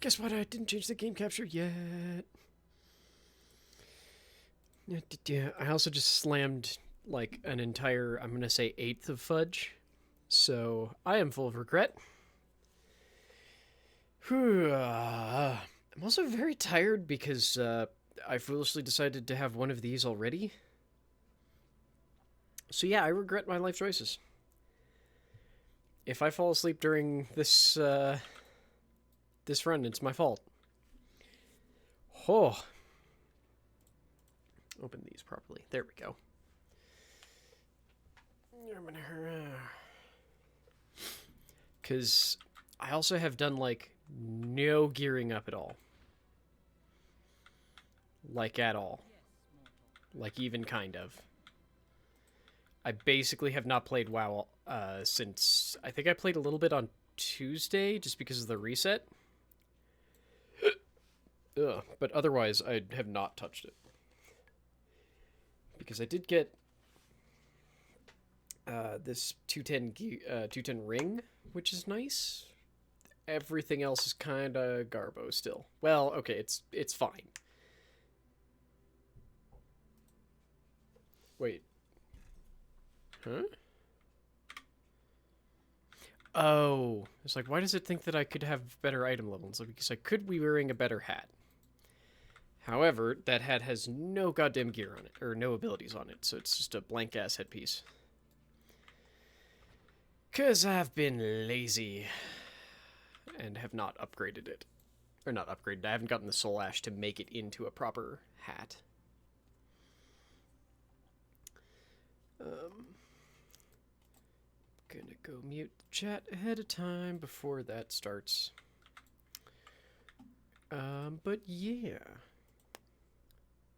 Guess what? I didn't change the game capture yet. Yeah, I also just slammed like an entire, I'm gonna say, eighth of fudge. So I am full of regret. I'm also very tired because I foolishly decided to have one of these already. So yeah, I regret my life choices. If I fall asleep during this run, it's my fault. Oh, open these properly. There we go. Because I also have done like no gearing up at all. Like at all. Like even kind of. I basically have not played WoW since I think I played a little bit on Tuesday just because of the reset. Ugh, but otherwise I have not touched it. Because I did get this 210 ring, which is nice. Everything else is kind of garbo still. Well, okay, it's fine. Wait. Huh? Oh, it's like, why does it think that I could have better item levels? Because I could be wearing a better hat. However, that hat has no goddamn gear on it, or no abilities on it, so it's just a blank ass headpiece. Because I've been lazy and have not upgraded it. Or not upgraded, I haven't gotten the soul ash to make it into a proper hat. Gonna go mute the chat ahead of time before that starts. But yeah.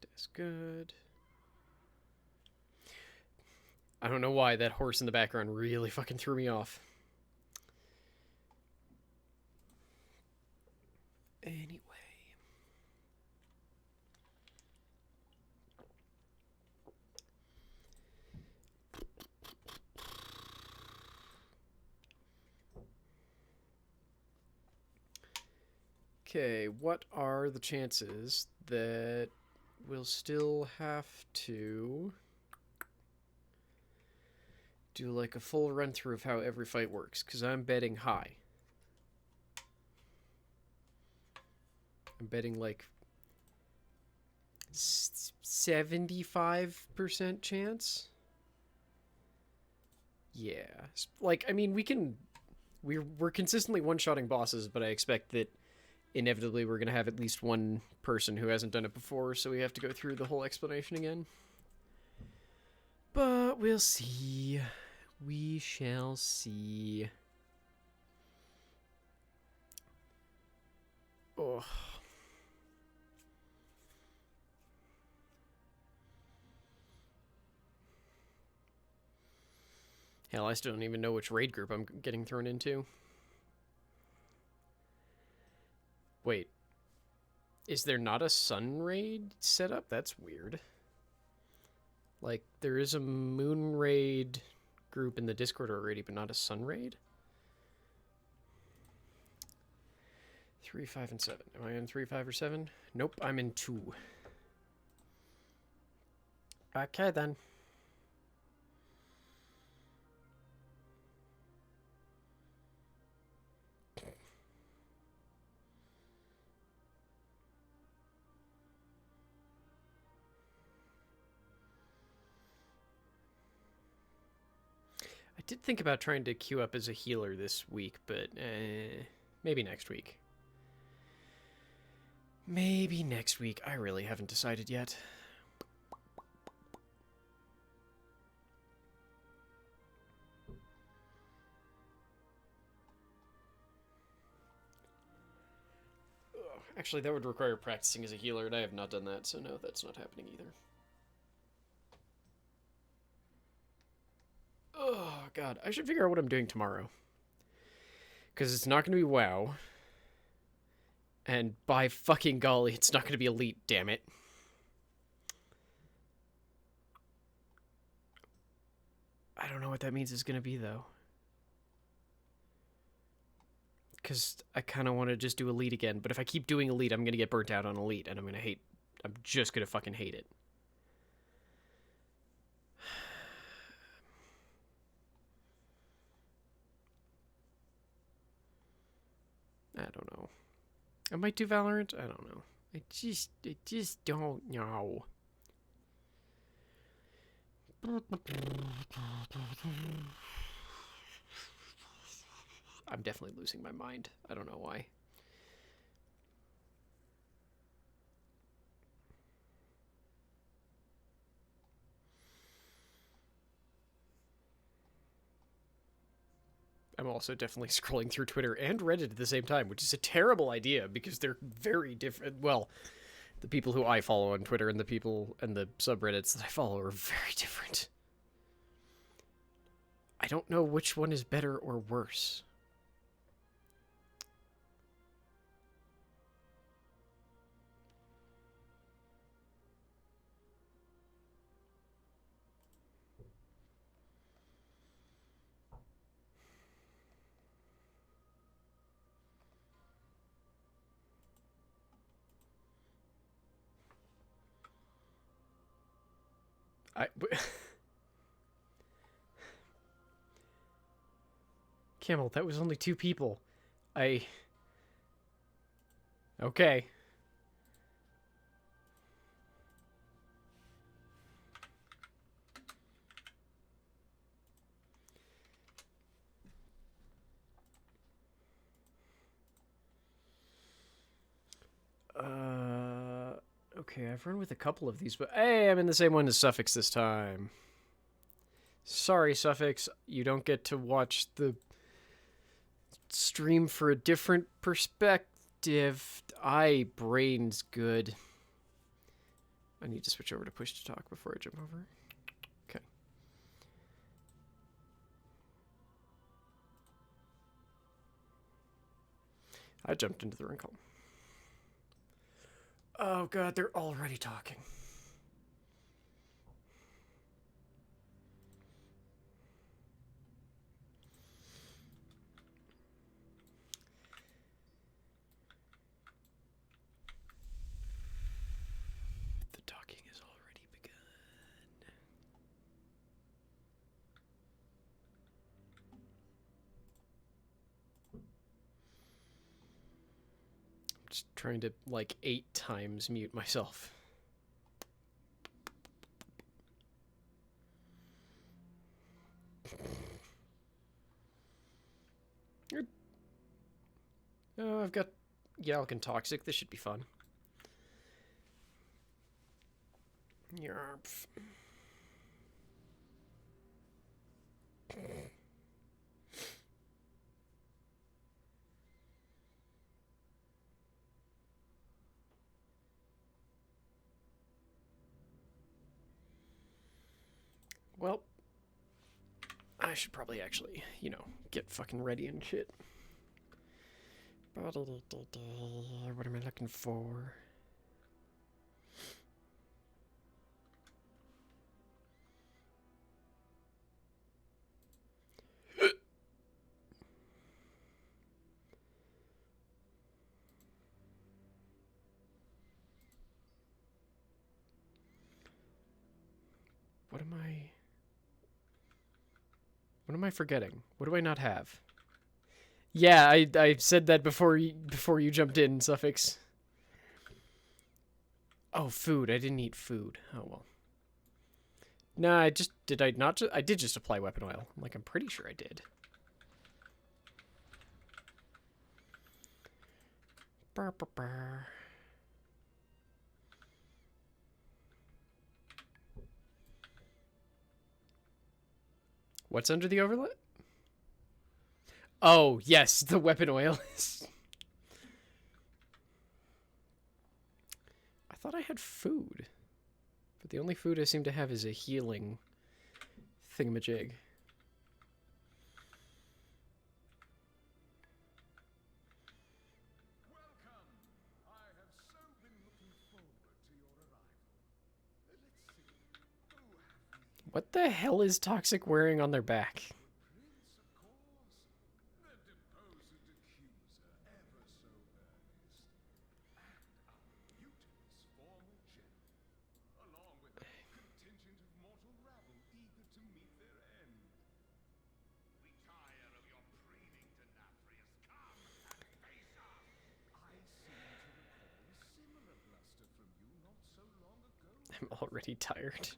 That's good. I don't know why that horse in the background really fucking threw me off. Anyway. Okay, what are the chances that we'll still have to do like a full run through of how every fight works? Because I'm betting high. I'm betting like 75% chance. Yeah. Like, I mean, we're consistently one-shotting bosses, but I expect that inevitably we're going to have at least one person who hasn't done it before, so we have to go through the whole explanation again. But we'll see. We shall see. Oh. Hell, I still don't even know which raid group I'm getting thrown into. Wait. Is there not a sun raid set up? That's weird. Like, there is a moon raid group in the Discord already, but not a sun raid? 3, 5, and 7. Am I in 3, 5, or 7? Nope, I'm in 2. Okay, then. I did think about trying to queue up as a healer this week, but maybe next week. Maybe next week. I really haven't decided yet. Actually, that would require practicing as a healer, and I have not done that, so no, that's not happening either. Oh, God. I should figure out what I'm doing tomorrow. Because it's not going to be WoW. And by fucking golly, it's not going to be Elite, damn it. I don't know what that means it's going to be, though. because I kind of want to just do Elite again. But if I keep doing Elite, I'm going to get burnt out on Elite, and I'm just going to fucking hate it. I don't know. I might do Valorant. I don't know. I just don't know. I'm definitely losing my mind. I don't know why. I'm also definitely scrolling through Twitter and Reddit at the same time, which is a terrible idea because they're very different. Well, the people who I follow on Twitter and the people and the subreddits that I follow are very different. I don't know which one is better or worse. Camel, that was only 2 people. Okay. Okay, I've run with a couple of these, but hey, I'm in the same one as Suffix this time. Sorry, Suffix, you don't get to watch the stream for a different perspective. Brain's good. I need to switch over to push to talk before I jump over. Okay. I jumped into the wrinkle. Oh god, they're already talking. The talking has already begun. I'm just trying to, like, 8 times mute myself. Oh, I've got Yalk and Toxic. This should be fun. Yarp. Well, I should probably actually, you know, get fucking ready and shit. What am I looking for? What am I forgetting? What do I not have? Yeah, I said that before you jumped in, Suffix. Oh, food. I didn't eat food. Oh well. Nah, I did just apply weapon oil. I'm pretty sure I did. Burr, burr, burr. What's under the overlay? Oh, yes, the weapon oil is... I thought I had food. But the only food I seem to have is a healing thingamajig. What the hell is Toxic wearing on their back? I'm already tired.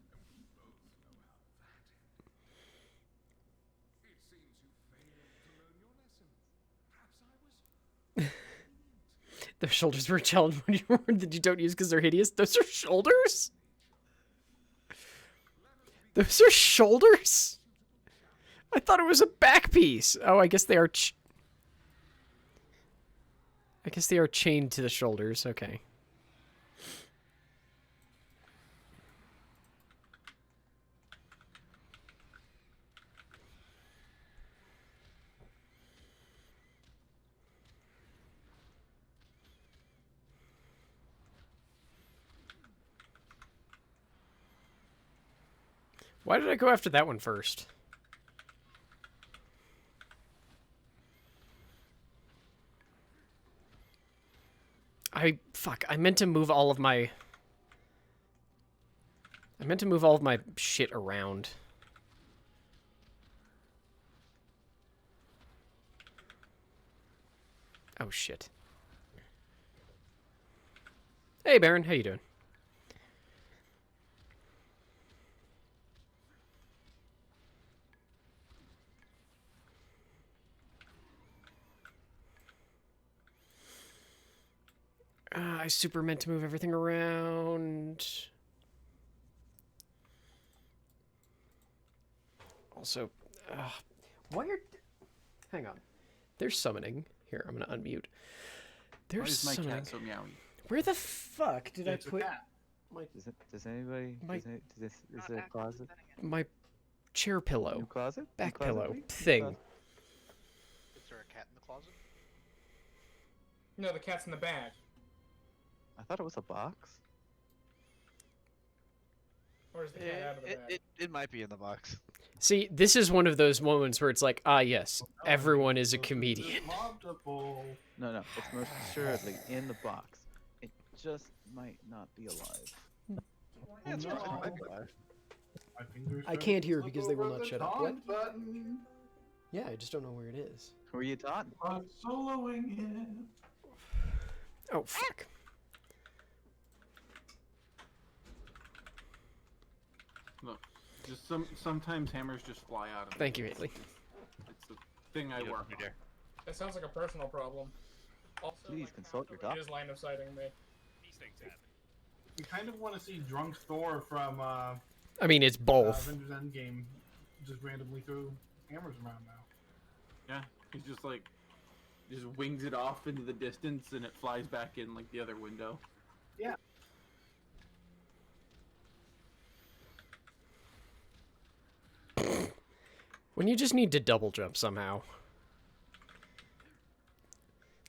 Their shoulders were a challenge when you that you don't use because they're hideous. Those are shoulders? Those are shoulders? I thought it was a back piece. Oh, I guess they are. I guess they are chained to the shoulders. Okay. Why did I go after that one first? I meant to move all of my... I meant to move all of my shit around. Oh, shit. Hey, Baron. How you doing? I super meant to move everything around. Also, why are... Hang on. They're summoning. Here, I'm gonna unmute. They're summoning. Why is my cat so meowy? Where the fuck did I put... Does anybody... Is there a closet? My chair pillow. New closet? Back pillow thing. Is there a cat in the closet? No, the cat's in the bag. I thought it was a box. Or is the cat out of the bag? It might be in the box. See, this is one of those moments where it's like, ah, yes, everyone is a comedian. No, it's most assuredly in the box. It just might not be alive. Yeah, it's fine. It might be alive. I can't hear because they will not shut up. What? Yeah, I just don't know where it is. Who are you taunting? I'm soloing it. Oh, fuck. Look, just sometimes hammers just fly out of me. Thank you, Haley. It's the thing I work on. That sounds like a personal problem. Also, Please consult your doctor. He is line of sighting me. These things happen. You kind of want to see Drunk Thor from I mean, it's both. Avengers Endgame just randomly throw hammers around now. Yeah, he's just like, just wings it off into the distance and it flies back in like the other window. Yeah. When you just need to double jump somehow.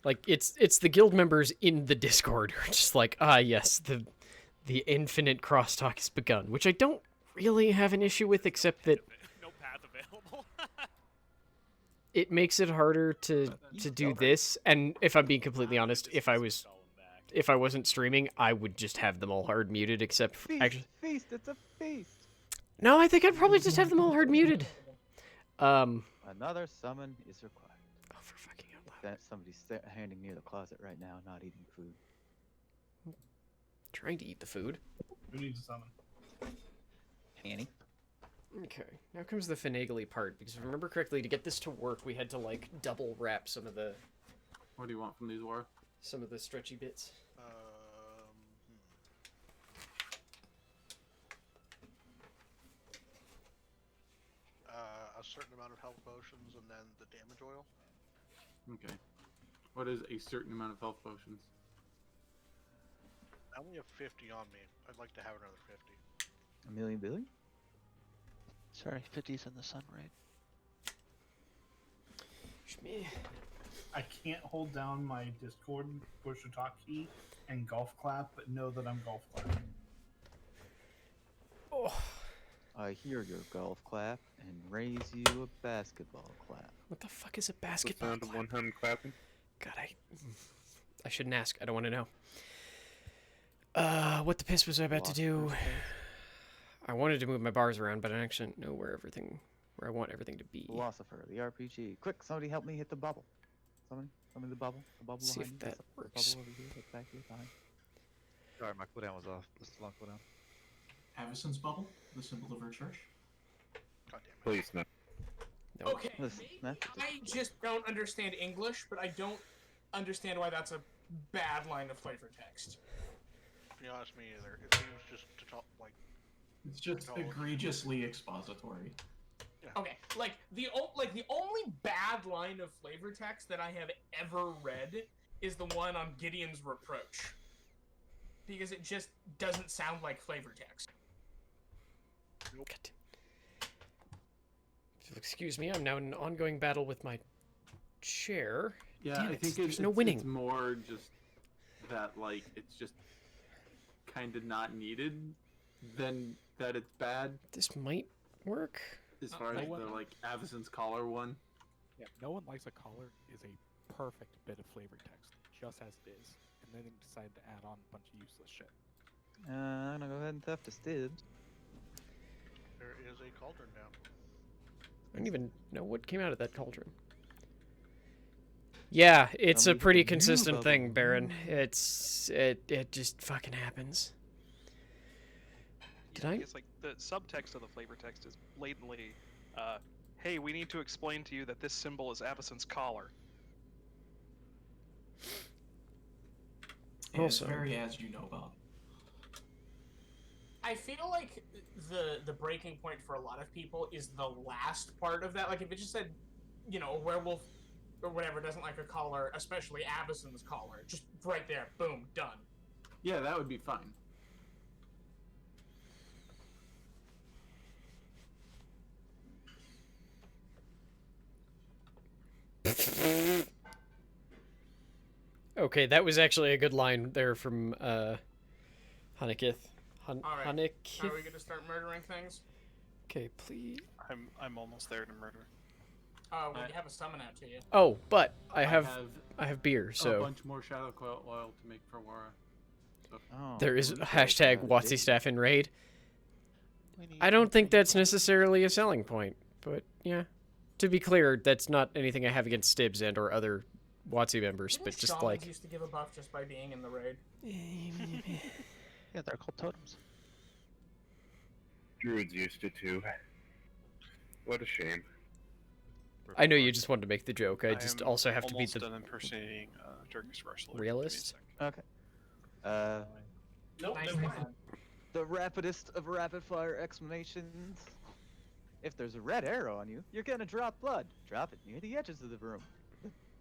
Like, it's the guild members in the Discord who are just like, ah, yes, the infinite crosstalk has begun, which I don't really have an issue with, except that No path available. it makes it harder to do this. And if I'm being completely honest, if I wasn't streaming, I would just have them all hard muted, except for, actually... Feast, it's a feast! No, I think I'd probably just have them all hard muted. Another summon is required. Oh, for fucking out loud. That somebody's standing near the closet right now, not eating food. Trying to eat the food. Who needs a summon? Annie. Okay, now comes the finagly part, because if I remember correctly, to get this to work, we had to, like, double wrap some of the... What do you want from these, War? Some of the stretchy bits. A certain amount of health potions and then the damage oil. Okay. What is a certain amount of health potions? I only have 50 on me. I'd like to have another 50. A million billion? Sorry, 50's in the sun raid. I can't hold down my Discord push to talk key and golf clap, but know that I'm golf clapping. Oh. I hear your golf clap and raise you a basketball clap. What the fuck is a basketball Sound of one hand clapping. God, I shouldn't ask. I don't want to know. What the piss was I about to do? I wanted to move my bars around, but I actually don't know where I want everything to be. Philosopher, the RPG. Quick, somebody help me hit the bubble. Somebody the bubble. The bubble See behind if me. that The works. bubble over here, that's back here behind. Sorry, my cooldown was off. This is long cooldown. Avacyn's bubble, the symbol of our church. God damn it. Please no. Nope. Okay, Listen, maybe that's I just don't understand English, but I don't understand why that's a bad line of flavor text. To be honest, me either. It seems just to talk like. It's just egregiously expository. Okay, like the only bad line of flavor text that I have ever read is the one on Gideon's reproach, because it just doesn't sound like flavor text. Nope. Excuse me, I'm now in an ongoing battle with my chair. Yeah, Damn I it, think there's no winning. It's more just that, like, it's just kind of not needed than that it's bad. This might work. As far as the, like, Avacyn's collar one. Yeah, no one likes a collar is a perfect bit of flavor text, just as it is. And then they decide to add on a bunch of useless shit. I'm gonna go ahead and theft to Stibs. There is a cauldron down. I don't even know what came out of that cauldron. Yeah, it's a Somebody pretty put a new consistent bubble. thing, Baron. It just fucking happens. Did I? It's like the subtext of the flavor text is blatantly, hey, we need to explain to you that this symbol is Avacyn's collar. Yeah, it's Also- very as you know about. I feel like the breaking point for a lot of people is the last part of that. Like if it just said, you know, a werewolf or whatever doesn't like a collar, especially Avacyn's collar, just right there, boom, done. Yeah, that would be fine. Okay, that was actually a good line there from Hanekith. All right. Hanekith. Are we gonna start murdering things? Okay, please. I'm almost there to murder. We have a summon out to you. Oh, but I have have beer, a so bunch more Shadow Coil oil to make for Wara. So, there is we a should hashtag have Watsy Dave. staff in raid. We need I don't think something. that's necessarily a selling point, but yeah. To be clear, that's not anything I have against Stibs and or other Watsy members, Didn't but just shamans like used to give a buff just by being in the raid. Yeah, they're called totems. Druids used it too. What a shame. I know you just wanted to make the joke. I just am also have to be almost the done impersonating Turkish Russell. realist. Okay. Nope, Nice never mind. man. The rapidest of rapid fire exclamations. If there's a red arrow on you, you're gonna drop blood. Drop it near the edges of the room.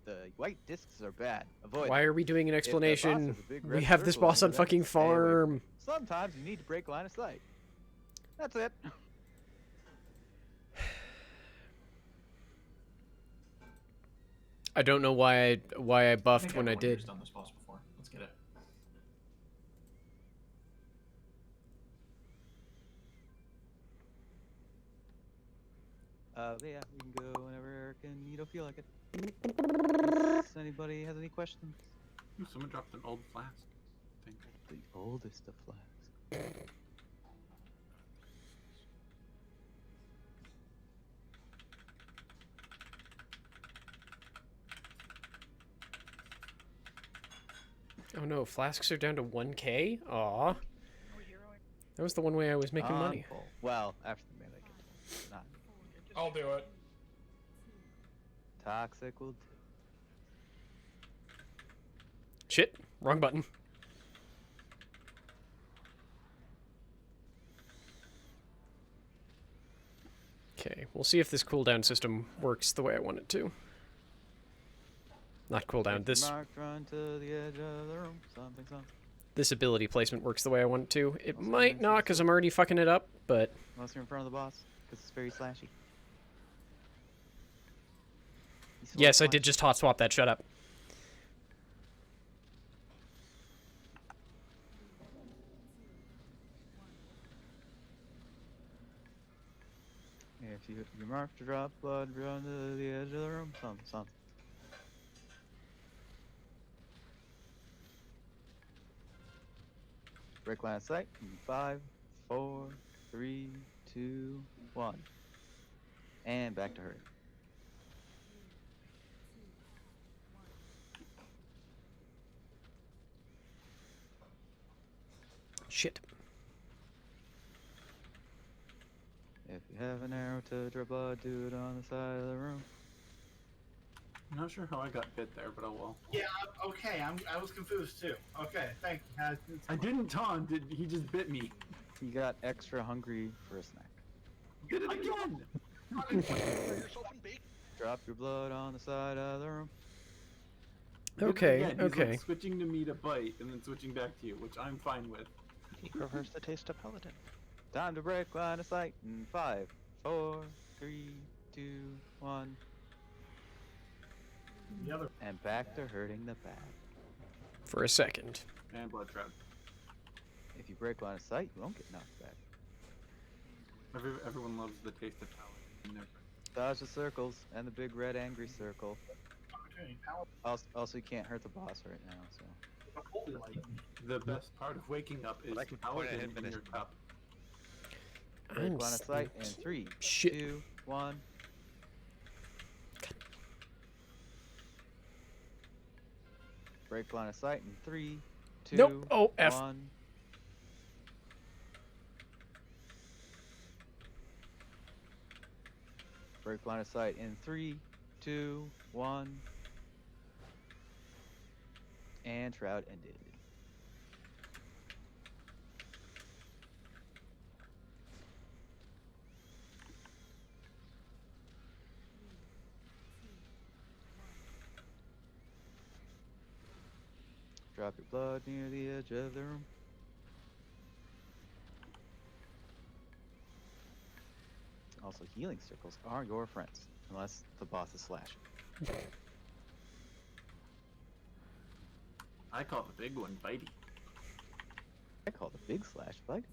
The white discs are bad. Avoid Why them. are we doing an If the boss explanation? has a big We red have this circle boss on over them, fucking stay away from farm. it. Sometimes you need to break line of sight. That's it. I don't know why I buffed think when I everyone here's did. done this boss before. Let's get it. But yeah, we can go whenever Eric and you don't feel like it. Does anybody has any questions? ooh, someone dropped an old flask. I think. The oldest of flags. Oh no, flasks are down to 1k? Aw. That was the one way I was making money. On pull. Well, after the melee gets not I'll do it. toxic will do. Shit, wrong button. Okay, we'll see if this cooldown system works the way I want it to. Not cooldown, this Marked, run to the edge of the room. Something. this ability placement works the way I want it to. It Also might nice not, because I'm already fucking it up, but Unless you're in front of the boss, because it's very slashy. You see yes, I what did just hot swap that, shut up. If you mark to drop blood, run to the edge of the room. Something. Break line of sight. In 5, 4, 3, 2, 1. And back to her. Shit. You have an arrow to draw blood, do it on the side of the room. I'm not sure how I got bit there, but oh well. Yeah, okay, I was confused too. Okay, thank you. I didn't taunt, he just bit me. You got extra hungry for a snack. Did it again! yourself in bacon. Drop your blood on the side of the room. Did it Okay, again. He's okay. like switching to me to bite, and then switching back to you, which I'm fine with. He prefers the taste of paladin. Time to break line of sight in 5, 4, 3, 2, 1. The other. And back to hurting the bad. For a second. And blood trap. If you break line of sight, you won't get knocked back. Everyone loves the taste of paladin in their Dodge the circles and the big red angry circle. Opportunity, power, Also, you can't hurt the boss right now, so. holy light. The best part of waking up is But I can point at paladin him in and your cup. Break I'm line of sight in 3, Shit. 2, 1. Break line of sight in 3, 2, Nope. Oh, F. 1. Break line of sight in 3, 2, 1. And Shroud ended. Drop your blood near the edge of the room. Also, healing circles are your friends, unless the boss is slashing. I call the big one bitey. I call the big slash bite.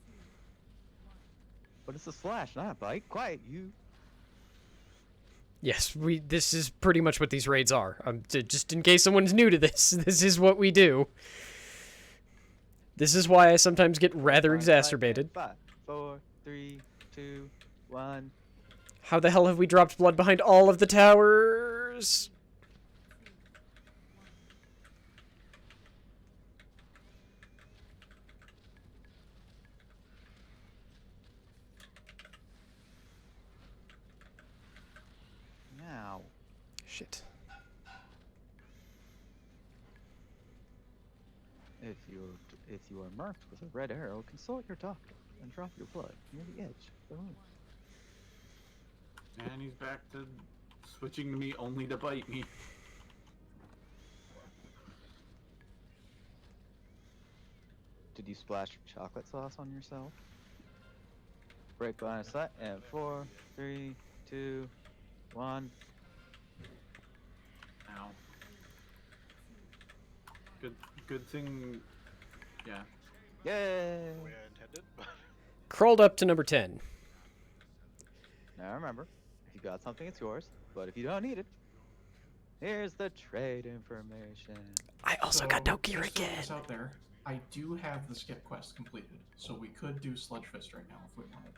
But it's a slash, not a bite. Quiet, you. Yes, this is pretty much what these raids are. Just in case someone's new to this, this is what we do. This is why I sometimes get rather exacerbated. 5, 4, 3, 2, 1. How the hell have we dropped blood behind all of the towers? Now. Shit. If you are marked with a red arrow, consult your doctor and drop your blood near the edge of the room. And he's back to switching to me only to bite me. Did you splash chocolate sauce on yourself? Break line of sight and 4, 3, 2, 1. Ow. Good thing. Yeah. Yay! We intended. Crawled up to number 10. Now remember, if you got something, it's yours. But if you don't need it, here's the trade information. I also got no gear just throwing again. this out there, I do have the skip quest completed, so we could do Sludgefist right now if we wanted.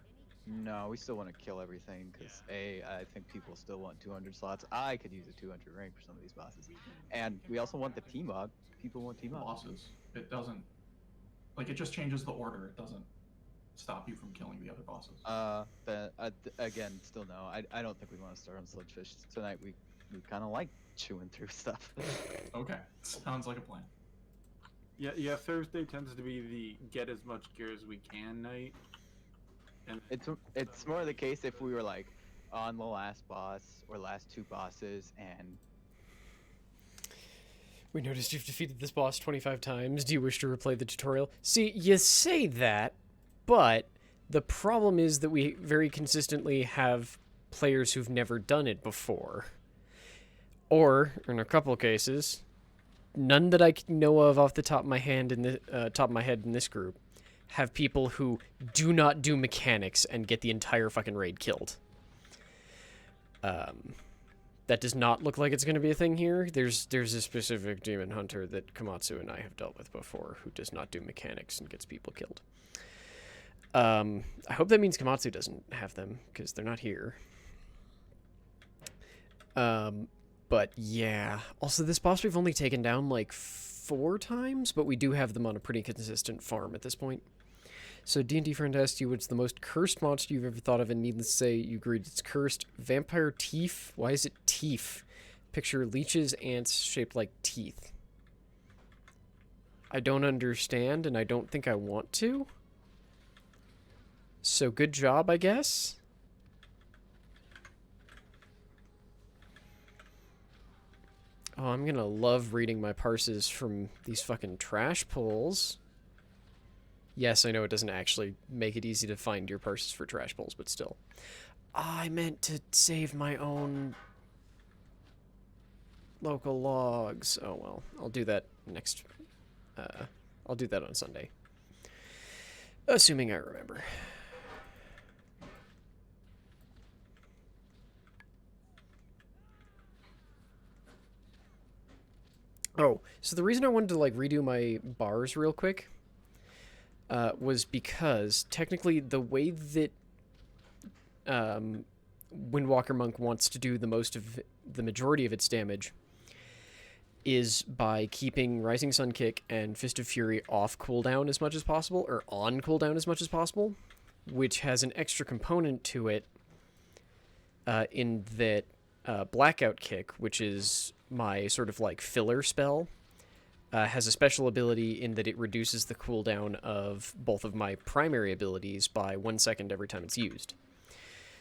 No, we still want to kill everything because I think people still want 200 slots. I could use a 200 rank for some of these bosses, and we also want the T-Mog. People want T-Mog. Bosses. It doesn't. Like, it just changes the order. It doesn't stop you from killing the other bosses. Again, still no. I don't think we want to start on Sludgefish tonight. We kind of like chewing through stuff. Okay, sounds like a plan. Yeah. Thursday tends to be the get as much gear as we can night. And It's more the case if we were like on the last boss or last 2 bosses and We noticed you've defeated this boss 25 times. Do you wish to replay the tutorial? See, you say that, but the problem is that we very consistently have players who've never done it before. Or, in a couple of cases, none that I know of off the top of my head in this group, have people who do not do mechanics and get the entire fucking raid killed. That does not look like it's going to be a thing here. There's a specific demon hunter that Komatsu and I have dealt with before who does not do mechanics and gets people killed. I hope that means Komatsu doesn't have them, because they're not here. But yeah. Also, this boss we've only taken down like 4 times, but we do have them on a pretty consistent farm at this point. So D&D friend asked you what's the most cursed monster you've ever thought of, and needless to say, you agreed it's cursed. Vampire teeth? Why is it teeth? Picture leeches, ants shaped like teeth. I don't understand, and I don't think I want to. So good job, I guess? Oh, I'm gonna love reading my parses from these fucking trash pulls. Yes, I know it doesn't actually make it easy to find your parses for trash pulls, but still. I meant to save my own local logs. Oh well, I'll do that next. I'll do that on Sunday. Assuming I remember. Oh, so the reason I wanted to like redo my bars real quick was because technically the way that Windwalker Monk wants to do the majority of its damage is by keeping Rising Sun Kick and Fist of Fury off cooldown as much as possible, or on cooldown as much as possible, which has an extra component to it in that Blackout Kick, which is my sort of like filler spell, has a special ability in that it reduces the cooldown of both of my primary abilities by 1 second every time it's used.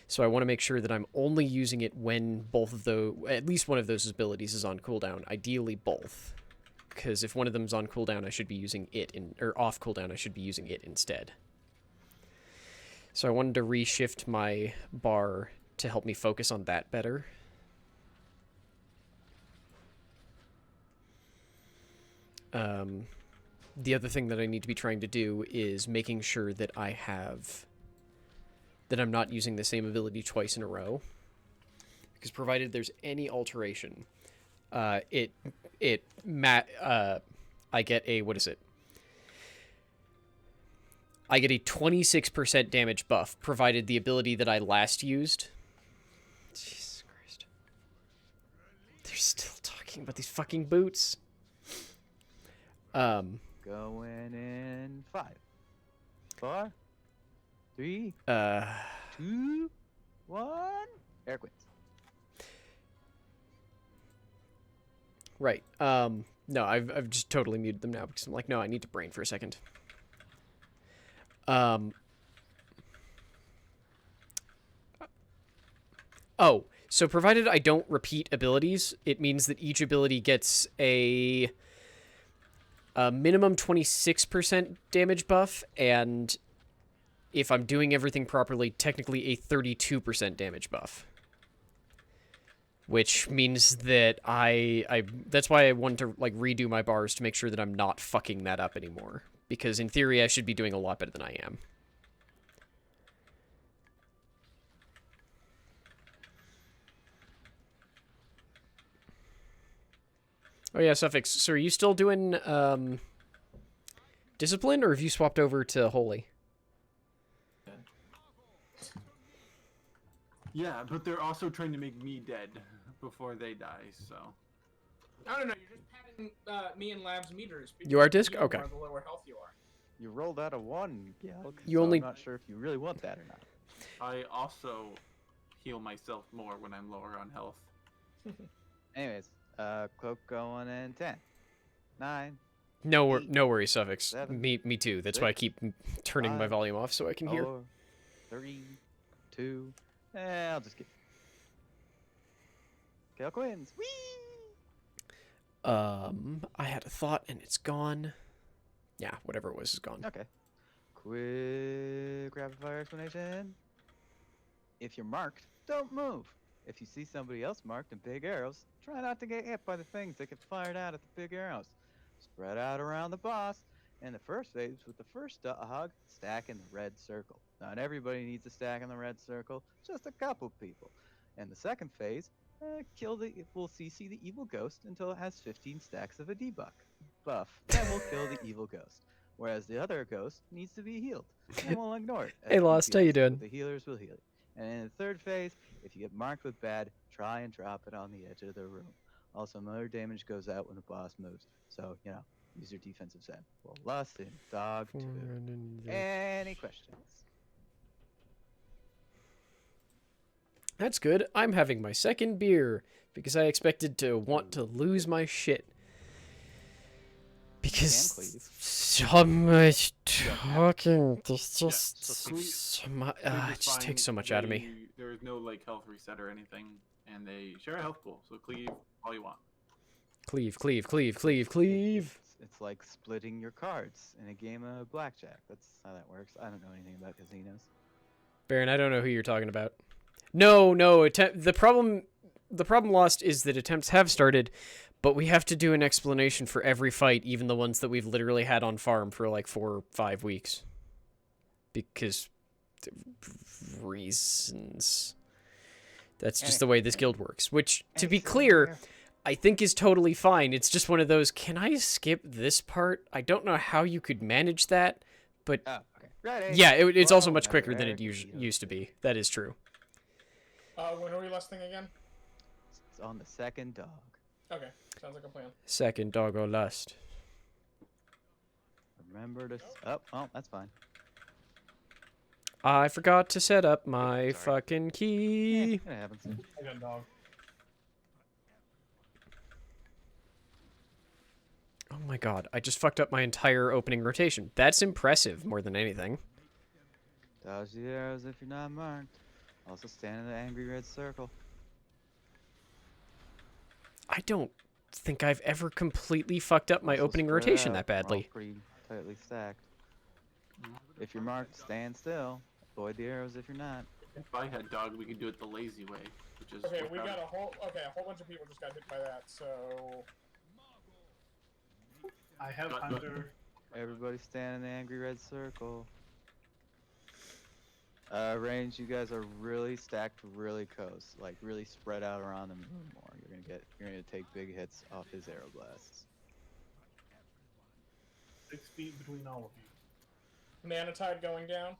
So I want to make sure that I'm only using it when at least one of those abilities is on cooldown, ideally both. Because if one of them's on cooldown, I should be using it or off cooldown, I should be using it instead. So I wanted to reshift my bar to help me focus on that better. The other thing that I need to be trying to do is making sure that I'm not using the same ability twice in a row. Because provided there's any alteration, I get a, what is it? I get a 26% damage buff, provided the ability that I last used. Jesus Christ. They're still talking about these fucking boots. Going in 5, 4, 3, 2, 1. Air quits. Right. No, I've just totally muted them now because I'm like, no, I need to brain for a second. Oh, so provided I don't repeat abilities, it means that each ability gets a minimum 26% damage buff, and if I'm doing everything properly, technically a 32% damage buff. Which means that that's why I want to like redo my bars to make sure that I'm not fucking that up anymore. Because in theory, I should be doing a lot better than I am. Oh yeah, Suffix. So are you still doing Discipline, or have you swapped over to Holy? Yeah, but they're also trying to make me dead before they die, so. No, you're just padding me and Lab's meters. You are Disc? Okay. The lower health you are. You rolled out a 1, Galg, You so only... I'm not sure if you really want that or not. I also heal myself more when I'm lower on health. Anyways, Cloak going in 10, 9. No 8, no worries, Suffix. 7, Me too. That's 6, why I keep turning 5, my volume off so I can hear. 4, 3, 2. I'll just get. Cal Quins. Whee! I had a thought and it's gone. Yeah, whatever it was is gone. Okay. Quick rapid fire explanation. If you're marked, don't move. If you see somebody else marked in big arrows, try not to get hit by the things that get fired out at the big arrows. Spread out around the boss. In the first phase, with the first hog, stack in the red circle. Not everybody needs to stack in the red circle, just a couple people. In the second phase, we'll CC the evil ghost until it has 15 stacks of a buff. Then we'll kill the evil ghost. Whereas the other ghost needs to be healed, and we'll ignore it. Hey, Lost, how you doing? The healers will heal it. And in the third phase, if you get marked with bad, try and drop it on the edge of the room. Also, another damage goes out when the boss moves. So, Use your defensive set. Well, lust in dog 2. Mm. Any questions? That's good. I'm having my second beer because I expected to want to lose my shit. Because so much talking. There's just so much. It just takes so much out of me. There is no like health reset or anything, and they share a health pool, so cleave all you want. Cleave, cleave, cleave, cleave, cleave. It's like splitting your cards in a game of blackjack. That's how that works. I don't know anything about casinos. Baron, I don't know who you're talking about. No. The problem Lost is that attempts have started, but we have to do an explanation for every fight, even the ones that we've literally had on farm for like 4 or 5 weeks. Because reasons. That's just the way this guild works. Which, to be clear, I think is totally fine. It's just one of those, can I skip this part? I don't know how you could manage that, but yeah, it's also much quicker than it used to be. That is true. When are we lusting again? It's on the second dog. Okay, sounds like a plan. Second doggo lust. Remember to... Oh, that's fine. I forgot to set up my fucking key. Yeah, it happens. Again, dog. Oh my god, I just fucked up my entire opening rotation. That's impressive more than anything. Dodge the arrows if you're not marked. Also stand in the angry red circle. I don't think I've ever completely fucked up my opening rotation that badly. Pretty tightly stacked. If you're marked, stand still. Avoid the arrows if you're not. If I had dog, we could do it the lazy way, which is okay. We got a whole bunch of people just got hit by that. So I have Hunter. Everybody stand in the angry red circle. Range, you guys are really stacked really close, like really spread out around the moon more. You're gonna take big hits off his arrow blasts. 6 feet between all of you. Nanotide going down.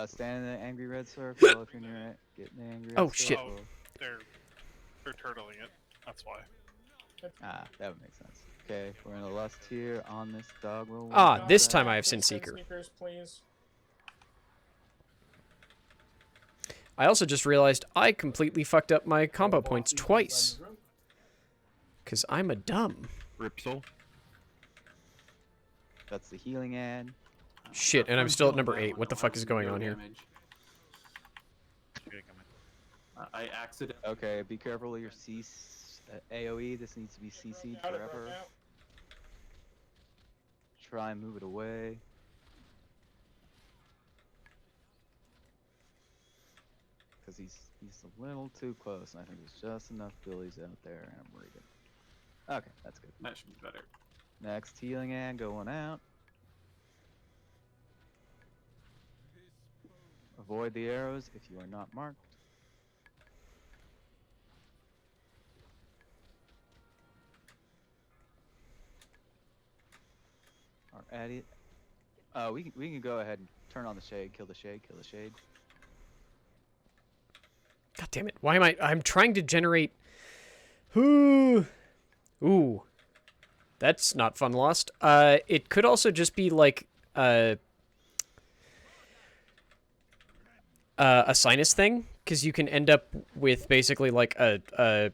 Stand in the angry red circle if you're near it. Get in the angry red circle. Shit. They're turtling it. That's why. Ah, that would make sense. Okay, we're in the lust here on this dog. This time I have Sin Seeker. Please. I also just realized I completely fucked up my combo points twice. Because I'm a dumb. Ripsol. That's the healing ad. Shit, and I'm still at number 8. What the fuck is going on here? I accidentally... Okay, be careful of your AoE. This needs to be CC'd forever. Try and move it away. Because he's a little too close, and I think there's just enough billies out there, and I'm reading. Okay, that's good. That should be better. Next healing ad going out. Avoid the arrows if you are not marked. We can go ahead and turn on the shade, kill the shade. God damn it. Why am I'm trying to generate... Ooh. That's not fun, Lost. It could also just be like a sinus thing, because you can end up with basically like an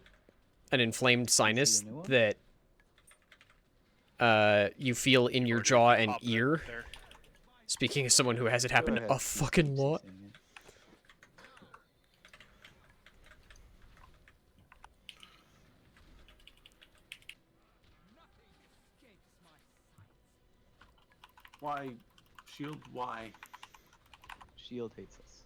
inflamed sinus that you feel in your jaw and ear. Speaking as someone who has it happen a fucking lot. Why? Shield, why? Shield hates us.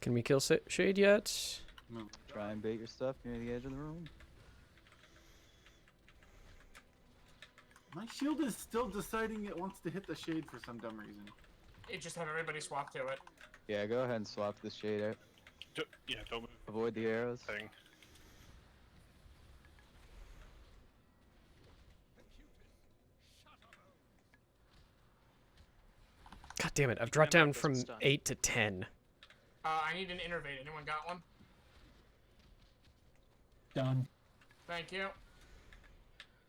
Can we kill Shade yet? No. Try and bait your stuff near the edge of the room. My shield is still deciding it wants to hit the shade for some dumb reason. It just had everybody swap to it. Yeah, go ahead and swap the shade out. Yeah, don't move. Avoid the arrows. Thing. God God damn it! I've dropped down from Doesn't stun. 8 to 10. I need an innervate. Anyone got one? Done. Thank you.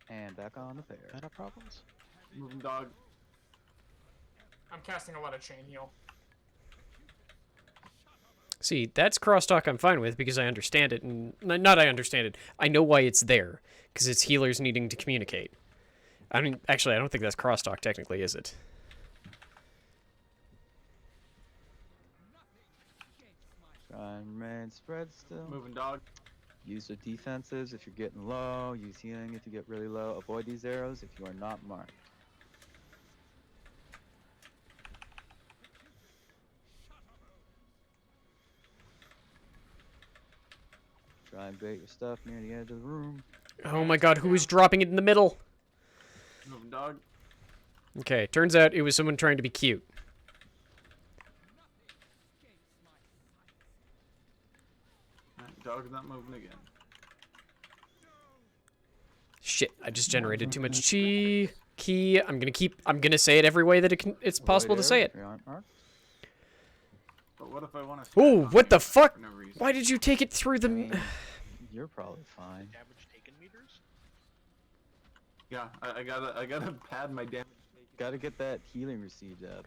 And back on the fair. Mana problems? Moving dog. I'm casting a lot of chain heal. See, that's crosstalk I'm fine with because I understand it, and not I understand it. I know why it's there because it's healers needing to communicate. I mean, actually, I don't think that's crosstalk technically, is it? Try and remain spread still. Moving dog. Use the defensives if you're getting low. Use healing if you get really low. Avoid these arrows if you are not marked. Try and bait your stuff near the edge of the room. Oh my god, who is dropping it in the middle? Moving dog. Okay, turns out it was someone trying to be cute. Alright, dog's not moving again. Shit, I just generated too much chi. Key. I'm gonna say it every way that it's possible to say it. But what if I want to? Oh, what the fuck? For no reason? Why did you take it through the... You're probably fine. Damage taken meters? Yeah, I gotta pad my damage. Gotta get that healing received up.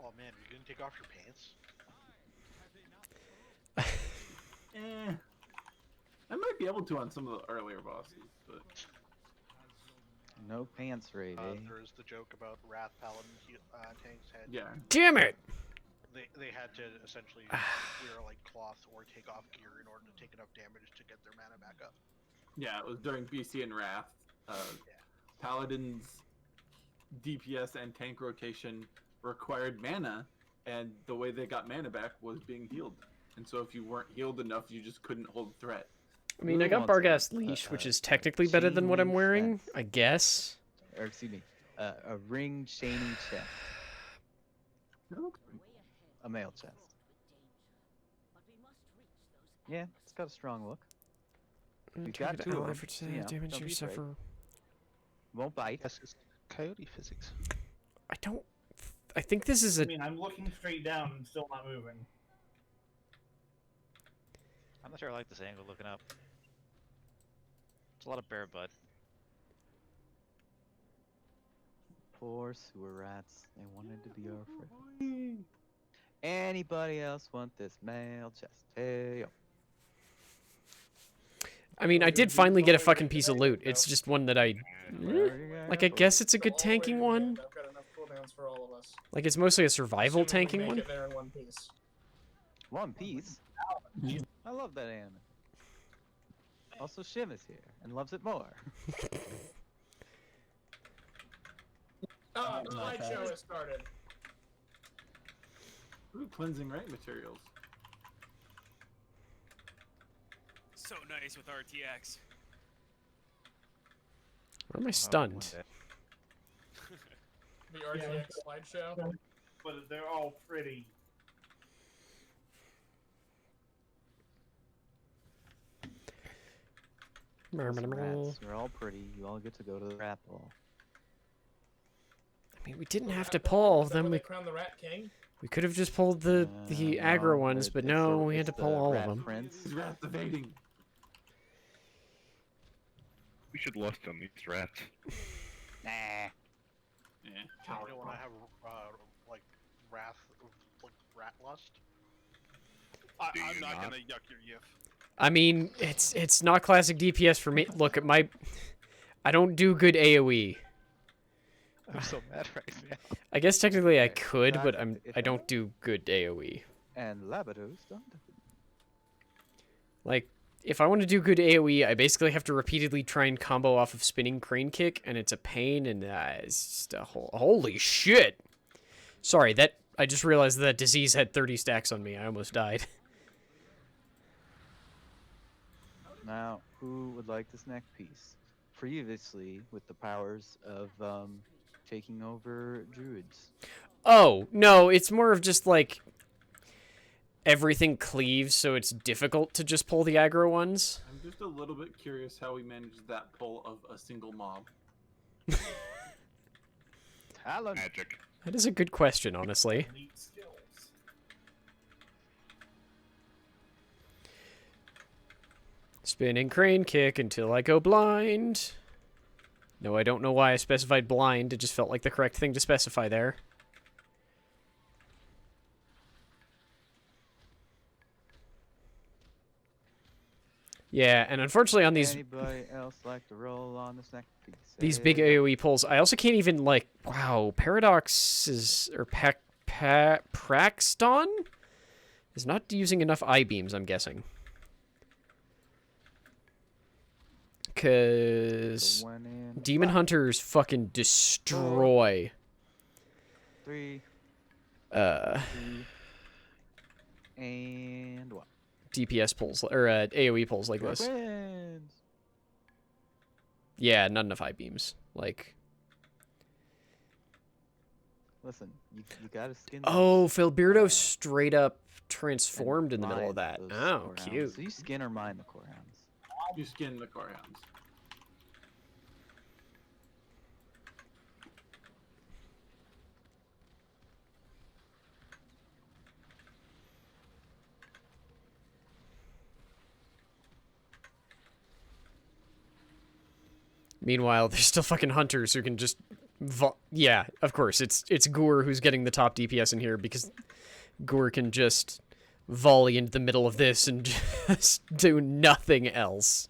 Oh man, you're gonna take off your pants? I might be able to on some of the earlier bosses, but No pants raid, eh? There is the joke about Wrath Paladin tanks had. yeah. Damn it! They had to essentially wear like cloth or take off gear in order to take enough damage to get their mana back up. Yeah, it was during BC and Wrath. Paladin's DPS and tank rotation required mana, and the way they got mana back was being healed. And so if you weren't healed enough, you just couldn't hold threat. I mean, I got Barghast Leash, which is technically better than what I'm wearing, I guess. Or excuse me, a ring chainy chest. A male chest. Yeah, it's got a strong look. You've got two of them, so, you know, damage don't you be afraid. suffer. Won't bite. This is coyote physics. I don't... I think this is a... I mean, I'm looking straight down and still not moving. I'm not sure I like this angle looking up. It's a lot of bear butt. Poor sewer rats. They wanted to be our friend. Anybody else want this male chest? Hey, yo. I mean, I did finally get a fucking piece of loot. It's just one that I... Like, I guess it's a good tanking one. I've got enough cooldowns for all of us. Like, it's mostly a survival Assuming we tanking make one. it there in one piece. One Piece? I love that anime. Also, Shim is here and loves it more. Oh, the slideshow has started. Ooh, cleansing right materials. So nice with RTX. Where am I stunned? The RTX slideshow. But they're all pretty. Rats, you're all pretty. You all get to go to the rat ball. I mean, we didn't have to pull all of them. They We crown the Rat King. could have just pulled the aggro No, ones, but no, we had to pull all of them. He's rat evading. We should lust on these rats. Nah. Yeah. You don't want to have like wrath, like rat lust. I'm not gonna yuck your yiff. I mean, it's not classic DPS for me. Look at my... I don't do good AoE. I'm so mad right now. I guess technically I Okay, could, back but to the I don't do good AoE. And Labado's done. Like, if I want to do good AoE, I basically have to repeatedly try and combo off of spinning crane kick, and it's a pain, and it's just a whole... Holy shit! Sorry, I just realized that disease had 30 stacks on me. I almost died. Now, who would like this next piece? Previously, with the powers of taking over druids. Oh, no, it's more of just, like... Everything cleaves, so it's difficult to just pull the aggro ones. I'm just a little bit curious how we managed that pull of a single mob. Talon. Magic. That is a good question, honestly. Elite skills. Spinning crane kick until I go blind. No, I don't know why I specified blind. It just felt like the correct thing to specify there. Yeah, and unfortunately on these Anybody else like to roll on the snack? these big AoE pulls, I also can't even like. Wow, Paradox is or Praxton is not using enough I-beams. I'm guessing. Because Demon Hunters fucking destroy. 3, 2, and 1. DPS pulls or AoE pulls like this. Wins. Yeah, not enough I-beams. Like. Listen, you gotta skin. Oh, those, Filbeardo straight up transformed in the middle mine of that. those Oh, core hounds. cute. So you skin or mine the core hounds? You skin the core hounds. Meanwhile, there's still fucking hunters who can just, yeah, of course, it's Gur who's getting the top DPS in here because Gur can just volley into the middle of this and just do nothing else.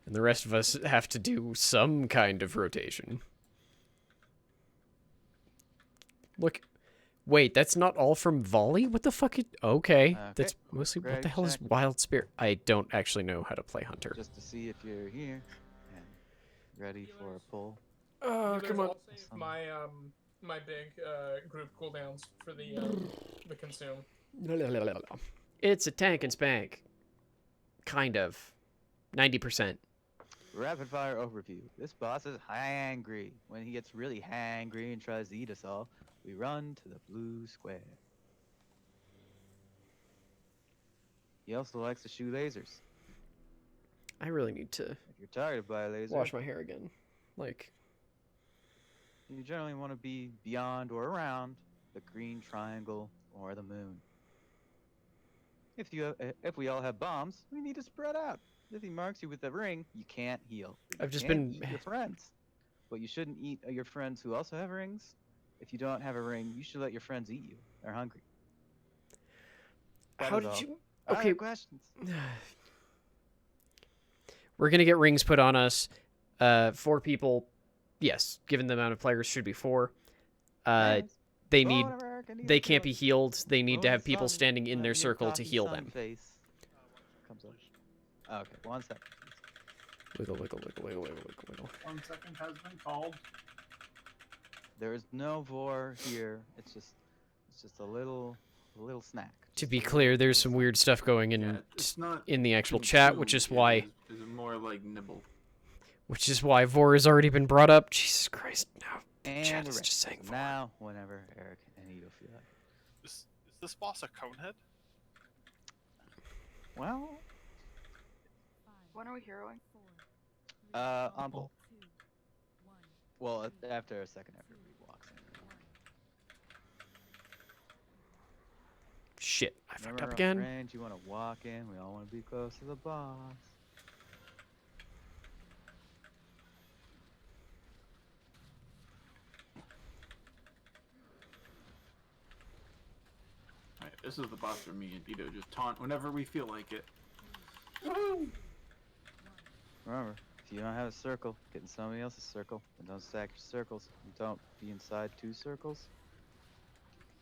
And the rest of us have to do some kind of rotation. Look, wait, that's not all from volley? What the fuck? Okay, that's mostly, what the hell is Wild Spear? I don't actually know how to play Hunter. Just to see if you're here and ready for a pull. Oh, come on. I'll save my my big group cooldowns for the consume. It's a tank and spank. Kind of. 90%. Rapid fire overview. This boss is hangry. When he gets really hangry and tries to eat us all, we run to the blue square. He also likes to shoot lasers. I really need to If you're targeted by a laser, wash my hair again. Like, you generally want to be beyond or around the green triangle or the moon. If we all have bombs, we need to spread out. If he marks you with a ring, you can't heal. I've just been been eat your friends, but you shouldn't eat your friends who also have rings. If you don't have a ring, you should let your friends eat you. They're hungry. How did you? Other Okay. questions? We're gonna get rings put on us. 4 people. Yes, given the amount of players, should be 4. They need. They can't be healed. They need to have people standing in their circle to heal them. Comes up. Okay, 1 second. Wiggle, wiggle, wiggle, wiggle, wiggle, wiggle, wiggle. 1 second has been called. There is no vor here. It's just a little snack. To be clear, there's some weird stuff going in It's not in the actual chat, which is why. It's more like nibble. Which is why vor has already been brought up. Jesus Christ! Now And chat we're is ready. just saying vor. Now, whenever Eric and Edo feel like it. Is this boss a conehead? Well, When are we heroing? on pull. Well, after a second after he walks in. Shit! I fucked Remember, up again. Friends, you want to walk in. We all want to be close to the boss. Alright, this is the boss for me and Dito. Just taunt whenever we feel like it. Remember, if you don't have a circle, get in somebody else's circle, and don't stack your circles. And don't be inside 2 circles.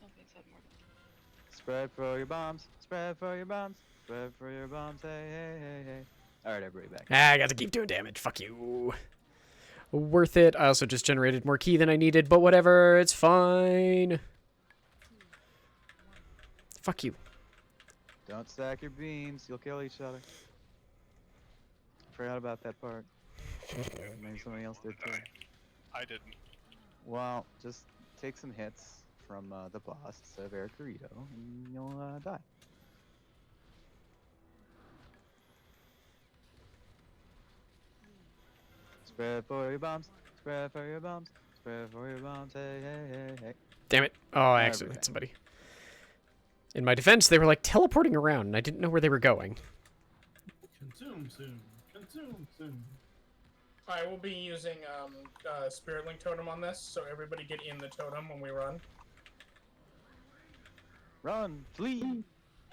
Don't be inside more than Spread for your bombs. Spread for your bombs. Spread for your bombs. Hey, hey, hey, hey. All right, everybody back. Ah, I got to keep doing damage. Fuck you. Worth it. I also just generated more ki than I needed, but whatever. It's fine. Fuck you. Don't stack your beams. You'll kill each other. Forgot about that part. Maybe somebody else did too. I didn't. Well, just take some hits from the boss instead of Eric Dorito, and you'll die. Spread for your bombs. Spread for your bombs. Spread for your bombs. Hey, hey, hey, hey. Damn it. Oh, I accidentally hit somebody. In my defense, they were like teleporting around, and I didn't know where they were going. Consume soon. Consume soon. I will be using Spirit Link Totem on this, so everybody get in the totem when we run. Run, flee,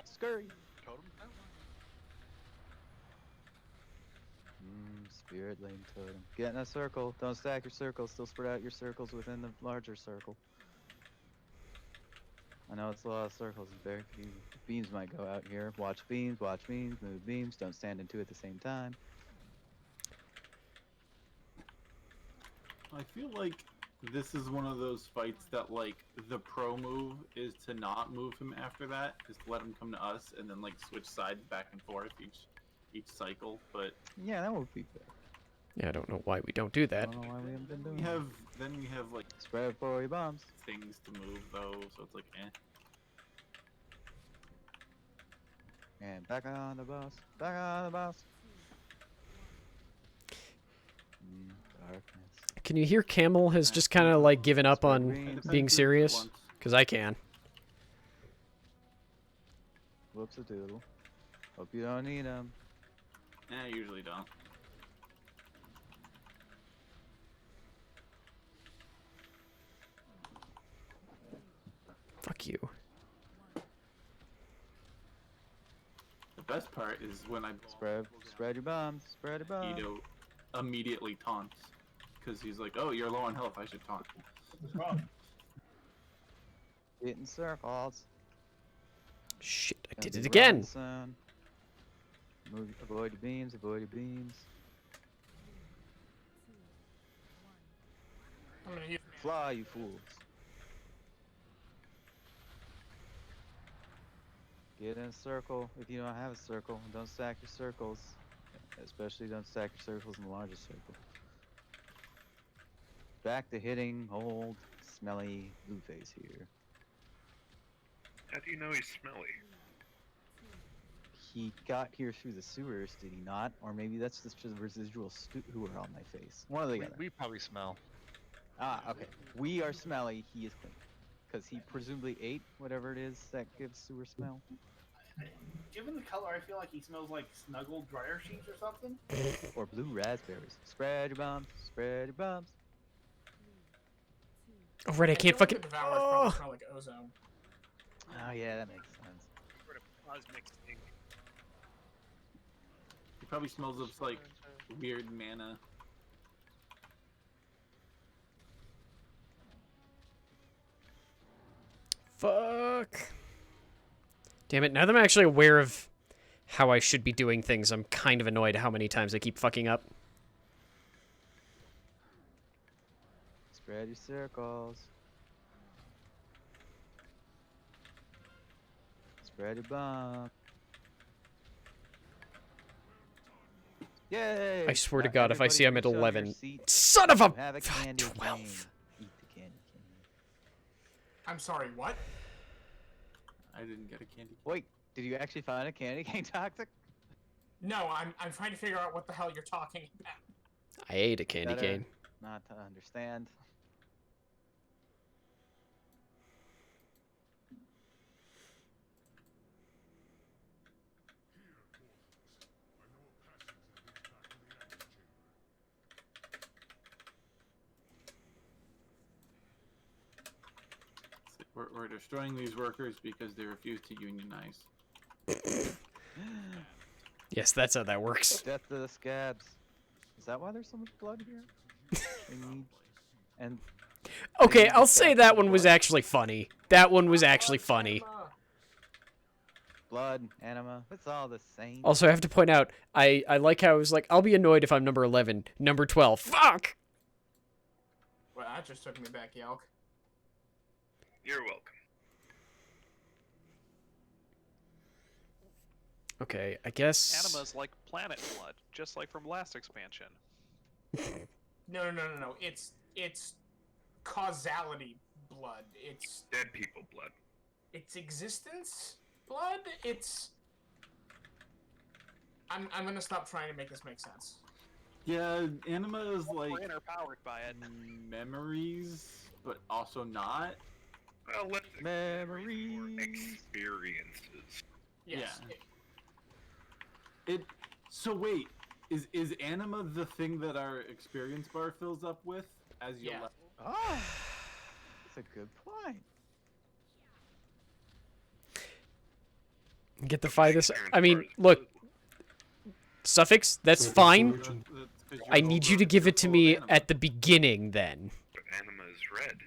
scurry. Totem down? Spirit lane totem. Get in a circle. Don't stack your circles. Still spread out your circles within the larger circle. I know it's a lot of circles. It's very confusing. Beams might go out here. Watch beams. Watch beams. Move beams. Don't stand in two at the same time. I feel like this is one of those fights that, like, the pro move is to not move him after that, is to let him come to us and then, like, switch sides back and forth each cycle, but... Yeah, that would be fair. Yeah, I don't know why we don't do that. I don't know why we haven't been doing Then we have, like... Spread for your bombs. Things to move, though, so it's like, eh. And back on the bus. Back on the bus. Darkness. Can you hear Camel has just kind of like given up on being serious? Because I can. Whoops a doodle. Hope you don't need them. I usually don't. Fuck you. The best part is when I spread your bombs. Spread your bombs. Ito immediately taunts. Because he's like, oh, you're low on health, I should taunt. What's wrong? Get in circles. Shit, I did Gonna it be again. running soon. Move, avoid the beams, avoid the beams. I'm gonna use Fly, you fools. Get in a circle if you don't have a circle. Don't stack your circles. Especially don't stack your circles in the largest circle. Back to hitting old, smelly Blueface here. How do you know he's smelly? He got here through the sewers, did he not? Or maybe that's just the residual who are on my face. One or the other. We probably smell. Ah, okay. We are smelly, he is clean. Because he presumably ate whatever it is that gives sewer smell. Given the color, I feel like he smells like snuggled dryer sheets or something. Or blue raspberries. Spread your bombs, spread your bombs. Oh, right, I can't fucking... Devourers probably smell like ozone. Oh yeah, that makes sense. Sort of cosmic stink. He probably smells of, like, weird mana. Fuck. Damn it, now that I'm actually aware of how I should be doing things, I'm kind of annoyed at how many times I keep fucking up. Spread your circles. Spread your bomb. Yay! I swear to Now God, if I everybody see I'm at reach under your 11... seat. Son of a... You have a candy 12. cane. Eat the candy cane. I'm sorry, what? I didn't get a candy. Wait, did you actually find a candy cane, Toxic? No, I'm trying to figure out what the hell you're talking about. I ate a candy Better cane. Not to understand. We're destroying these workers because they refuse to unionize. Yes, that's how that works. Death to the scabs. Is that why there's so much blood here? And Okay, I'll say that one was actually funny. That one was actually funny. blood, anima, it's all the same. Also, I have to point out, I like how I was like, I'll be annoyed if I'm number 11, number 12. Fuck! Well, that just took me back, Yelk. You're welcome. Okay, I guess... Anima's like planet blood, just like from last expansion. No. It's causality blood. It's dead people blood. It's existence blood. It's. I'm gonna stop trying to make this make sense. Yeah, anima is like Brain are powered by it. memories, but also not. Well, let's Memories. experiences. Yes. It. So wait, is anima the thing that our experience bar fills up with as you Yeah. level? Oh, that's a good point. Get the fi this. I mean, look. Suffix, that's fine. That's 'cause I you're need you over- to give you're it to full of me anima. at the beginning then. But anima is red.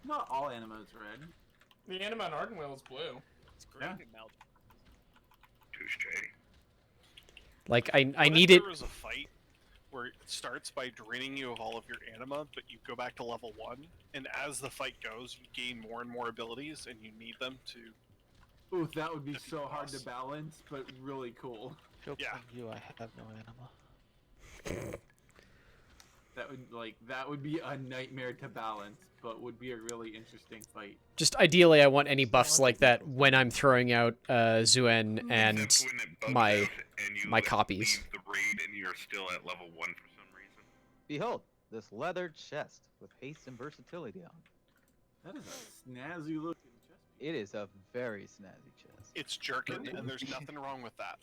Not all anima is red. The anima on Ardenwell is blue. It's green Yeah. and Mal- Touche. Like, I What need if it. There was a fight where it starts by draining you of all of your anima, but you go back to level 1, and as the fight goes, you gain more and more abilities, and you need them to. Ooh, that would be That'd be so hard to awesome. balance, but really cool. Joke's Yeah. on you, I have no anima. That would be a nightmare to balance, but would be a really interesting fight. Just ideally, I want any buffs like that when I'm throwing out Zuen and Except when it bugs my out and you my copies. leave the raid and you're still at level 1 for some reason. Behold, this leather chest with haste and versatility on it. That is a snazzy looking chest. It is a very snazzy chest. It's jerkin, and there's nothing wrong with that.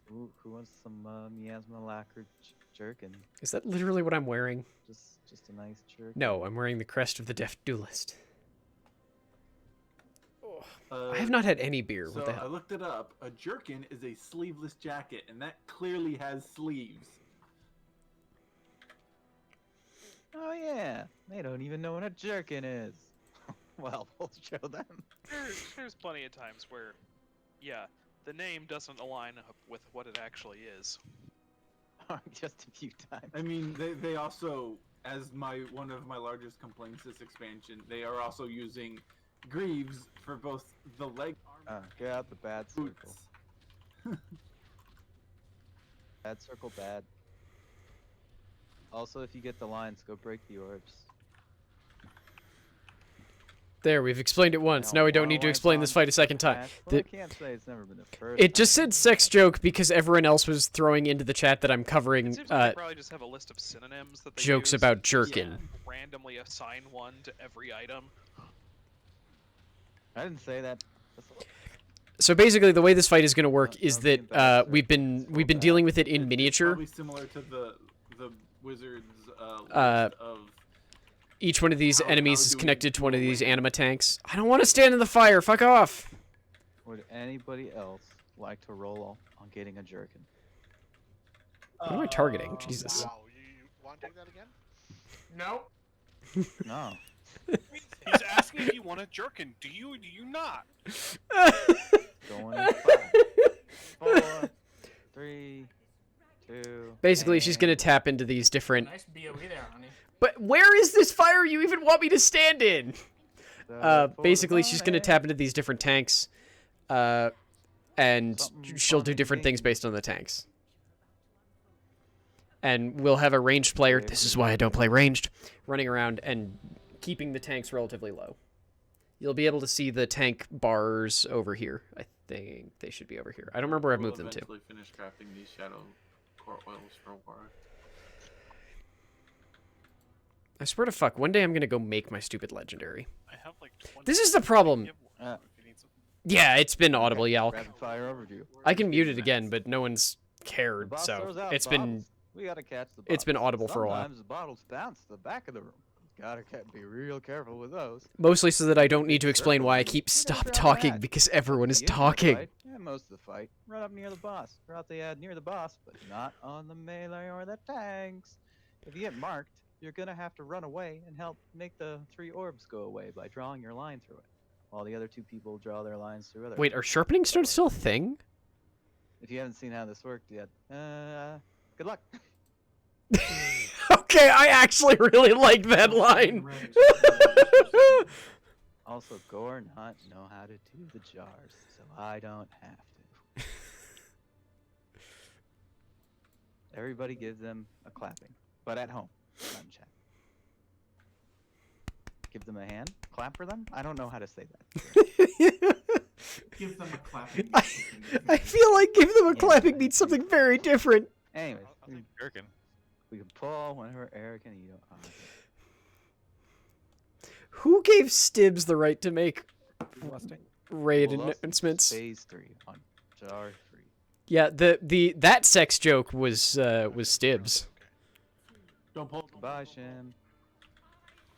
Who wants some miasma lacquer jerkin? Is that literally what I'm wearing? Just a nice jerkin. No, I'm wearing the crest of the Deft Duelist. Uh, I have not had any beer. So What the I hell? looked it up. A jerkin is a sleeveless jacket, and that clearly has sleeves. Oh yeah, they don't even know what a jerkin is. Well, we'll show them. There's plenty of times where, yeah, the name doesn't align up with what it actually is. Just a few times. I mean, they also, as one of my largest complaints this expansion, they are also using greaves for both the leg armor Get out the bad circle. boots. Bad circle, bad. Also, if you get the lines, go break the orbs. There, we've explained it once. Now we don't need to explain this fight a second time. Well, I can't say it's never been the first. It just time. said sex joke because everyone else was throwing into the chat that I'm It covering seems like they probably just have a list of synonyms that they jokes use, about and jerkin. just randomly assign one to every item. I didn't say that. So basically, the way this fight is going to work Don't- is don't be that embarrassed, we've been dealing with it in It's miniature. probably similar to the wizard's list of. Each one of these How enemies is do we connected to one of do these away? anima tanks. I don't want to stand in the fire. Fuck off. Would anybody else like to roll on getting a jerkin? What am I targeting? Jesus. Wow, you want to do that again? No. No. He's asking if you want a jerkin. Do you not? Going in 5, 4, 3, 2. Basically, she's going to and- tap into these different... Nice BOE there, honey. But where is this fire you even want me to stand in? for the Basically, she's going to money. tap into these different tanks. And Something she'll fun do and different things games. based on the tanks. And we'll have a ranged player, this is why I don't play ranged, running around and keeping the tanks relatively low. You'll be able to see the tank bars over here. I think they should be over here. I don't remember where I've We'll moved them to. eventually finish crafting these shadow core oils for war. I swear to fuck, one day I'm gonna go make my stupid legendary. I have like 20. This is the problem. Give one Uh, if you need some. Yeah, it's been audible, Yalk. Rapid fire overview. I can mute it again, but no one's The cared, boss so throws out it's been... bottles. We gotta catch the it's been bottles. audible for a while. Sometimes the bottles bounce to the back of the room. Gotta be real careful with those. Mostly so that I don't need to explain why I Circle. keep You gotta stop grab talking, that. because everyone is At the end of the talking. fight, yeah, most of the fight. Run up near the boss. Throughout the ad near the boss, but not on the melee or the tanks. If you get marked, you're gonna have to run away and help make the 3 orbs go away by drawing your line through it, while the other 2 people draw their lines through other. Wait, are sharpening stones still a thing? If you haven't seen how this worked yet, good luck. Okay, I actually really like that line. Also, Gore not know how to do the jars, so I don't have to. Everybody gives them a clapping, but at home, not in chat. Give them a hand, clap for them. I don't know how to say that. Give them a clapping. I feel like give them a clapping means something very different. Anyways, I'll take Gherkin. we can pull whenever Eric and you don't. Who gave Stibbs the right to make Rusting. raid Well, that's announcements? Phase 3 on Jar 3. Yeah, that sex joke was Stibbs. Don't pull. Goodbye, Shim.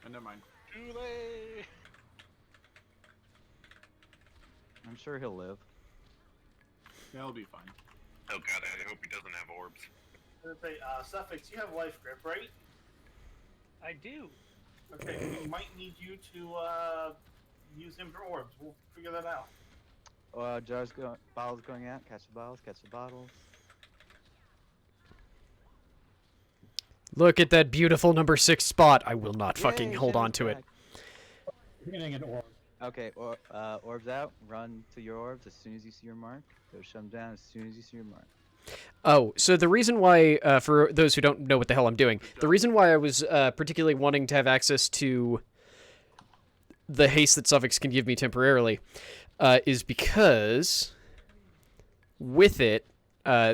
Never mind. Too late. I'm sure he'll live. That'll be fine. Oh god, I hope he doesn't have orbs. Say, Suffix, you have life grip, right? I do. Okay, we might need you to use him for orbs. We'll figure that out. Bottles going out. Catch the bottles. Catch the bottles. Look at that beautiful number 6 spot. I will not fucking Yay, hold Shim's on to it. back. Getting an orb. Okay, orbs out. Run to your orbs as soon as you see your mark. Go shut them down as soon as you see your mark. Oh, so the reason why, for those who don't know what the hell I'm doing, the reason why I was particularly wanting to have access to the haste that Suffix can give me temporarily is because with it,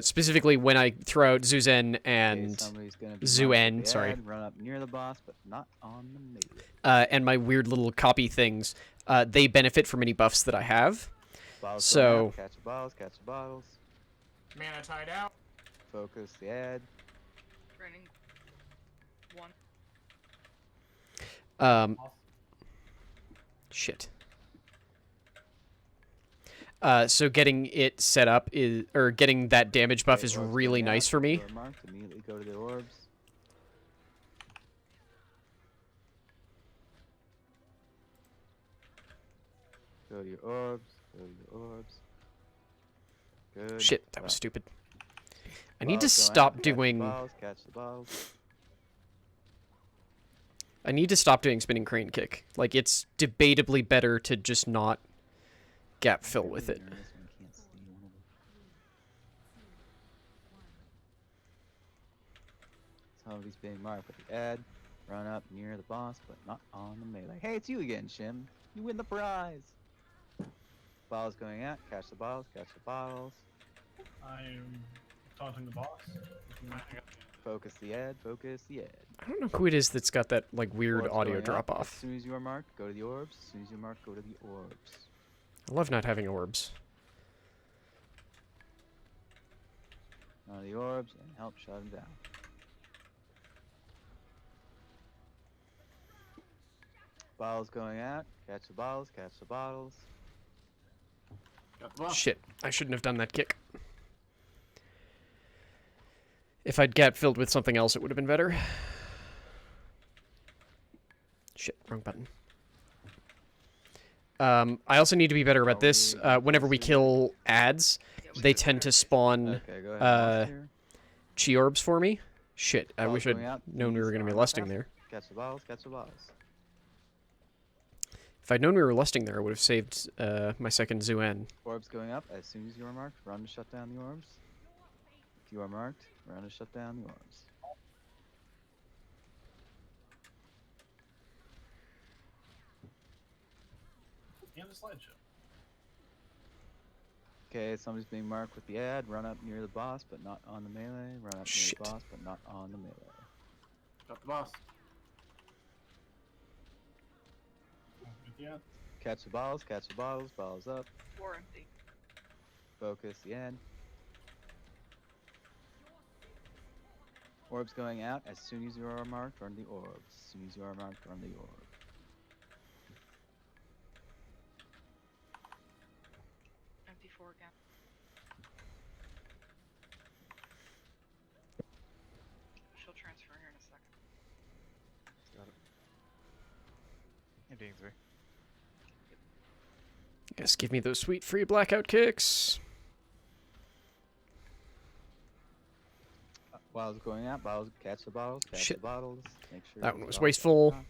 specifically when I throw out Zuzen and Zuen, sorry, run up near the boss, but not on the melee. And my weird little copy things, they benefit from any buffs that I have. Bottles So going out. Catch the bottles. Catch the bottles. Mana tied out. Focus the ad. Raining 1. Shit. So getting it set up is, or getting that damage buff is really nice for me. Marked, immediately go to the orbs. Go to your orbs. Go to your orbs. Good. Shit, that was stupid. I need to Bottles going stop out. doing. Catch the bottles. I need to stop doing spinning crane kick. Like, it's debatably better to just not gap fill with it. Somebody's being marked with the ad. Run up near the boss, but not on the melee. Hey, it's you again, Shim. You win the prize. Bottles going out. Catch the bottles. Catch the bottles. I'm taunting the boss. Focus the ad. Focus the ad. I don't know who it is that's got that, like, weird Orbs audio going up. drop As off. soon as you are marked, go to the orbs. As soon as you're marked, go to the orbs. I love not having orbs. Go to the orbs and help shut them down. Bottles going out. Catch the bottles. Catch the bottles. Shit, I shouldn't have done that kick. If I'd gap filled with something else, it would have been better. Shit, wrong button. I also need to be better about this. Whenever we kill ads, they tend to spawn chi orbs for me. Shit, I wish I'd known we were going to be lusting there. Catch the bottles. Catch the bottles. If I'd known we were lusting there, I would have saved my second Zuen. Orbs going up. As soon as you are marked, run to shut down the orbs. If you are marked, run to shut down the orbs. And the slideshow. Okay, somebody's being marked with the ad. Run up near the boss, but not on the melee. Run up near the boss, but not on the melee. Got the boss. Yeah. Catch the bottles. Catch the bottles. Bottles up. 4 empty. Focus the end. Orbs going out. As soon as you are marked, run the orbs. As soon as you are marked, run the orb. Empty 4 again. She'll transfer here in a second. Got it. Emptying 3. Guess give me those sweet free blackout kicks. Bottles going out. Bottles. Catch the bottles. Catch Shit. the bottles. Make sure That the one was bottles wasteful. are out.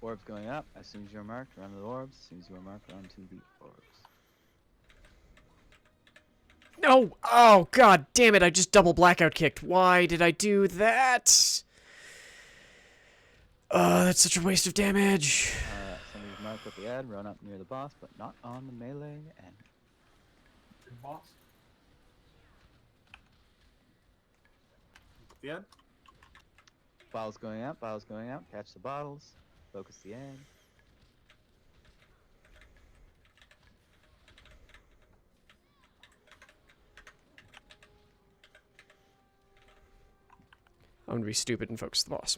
Orbs going up. As soon as you're marked, run to the orbs. As soon as you are marked, run to the orbs. No! Oh, god damn it, I just double blackout kicked. Why did I do that? Oh, that's such a waste of damage. Somebody's mark with the ad, run up near the boss, but not on the melee end. Big boss. The ad? Bottles going out, catch the bottles, focus the ad. I'm gonna be stupid and focus the boss.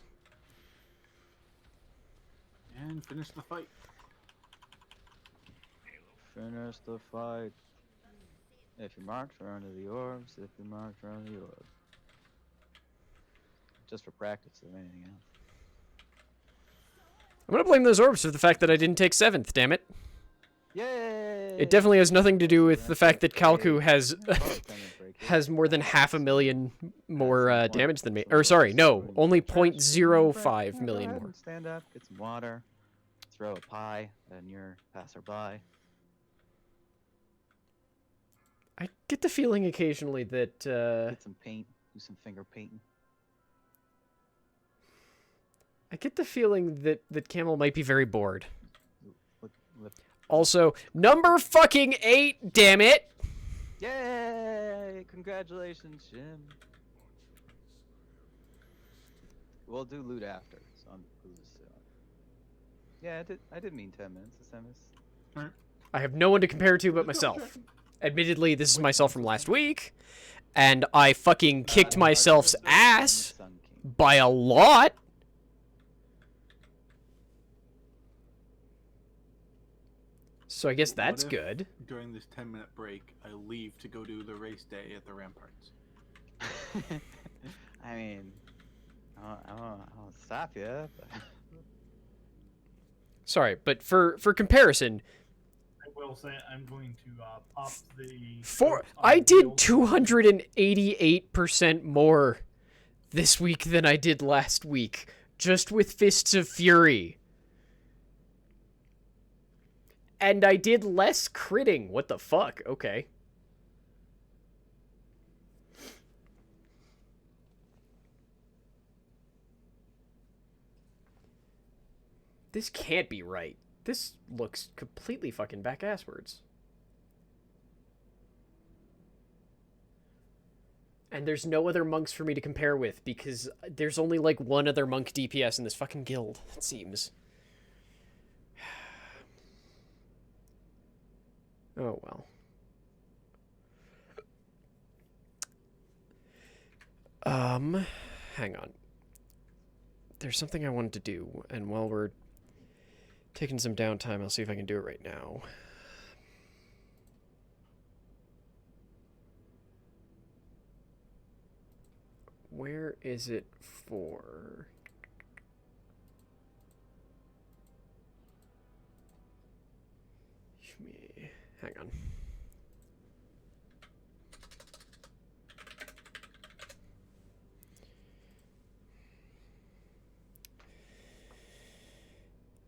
And finish the fight. Finish the fight. If you're marked, run to the orbs. If you're marked, run to the orbs. Just for practice, if anything else. I'm gonna blame those orbs for the fact that I didn't take 7th, damn it. Yay! It definitely has nothing to do with the fact that Kalku has has more than 500,000 more damage than me. Or sorry, no, only 0.05 million more. Stand up, get some water, throw a pie at your passerby. I get the feeling occasionally that Get some paint, do some finger painting. I get the feeling that Camel might be very bored. Lip. Also, number fucking 8, damn it! Yay! Congratulations, Jim. We'll do loot after, so I'm just, yeah, I did mean 10 minutes. It's 10 minutes. I have no one to compare to but myself. Admittedly, this is myself from last week, and I fucking kicked myself's ass by a lot. So I guess that's What if good. During this 10-minute break, I leave to go do the race day at the ramparts. I mean, I won't stop you. But... Sorry, but for comparison, I will say I'm going to pop the. I did 288% more this week than I did last week, just with Fists of Fury. And I did less critting. What the fuck? Okay. This can't be right. This looks completely fucking back-asswards. And there's no other monks for me to compare with, because there's only like one other monk DPS in this fucking guild, it seems. Oh, well. Hang on. There's something I wanted to do, and while we're taking some downtime, I'll see if I can do it right now. Where is it for? Hang on.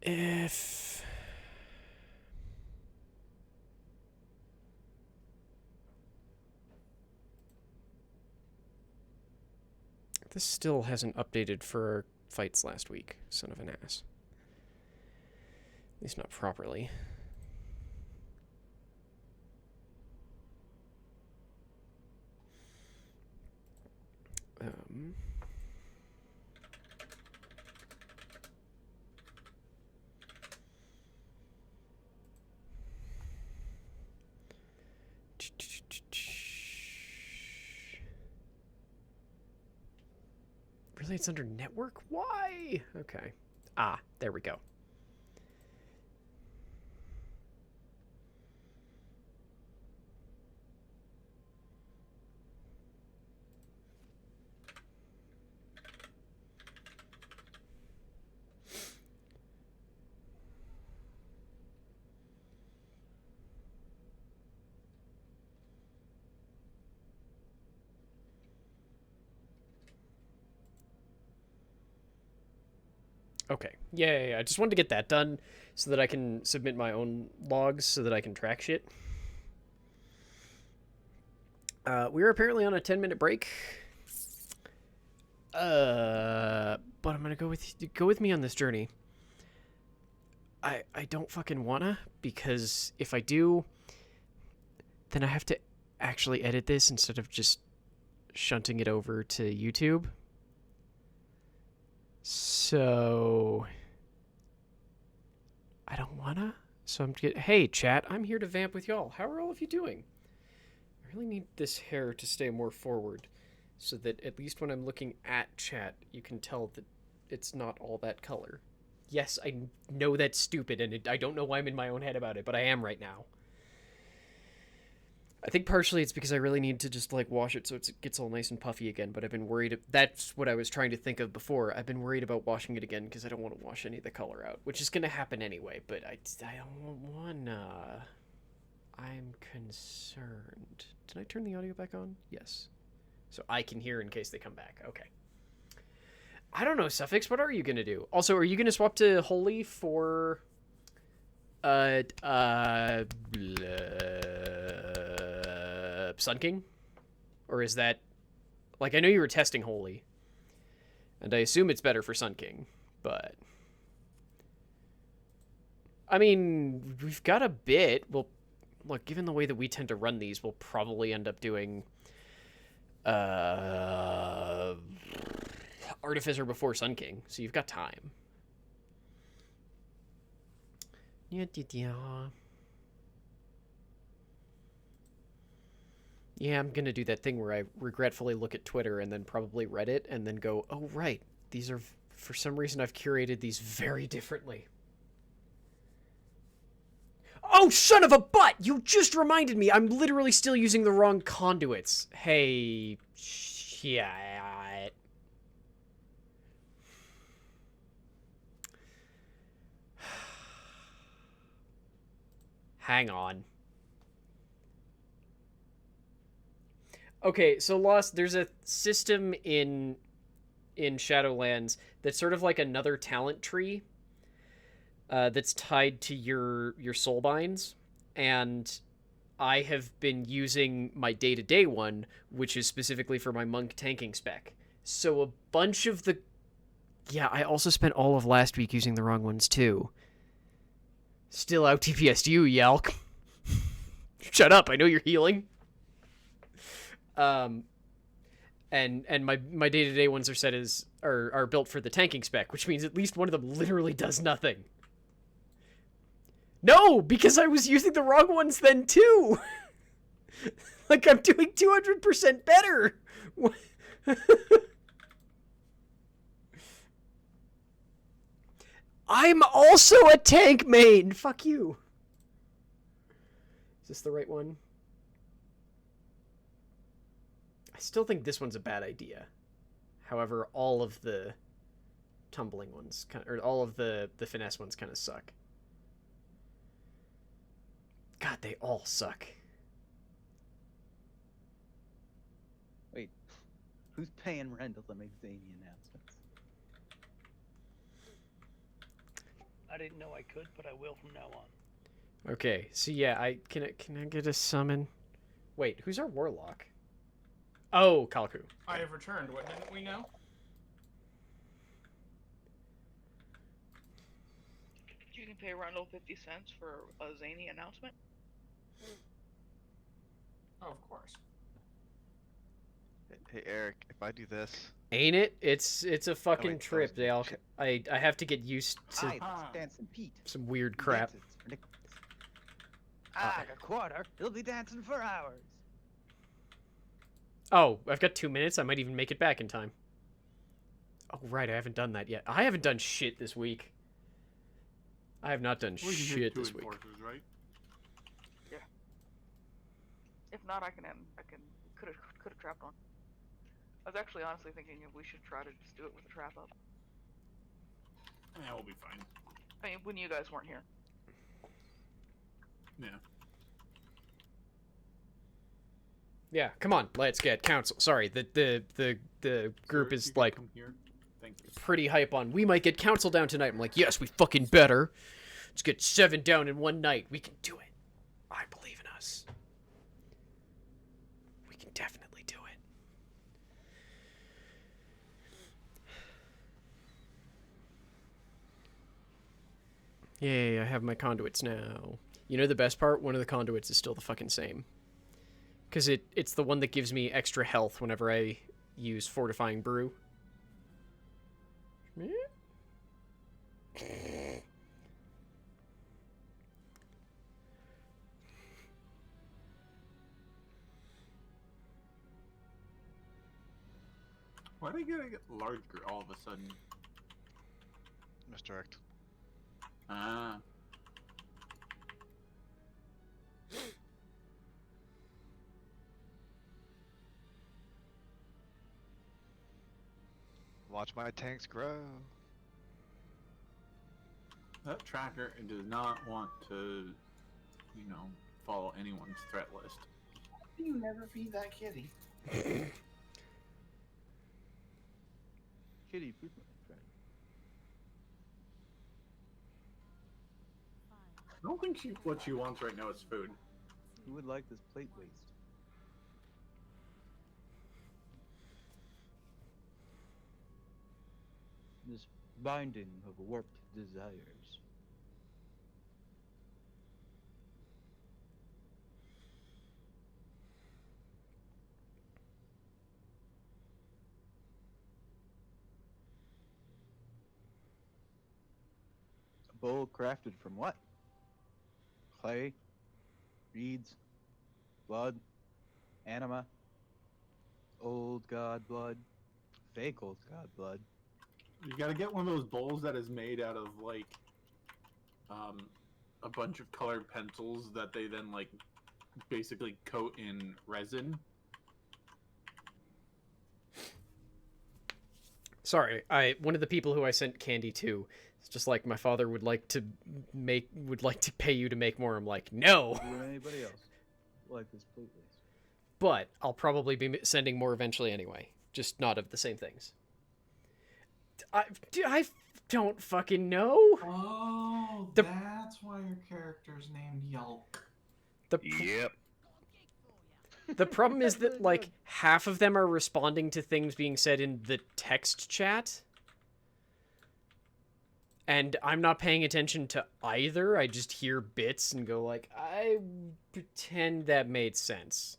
If this still hasn't updated for fights last week, son of an ass. At least not properly. Really, it's under network? Why? Okay. Ah, there we go. Okay. Yay. I just wanted to get that done so that I can submit my own logs so that I can track shit. We're apparently on a 10-minute break. But I'm going to go with me on this journey. I don't fucking wanna, because if I do, then I have to actually edit this instead of just shunting it over to YouTube. So I don't wanna. So hey chat, I'm here to vamp with y'all. How are all of you doing? I really need this hair to stay more forward so that at least when I'm looking at chat, you can tell that it's not all that color. Yes, I know that's stupid, and I don't know why I'm in my own head about it, but I am right now. I think partially it's because I really need to just, like, wash it so it gets all nice and puffy again, but I've been worried... That's what I was trying to think of before. I've been worried about washing it again because I don't want to wash any of the color out, which is going to happen anyway, but I don't wanna... I'm concerned. Did I turn the audio back on? Yes. So I can hear in case they come back. Okay. I don't know, Suffix, what are you going to do? Also, are you going to swap to Holy for... Sun King? Or is that... Like, I know you were testing Holy. And I assume it's better for Sun King, but... I mean, we've got a bit. Well, look, given the way that we tend to run these, we'll probably end up doing... Artificer before Sun King, so you've got time. Yeah, I'm gonna do that thing where I regretfully look at Twitter and then probably Reddit and then go, oh right, these are, for some reason I've curated these very differently. Oh, son of a butt! You just reminded me, I'm literally still using the wrong conduits. Hey, shit. Hang on. Okay, so Lost, there's a system in Shadowlands that's sort of like another talent tree that's tied to your soulbinds, and I have been using my day-to-day one, which is specifically for my monk tanking spec. So a bunch of the... Yeah, I also spent all of last week using the wrong ones too. Still out TPS'd you, Yelk. Shut up, I know you're healing. And my day-to-day ones are set as are built for the tanking spec, which means at least one of them literally does nothing. No, because I was using the wrong ones then too. Like I'm doing 200% better. I'm also a tank main. Fuck you. Is this the right one? I still think this one's a bad idea. However, all of the tumbling ones, or all of the finesse ones kind of suck. God, they all suck. Wait, who's paying Rendell to make zany announcements? I didn't know I could, but I will from now on. Okay, so yeah, can I get a summon? Wait, who's our warlock? Oh, Kalku. I have returned. What didn't we know? You can pay Rundle 50 cents for a zany announcement. Oh, of course. Hey Eric, if I do this, Ain't it? It's a fucking wait, trip. They all. I have to get used to Dancing Pete. some weird crap. Like a quarter, he'll be dancing for hours. Oh, I've got 2 minutes. I might even make it back in time. Oh, right. I haven't done that yet. I haven't done shit this week. I have not done shit this week. Right? Yeah. If not, I could have trapped on. I was actually honestly thinking if we should try to just do it with a trap up. Yeah, we'll be fine. I mean, when you guys weren't here. Yeah. Yeah, come on. Let's get council. Sorry, the group is like pretty hype on. We might get council down tonight. I'm like, yes, we fucking better. Let's get 7 down in one night. We can do it. I believe in us. We can definitely do it. Yay, I have my conduits now. You know the best part? One of the conduits is still the fucking same. Because it's the one that gives me extra health whenever I use Fortifying Brew. Why did I get larger all of a sudden? Misdirect. Ah. Watch my tanks grow. That tracker does not want to, you know, follow anyone's threat list. You never feed that kitty. Kitty frequently threatened. I don't think what she wants right now is food. Who would like this plate waste? This binding of warped desires. A bowl crafted from what? Clay, reeds, blood, anima, old god blood, fake old god blood. You gotta get one of those bowls that is made out of, like, a bunch of colored pencils that they then, like, basically coat in resin. Sorry, one of the people who I sent candy to, it's just like my father would like to pay you to make more. I'm like, no. You or anybody else like this plate waste? But I'll probably be sending more eventually anyway, just not of the same things. I don't fucking know. Oh, that's why your character's named Yelp. Yep. The problem is that, like, half of them are responding to things being said in the text chat. And I'm not paying attention to either. I just hear bits and go like, I pretend that made sense.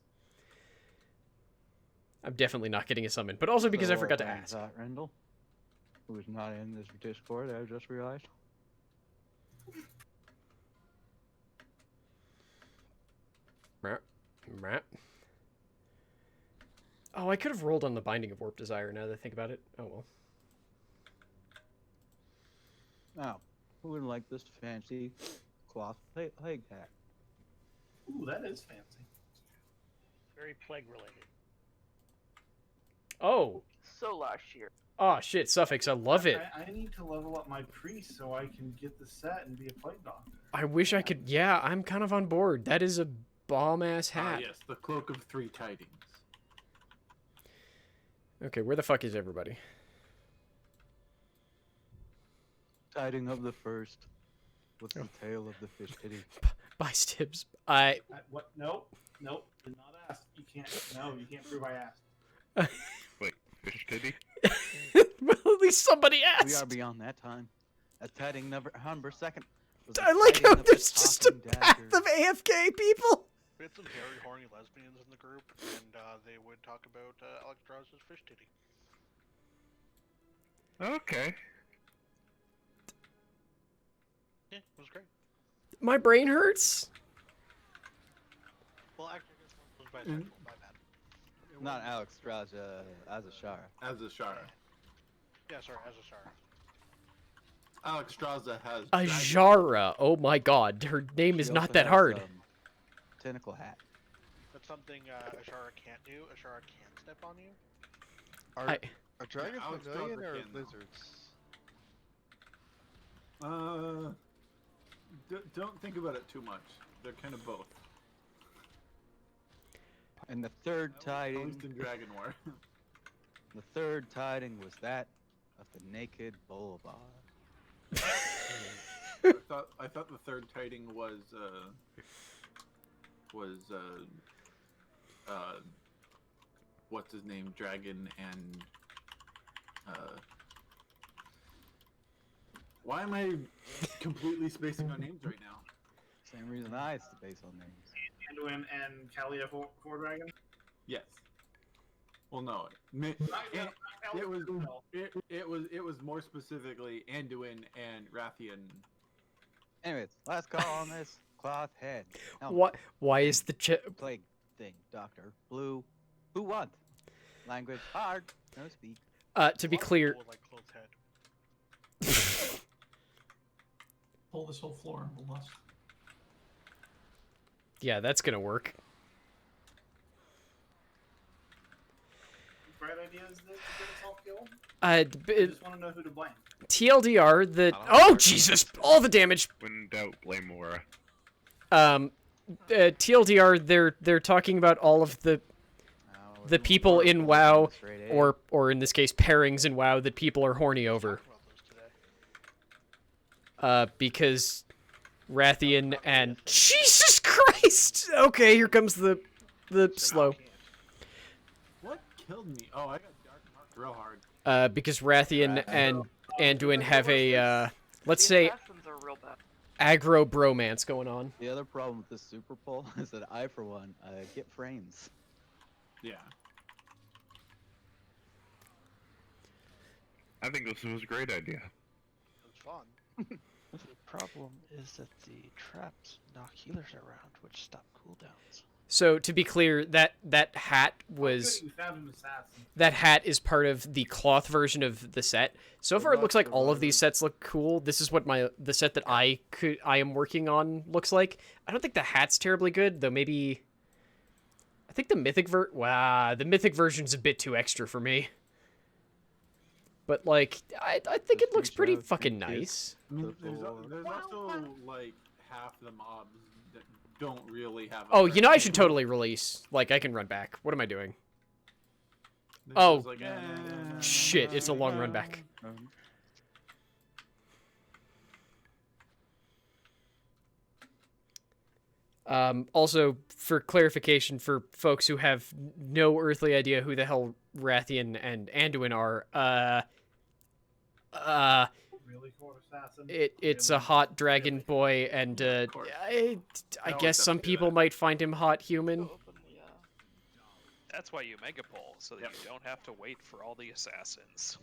I'm definitely not getting a summon, but also because I forgot to ask. Rendell, who is not in this Discord, I just realized. Oh, I could have rolled on the Binding of Warp Desire now that I think about it. Oh, well. Now, who would like this fancy cloth leg hat? Ooh, that is fancy. Very plague related. Oh. So last year. Oh, shit, Suffix, I love it. I need to level up my priest so I can get the set and be a plague doctor. I wish I could. Yeah, I'm kind of on board. That is a bomb-ass hat. Yes, the Cloak of Three Tidings. Okay, where the fuck is everybody? Tiding of the first. What's the tail of the fish titty? Bye, Stibs. What? Nope. Nope. Did not ask. You can't. No, you can't prove I asked. Wait, fish titty? Well, at least somebody asked. We are beyond that time. At tiding number second. I like how there's just a path of AFK people. We had some very horny lesbians in the group, and they would talk about Alexstrasza's fish titty. Okay. Yeah, it was great. My brain hurts. Well, actually, this one was bisexual, my bad. Not Alexstrasza, Azashara. Azashara. Yeah, sorry, Azashara. Alexstrasza has... Ajara. Oh my god, her name is not that hard. Tentacle hat. That's something Ashara can't do. Ashara can't step on you. Are dragons Alexstrasza mammalian or can, though. lizards? Don't think about it too much. They're kind of both. And the third At tiding. least in Dragon War. The third tiding was that of the naked Bolvar. I thought the third tiding was what's his name, Dragon and Why am I completely spacing on names right now? Same reason I space on names. Anduin and Kalia Four Dragon. Yes. Well, no. It was more specifically Anduin and Rathian. Anyways, last call on this cloth head. What? Why is the plague thing, Doctor Blue? Who won? Language hard, no speak. To be clear, Pull this whole floor and lust. yeah, that's gonna work. Bright idea is that to get us all killed? I just want to know who to blame. TLDR, oh Jesus, all the damage. When in doubt, blame Mora. TLDR, they're talking about all of the people in WoW, or in this case, pairings in WoW that people are horny over. Because Rathian and Jesus Christ. Okay, here comes the slow. What killed me? Oh, I got dark marked real hard. Because Rathian and Anduin have a let's say aggro bromance going on. The other problem with this super pull is that I, for one, get frames. Yeah. I think this was a great idea. It was fun. The problem is that the traps knock healers around, which stop cooldowns. So to be clear, that hat was that hat is part of the cloth version of the set. So far, it looks like all of these sets look cool. This is what the set that I am working on looks like. I don't think the hat's terribly good, though. Maybe I think the mythic the mythic version's a bit too extra for me. But like, I think it looks pretty fucking nice. I mean, there's also like half the mobs that don't really have. Oh, you know, I should totally release. Like, I can run back. What am I doing? Oh, like, shit! It's a long run back. Also, for clarification, for folks who have no earthly idea who the hell Rathian and Anduin are, Really cool assassin. it's a hot dragon boy, and I guess some people might find him hot human. That's why you mega pull, so that you don't have to wait for all the assassins.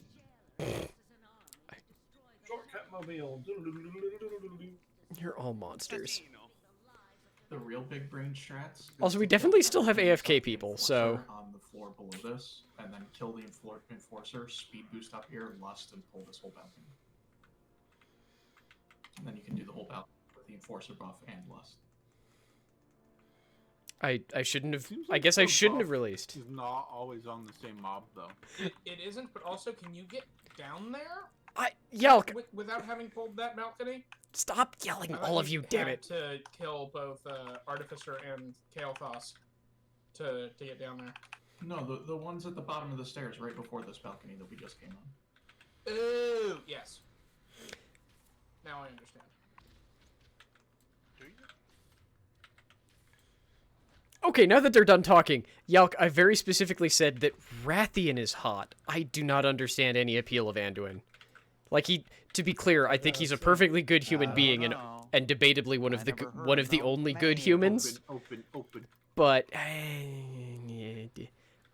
Shortcut mobile. You're all monsters. The real big brain strats. Also, we definitely still have AFK people, so on the floor below this, and then kill the enforcer, speed boost up here, lust, and pull this whole balcony. And then you can do the whole balcony with the enforcer buff and lust. I shouldn't have. I guess I shouldn't have released. He's not always on the same mob though. It isn't, but also, can you get down there? Yelk. Without having pulled that balcony? Stop yelling, all of you! Damn it! To kill both Artificer and Kael'thas to get down there. No, the ones at the bottom of the stairs, right before this balcony that we just came on. Ooh, yes. Now I understand. Do you? Okay, now that they're done talking, Yelk, I very specifically said that Rathian is hot. I do not understand any appeal of Anduin. Like, to be clear, I think he's a perfectly good human being and debatably one of the only good humans. Open. But I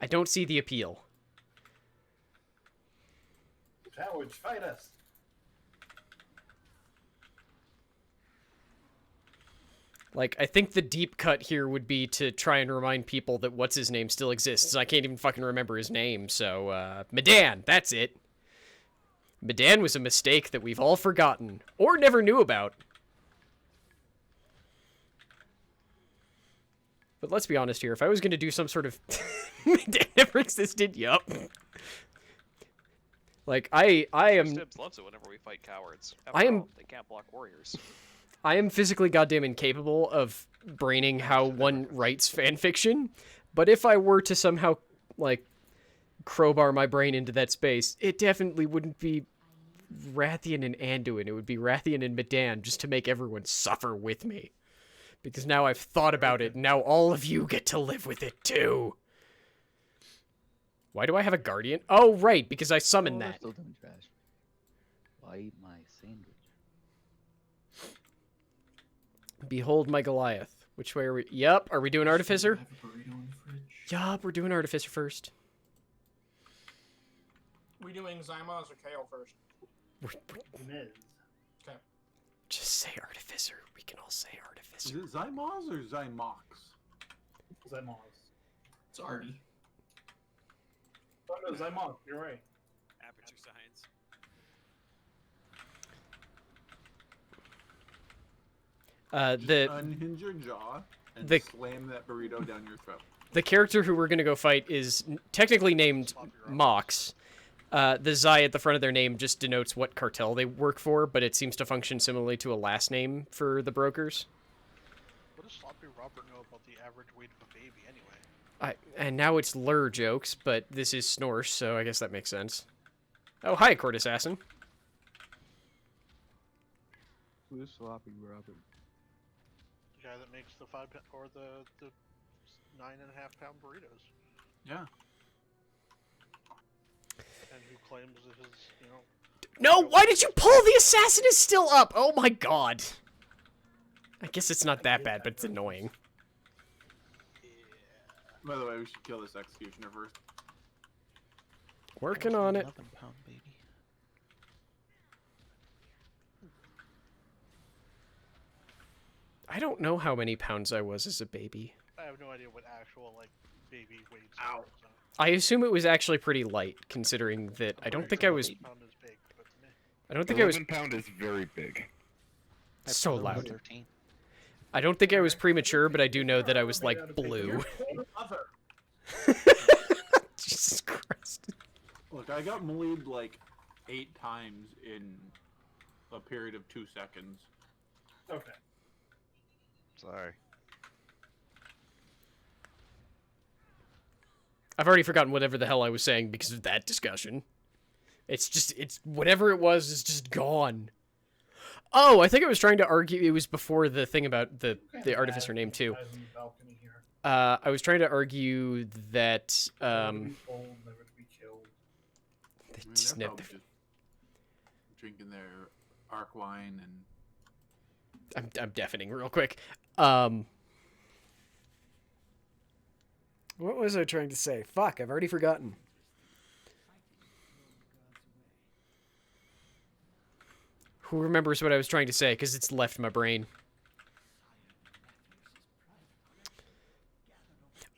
don't see the appeal. Cowards, fight us. Like, I think the deep cut here would be to try and remind people that what's-his-name still exists. I can't even fucking remember his name, so, Medan, that's it. Medan was a mistake that we've all forgotten, or never knew about. But let's be honest here, if I was going to do some sort of... Medan never existed, yup. Like, I am... Stibbs loves it whenever we fight cowards. They can't block warriors. I am physically goddamn incapable of braining how one writes fanfiction, but if I were to somehow, like, crowbar my brain into that space, it definitely wouldn't be Rathian and Anduin. It would be Rathian and Medan, just to make everyone suffer with me. Because now I've thought about it, and now all of you get to live with it too. Why do I have a guardian? Oh, right, because I summoned that. Still doing trash. Why eat my sandwich? Behold my Goliath. Which way are we? Yup. Are we doing Artificer? I have a burrito in the fridge. Yup, we're doing Artificer first. We doing xy'mox or Kale first? Miz. Okay. Just say Artificer. We can all say Is Artificer. it xy'mox or xy'mox? xy'mox. It's Artie. Oh no, xy'mox. You're right. Aperture science. Just unhinge your jaw and slam that burrito down your throat. The character who we're going to go fight is technically named Mox. The Xy at the front of their name just denotes what cartel they work for, but it seems to function similarly to a last name for the brokers. What does Sloppy Robert know about the average weight of a baby anyway? And now it's lure jokes, but this is Snorsh, so I guess that makes sense. Oh, hi, Court Assassin. Who's Sloppy Robert? The guy that makes the 5 or the 9.5 pound burritos. Yeah. And who claims it is, you know. No, why did you pull? The assassin is still up. Oh my god. I guess it's not that bad, but it's annoying. By the way, we should kill this executioner first. Working on it. 11-pound baby. I don't know how many pounds I was as a baby. I have no idea what actual like baby weights are. So. I assume it was actually pretty light, considering that I don't think I was. I don't think I was. 11-pound is very big. So loud. 13. I don't think I was premature, but I do know that I was like blue. Jesus Christ. Look, I got mullied like 8 times in a period of 2 seconds. Okay. Sorry. I've already forgotten whatever the hell I was saying because of that discussion. It's whatever it was is just gone. Oh, I think I was trying to argue, it was before the thing about the Artificer name too. I was trying to argue that, they just They're probably just drinking their arc wine and... I'm deafening real quick. What was I trying to say? Fuck, I've already forgotten. Who remembers what I was trying to say? Because it's left my brain.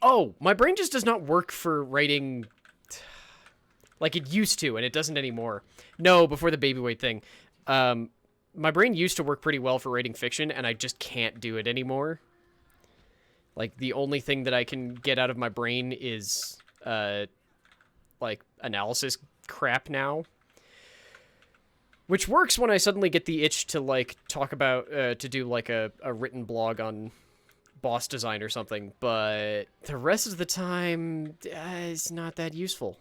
Oh, my brain just does not work for writing... like it used to, and it doesn't anymore. No, before the baby weight thing. My brain used to work pretty well for writing fiction, and I just can't do it anymore. Like, the only thing that I can get out of my brain is, like, analysis crap now. Which works when I suddenly get the itch to, like, talk about, to do, like, a written blog on boss design or something, but the rest of the time, it's not that useful.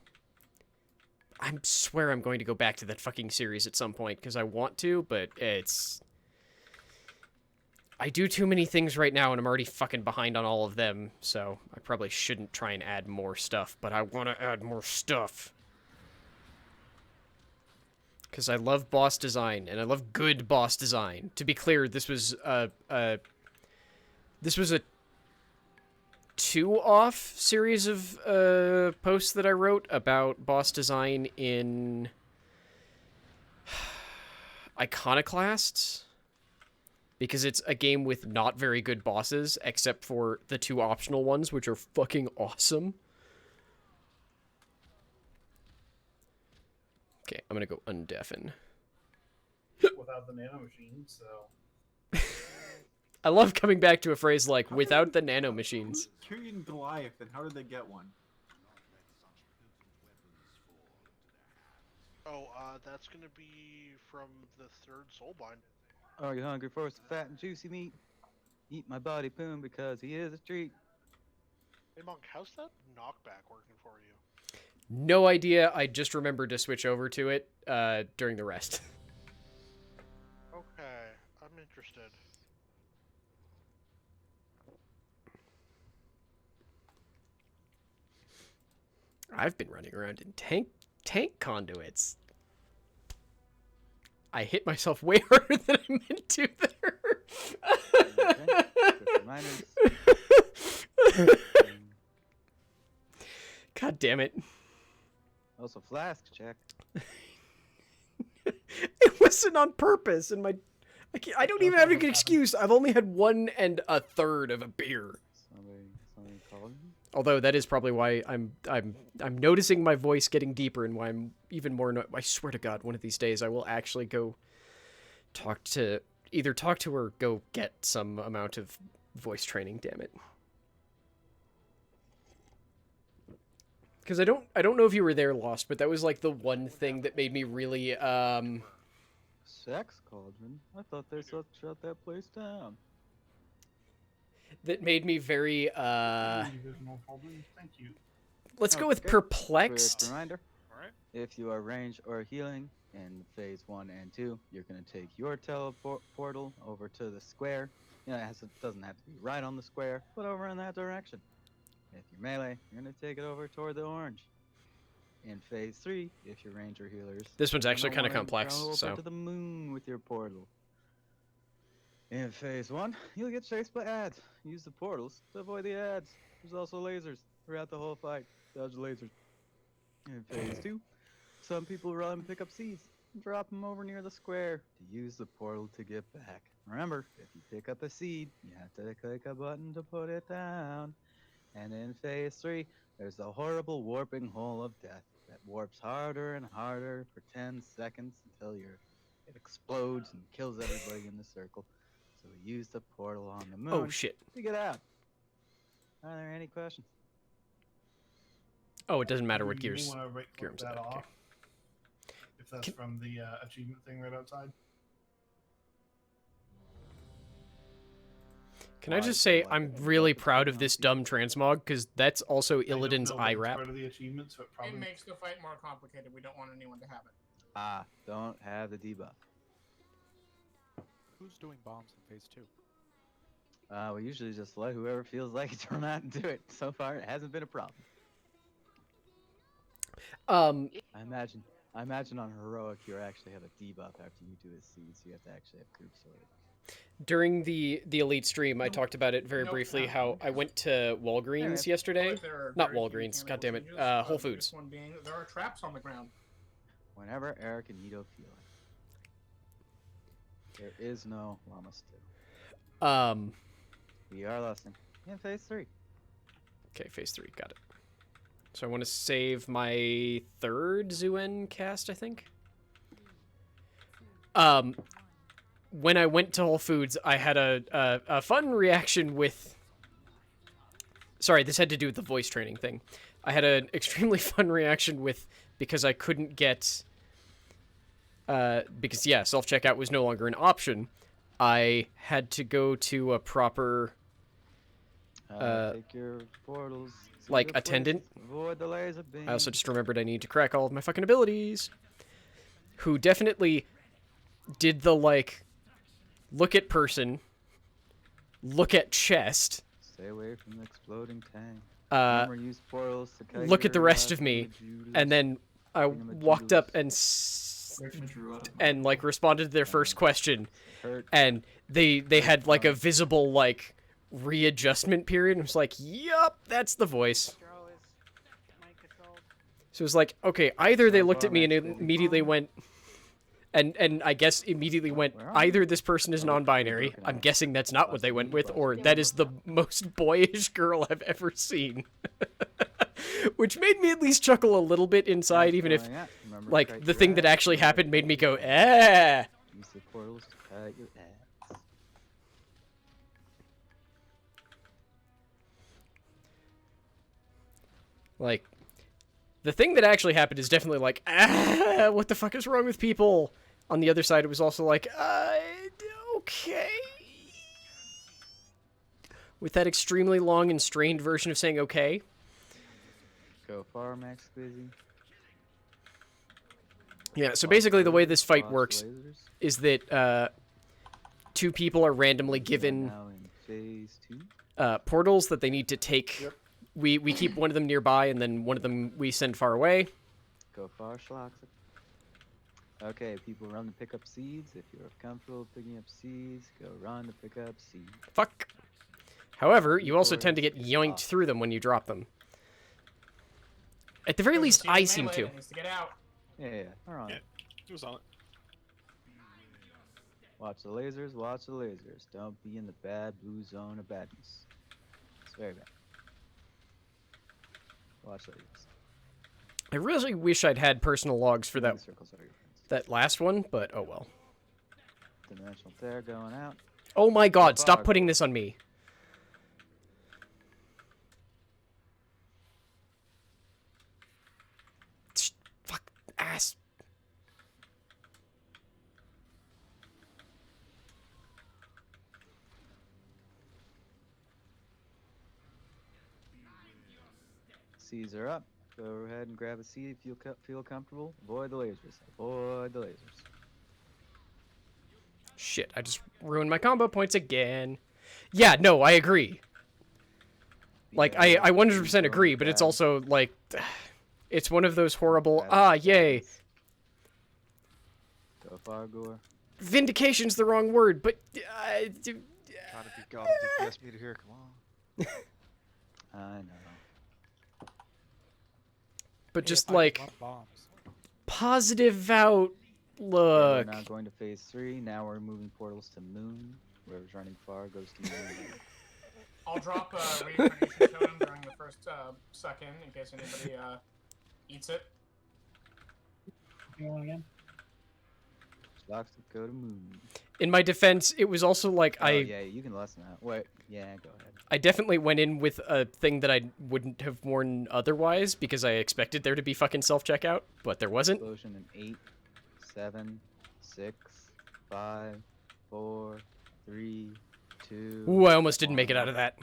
I swear I'm going to go back to that fucking series at some point, because I want to, but it's... I do too many things right now, and I'm already fucking behind on all of them, so I probably shouldn't try and add more stuff, but I want to add more stuff. Because I love boss design, and I love good boss design. To be clear, this was a 2-off series of posts that I wrote about boss design in Iconoclasts, because it's a game with not very good bosses, except for the 2 optional ones, which are fucking awesome. Okay, I'm gonna go undeafen. Without the nano machine, so... I love coming back to a phrase like, without the nano machines. Tyrion Goliath, and how did they get one? Oh, that's gonna be from the 3rd Soulbind. Are you hungry for some fat and juicy meat? Eat my body poon because he is a treat. Hey Monk, how's that knockback working for you? No idea, I just remembered to switch over to it during the rest. Okay, I'm interested. I've been running around in tank conduits. I hit myself way harder than I meant to there. Okay. Quick reminders. God damn it. Also, flask check. It wasn't on purpose, and I don't even have a good excuse. I've only had 1 1/3 of a beer. Somebody called me? Although that is probably why I'm noticing my voice getting deeper and why I'm even more I swear to God, one of these days I will actually go either talk to or go get some amount of voice training, damn it. Because I don't know if you were there, Lost, but that was like the one thing that made me really Sex cauldron? I thought they shut that place down. that made me very Divisional cauldron, thank you. let's go with Okay. perplexed. Quick reminder. Alright. If you are range or healing in phase 1 and 2, you're going to take your teleport portal over to the square. You know, it doesn't have to be right on the square, but over in that direction. If you're melee, you're going to take it over toward the orange. In phase 3, if you're range or healers, This one's you're actually gonna kind of wanna complex, go over so to the moon with your portal. In phase 1, you'll get chased by ads. Use the portals to avoid the ads. There's also lasers throughout the whole fight. Dodge the lasers. In phase 2, some people run and pick up seeds and drop them over near the square to use the portal to get back. Remember, if you pick up a seed, you have to click a button to put it down. And in phase 3, there's the horrible warping hole of death that warps harder and harder for 10 seconds until it explodes and kills everybody in the circle. So we use the portal on the moon oh shit. to get out. Are there any questions? Oh, it doesn't matter You what may gears wanna gear that okay. off, if that's from the achievement thing right outside. Can I just say I'm really proud of this dumb transmog, because that's also Illidan's eye wrap. Part of the achievement, so it It probably makes the fight more complicated. We don't want anyone to have it. Don't have the debuff. Who's doing bombs in phase 2? We usually just let whoever feels like it turn out and do it. So far, it hasn't been a problem. I imagine on heroic you actually have a debuff after you do a seed, so you have to actually have group sorted. During the elite stream, I talked about it very briefly. How I went to Walgreens yesterday. But there are Not very few Walgreens. God mechanical damn it. changes, Whole the Foods. biggest one being that there are traps on the ground. Whenever Eric and Ito feel it. There is no llama stew. We are listening. In phase 3. Okay, phase 3. Got it. So I want to save my 3rd Zuen cast, I think. When I went to Whole Foods, I had a fun reaction with... Sorry, this had to do with the voice training thing. I had an extremely fun reaction with... Because I couldn't get... because, yeah, self-checkout was no longer an option. I had to go to a proper... take your portals. like, attendant. Avoid the laser beam. I also just remembered I need to crack all of my fucking abilities. Who definitely did the, like... Look at person. Look at chest. Stay away from the exploding tank. Uh, Use portals to cut look at the your, rest of me, and then I walked up and like responded to their first question, and they had like a visible like readjustment period. And I was like, "Yup, that's the voice." So it was like, okay, either they looked at me and immediately went, and I guess immediately went, either this person is non-binary, I'm guessing that's not what they went with, or that is the most boyish girl I've ever seen. Which made me at least chuckle a little bit inside, even if, like, the thing that actually happened made me go, eh. Use the portals to cut your ass. Like, the thing that actually happened is definitely like, what the fuck is wrong with people? On the other side, it was also like, okay. With that extremely long and strained version of saying okay. Go far, Max Squizzy. Yeah, so basically the way this fight works is that 2 people are randomly given portals that they need to take. Yep. We keep one of them nearby, and then one of them we send far away. Go far, Schloxer. Okay, people run to pick up seeds. If you're comfortable picking up seeds, go run to pick up seeds. Fuck. However, you also tend to Decoys get is yoinked off. through them when you drop them. At the very There's a least, seed I in seem melee to. that needs to get out. Yeah, we're on Yeah, it. he was on it. Watch the lasers, watch the lasers. Don't be in the bad blue zone of badness. It's very bad. Watch lasers. I really wish I'd had personal logs for that These circles are your friends. that last one, but oh well. Dimensional tear going out. Oh my god, So stop far, putting go. this on me. Fuck ass. Seeds are up. Go ahead and grab a seed if you feel comfortable. Avoid the lasers. Avoid the lasers. Shit, I just ruined my combo points again. Yeah, no, I agree. Like, Yeah, I 100% going agree, but it's bad. also, like, it's one of those horrible, Bad yay. badness. Go far, Gore. Vindication's the wrong word, but, Trying to be God of DPS meter here, come on. I know. but Hey, just, if I like, could love bombs. positive Yeah, outlook. we're now going to phase 3. Now we're moving portals to Moon. Whoever's running far goes to Moon. I'll drop a reincarnation totem during the first second in case anybody eats it. You want again? Locks to go to Moon. In my defense, it was also like Oh, yeah, you can lessen that. Wait, yeah, go ahead. I definitely went in with a thing that I wouldn't have worn otherwise because I expected there to be fucking self-checkout, but there wasn't. Explosion in 8, 7, 6, 5, 4, 3, 2. Ooh, I almost didn't make it out of that.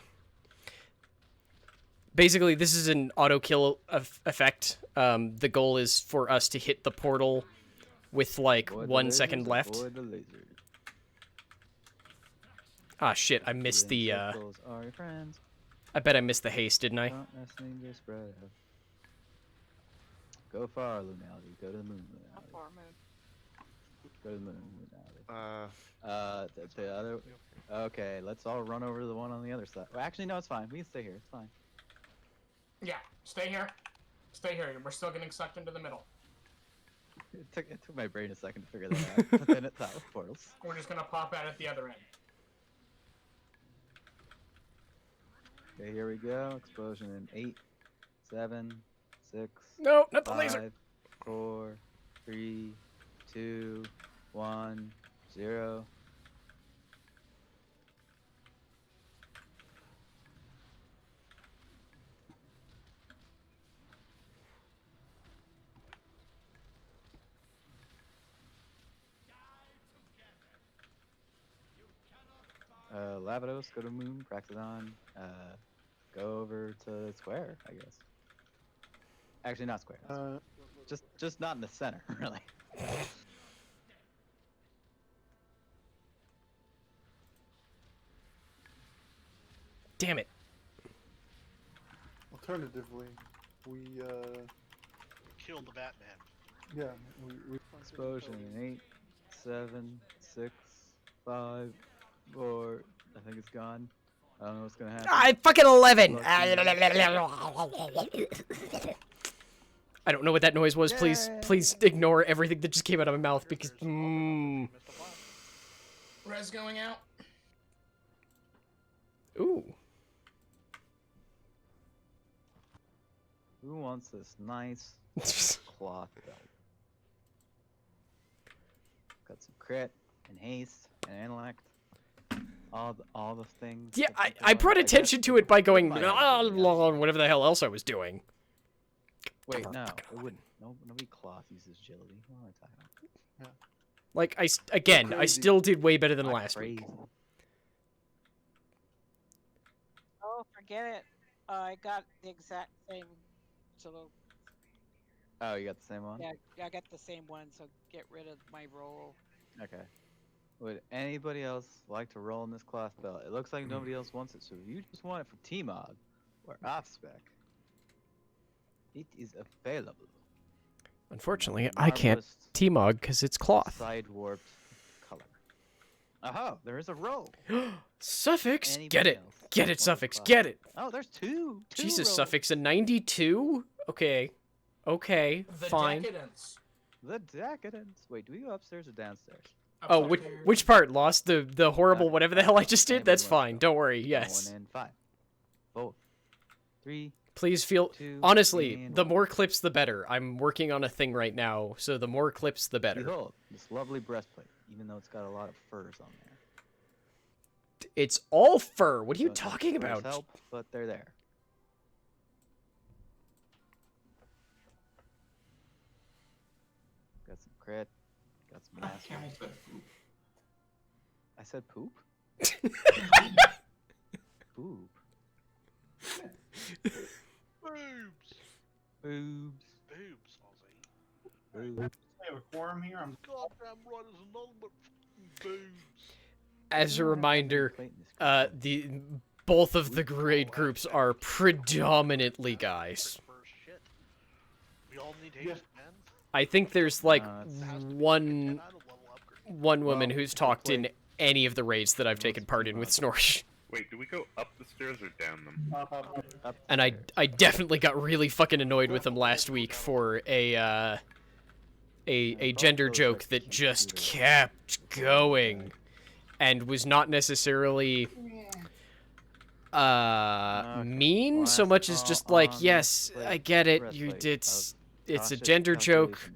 Basically, this is an auto-kill effect. The goal is for us to hit the portal with, like, Avoid the 1 lasers, second left. Avoid the lasers. Ah, shit, I missed the, Circles are your friends. I bet I missed the haste, didn't I? Don't wrestling just spread out. Go far, Lunality. Go to the Moon, How Lunality. far, Moon? Go to the Moon, Lunality. The other... Okay, let's all run over to the one on the other side. Well, actually, no, it's fine. We can stay here. It's fine. Yeah, stay here. Stay here. We're still getting sucked into the middle. It took my brain a second to figure that out, but then it's out with portals. We're just gonna pop out at the other end. Okay, here we go. Explosion in 8, 7, 6. No, not the 5, laser. 4, 3, 2, 1, 0. Lavados, go to Moon, Praxidon, go over to Square, I guess. Actually, not Square. Just not in the center, really. Damn it. Alternatively, we Kill the Batman. yeah, we Explosion in 8, 7, 6, 5, 4. I think it's gone. I don't know what's gonna happen. I fucking 11. Lucky. I don't know what that noise was. Please ignore everything that just came out of my mouth because. Res going out. Ooh. Who wants this nice cloth belt? Got some crit and haste and intellect. All the things. Yeah, that people I want. brought I guess attention to it by going Might have been, yeah. whatever the hell else I was doing. Wait, no, it wouldn't. Nobody cloth uses agility. What am I talking about? Like again, I Crazy. still did way better than I'm last week. crazy. Oh, forget it. I got the exact same. So Oh, you got the same one? yeah, I got the same one. So get rid of my roll. Okay. Would anybody else like to roll in this cloth belt? It looks like nobody else wants it, so if you just want it for T-Mod or off spec, it is available. Unfortunately, I can't T-Mog because it's cloth. Side warped color. Oh, there is a row. Suffix, Anybody get it. else Get want it, to Suffix, clap? get it. Oh, there's two. Jesus, rows. Suffix, a 92? Okay. Okay, The fine. decadence. The decadence. Wait, do we go upstairs or downstairs? Oh, which part? Lost the horrible whatever the hell I just did? Anybody That's wants fine. to Don't worry. Yes. Going in 5, 4, 3. Please feel... 2, Honestly, and the 1. more clips, the better. I'm working on a thing right now, so the more clips, the better. Behold, this lovely breastplate, even though it's got a lot of furs on there. It's all fur. What are you Don't think talking furs about? Help, but they're there. Got some crit. Got some mastery. Camel said poop. I said poop? Poop. Boobs. Boobs. Boobs, Ozzy. Boobs. I have a quorum here. I'm Goddamn right, there's nothing but fucking boobs. As a reminder, both of the grade groups are predominantly guys. Shit. We all need Asian men. I think there's like one woman who's talked in any of the raids that I've taken part in with Snorsh. Wait, do we go up the stairs or down them? Up And I definitely got really fucking annoyed with them last week for a gender joke that just kept going and was not necessarily mean so much as just like, yes, I get it, it's a gender joke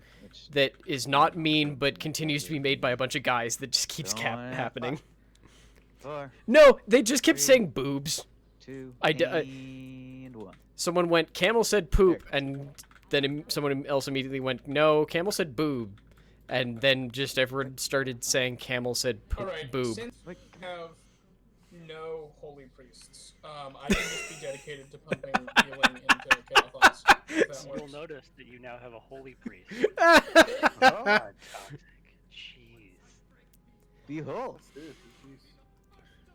that is not mean but continues to be made by a bunch of guys that just keeps happening. 4, No, they just kept saying boobs. 2, and 1. Someone went, Camel said poop, and then someone else immediately went, no, Camel said boob. And then just everyone started saying Camel said Alright, boob. since we have no holy priests, I can just be dedicated to pumping healing into Chaos. You'll notice that you now have a holy priest. God. Jeez. Behold,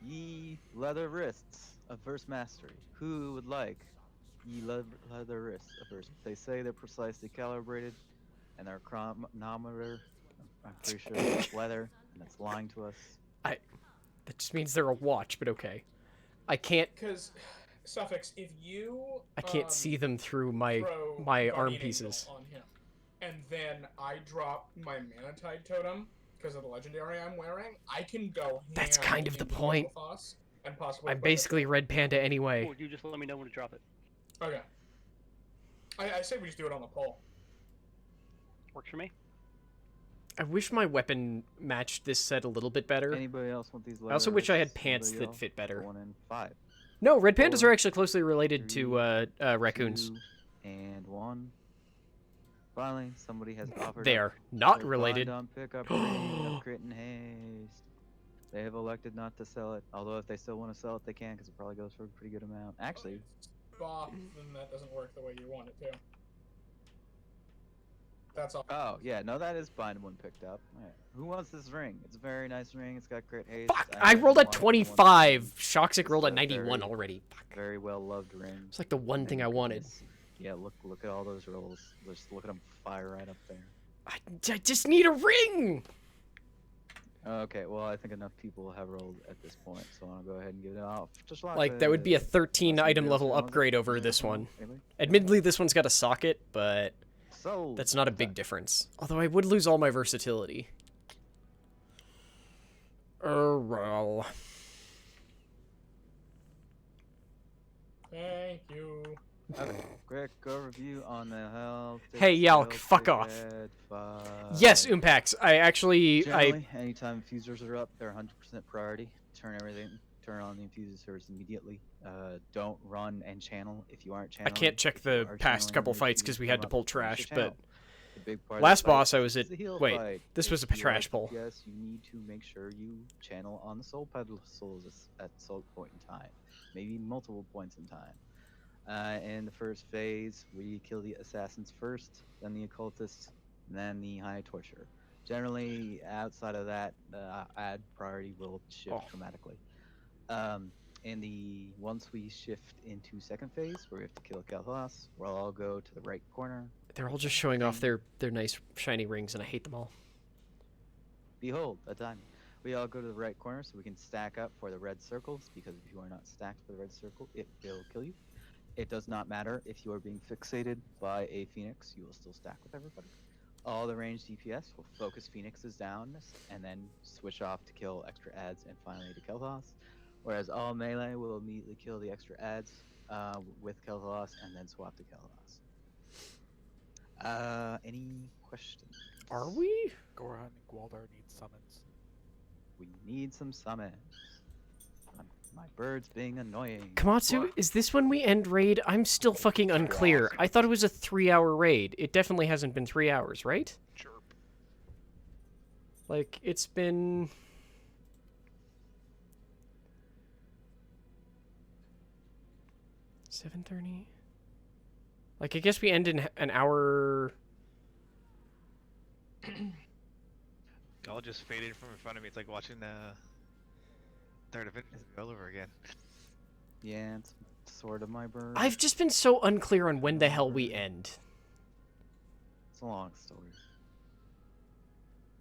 ye leather wrists of verse mastery. Who would like ye leather wrists of verse? They say they're precisely calibrated, and their chronometer, I'm pretty sure it's leather, and it's lying to us. That just means they're a watch, but okay. I can't... Because, Suffix, if you... I can't see them through my throw arm Guardian pieces. Angel on him, and then I drop my Manatide Totem, because of the legendary I'm wearing, I can go That's ham kind of the into point. Lithos and possibly I'm put basically Red Panda anyway. Cool, you just let me know when to drop it. Okay. I say we just do it on the pole. Works for me. I wish my weapon matched this set a little bit better. Anybody else want these leather I also wish I had wrists? pants Anybody that else? fit better. 1 and 5. No, red pandas 4, are actually closely related to raccoons. 2, and 1. Finally, somebody has offered. They up are not their related. blind on pickup rate of crit and haste. They have elected not to sell it, although if they still want to sell it, they can, because it probably goes for a pretty good amount. Actually, Bob, then that doesn't work the way you want it to. That's all. oh yeah, no, that is bind one picked up. Alright. Who wants this ring? It's a very nice ring. It's got crit haste. Fuck! I rolled at 25. Shoxic rolled at 91 already. Fuck. Very well loved ring. It's like the one thing I wanted. Yeah, look at all those rolls. Just look at them fire right up there. I just need a ring! Okay, well, I think enough people have rolled at this point, so I'll go ahead and give it off. Just Like, that would be a 13 item level upgrade over this one. Admittedly, this one's got a socket, but that's not a big difference. Although I would lose all my versatility. Well. Thank you. Okay, quick overview on the health. Hey, Yalk, fuck off. Yes, Umpax. I actually... Generally, anytime infusers are up, they're 100% priority. Turn on the infuser service immediately. Don't run and channel if you aren't channeling. I can't check the past couple fights because we had to pull trash, but... Last Last boss I was at... Wait, fight. this was a trash pull. Yes, you need to make sure you channel on the soul pedestals at some point in time. Maybe multiple points in time. In the first phase, we kill the assassins first, then the occultists, then the high torture. Generally, outside of that, add priority will shift dramatically. Once we shift into second phase, where we have to kill Kalthas, we'll all go to the right corner. They're all just showing off their nice shiny rings, and I hate them all. Behold, a diamond. We all go to the right corner so we can stack up for the red circles, because if you are not stacked for the red circle, it will kill you. It does not matter if you are being fixated by a Phoenix, you will still stack with everybody. All the ranged DPS will focus Phoenixes down and then switch off to kill extra adds and finally to Kel'Thas. Whereas all melee will immediately kill the extra adds with Kel'Thas and then swap to Kel'Thas. Any questions? Are we? Goran and Gwaldar need summons. We need some summons. My bird's being annoying. Kamatsu, is this when we end raid? I'm still fucking unclear. I thought it was a 3-hour raid. It definitely hasn't been 3 hours, right? Chirp. Like, it's been... $7:30? Like, I guess we end in an hour... All just faded from in front of me. It's like watching the third event all over again. Yeah, it's sort of my bird. I've just been so unclear on when the hell we end. It's a long story.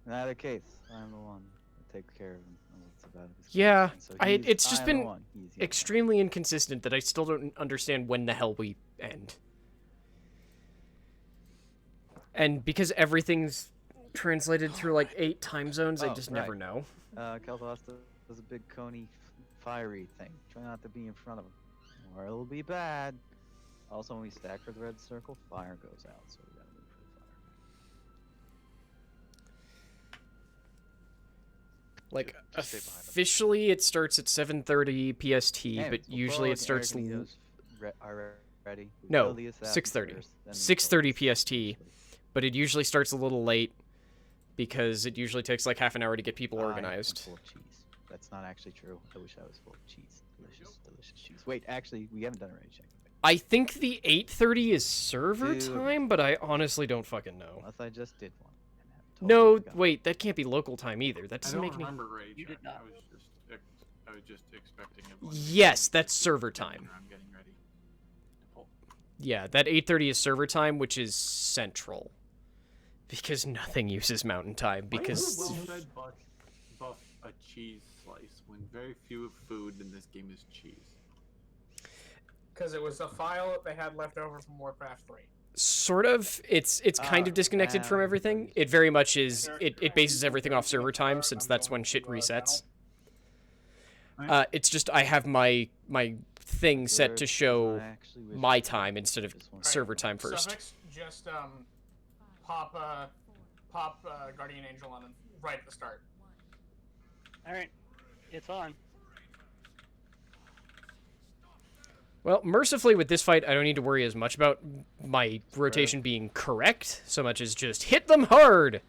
In either case, I'm the one that takes care of him. That's about it. Yeah, So it's just I am the been one. He's the extremely inconsistent that I still don't understand when the hell we end. And because everything's translated through like 8 time zones, I just never know. Kel'Thas does a big coney fiery thing. Try not to be in front of him, or it'll be bad. Also, when we stack for the red circle, fire goes out, so we gotta move for the fire. Like, Just stay behind them. officially it starts at 7:30 PST, Hey, but we'll usually follow it starts... Eric and he goes, are ready. We No, kill the assassins 6:30. first, then we 6:30 focus. PST, but it usually starts a little late because it usually takes like half an hour to get people I am organized. full of cheese. That's not actually true. I wish I was full of cheese. Delicious, delicious cheese. Wait, actually, we haven't done a raid check. I think the 8:30 is server Dude. time, but I honestly don't fucking know. Unless I just did one. No, wait, that can't be local time either. That I doesn't don't make any... remember raid You did check. not. I was just expecting it. Yes, that's server time. I'm getting ready. Yeah, that 8:30 is server time, which is central. Because nothing uses mountain time, because... Why would well buff a cheese slice when very few food in this game is cheese? Because it was a file that they had left over from Warcraft 3. Sort of. It's kind of disconnected from everything. It very much is... It bases everything off server time, since that's when shit resets. It's just I have my thing set to show my time instead of server time first. Suffix, just pop Guardian Angel on him right at the start. All right, it's on. Well, mercifully with this fight, I don't need to worry as much about my rotation being correct, so much as just hit them hard!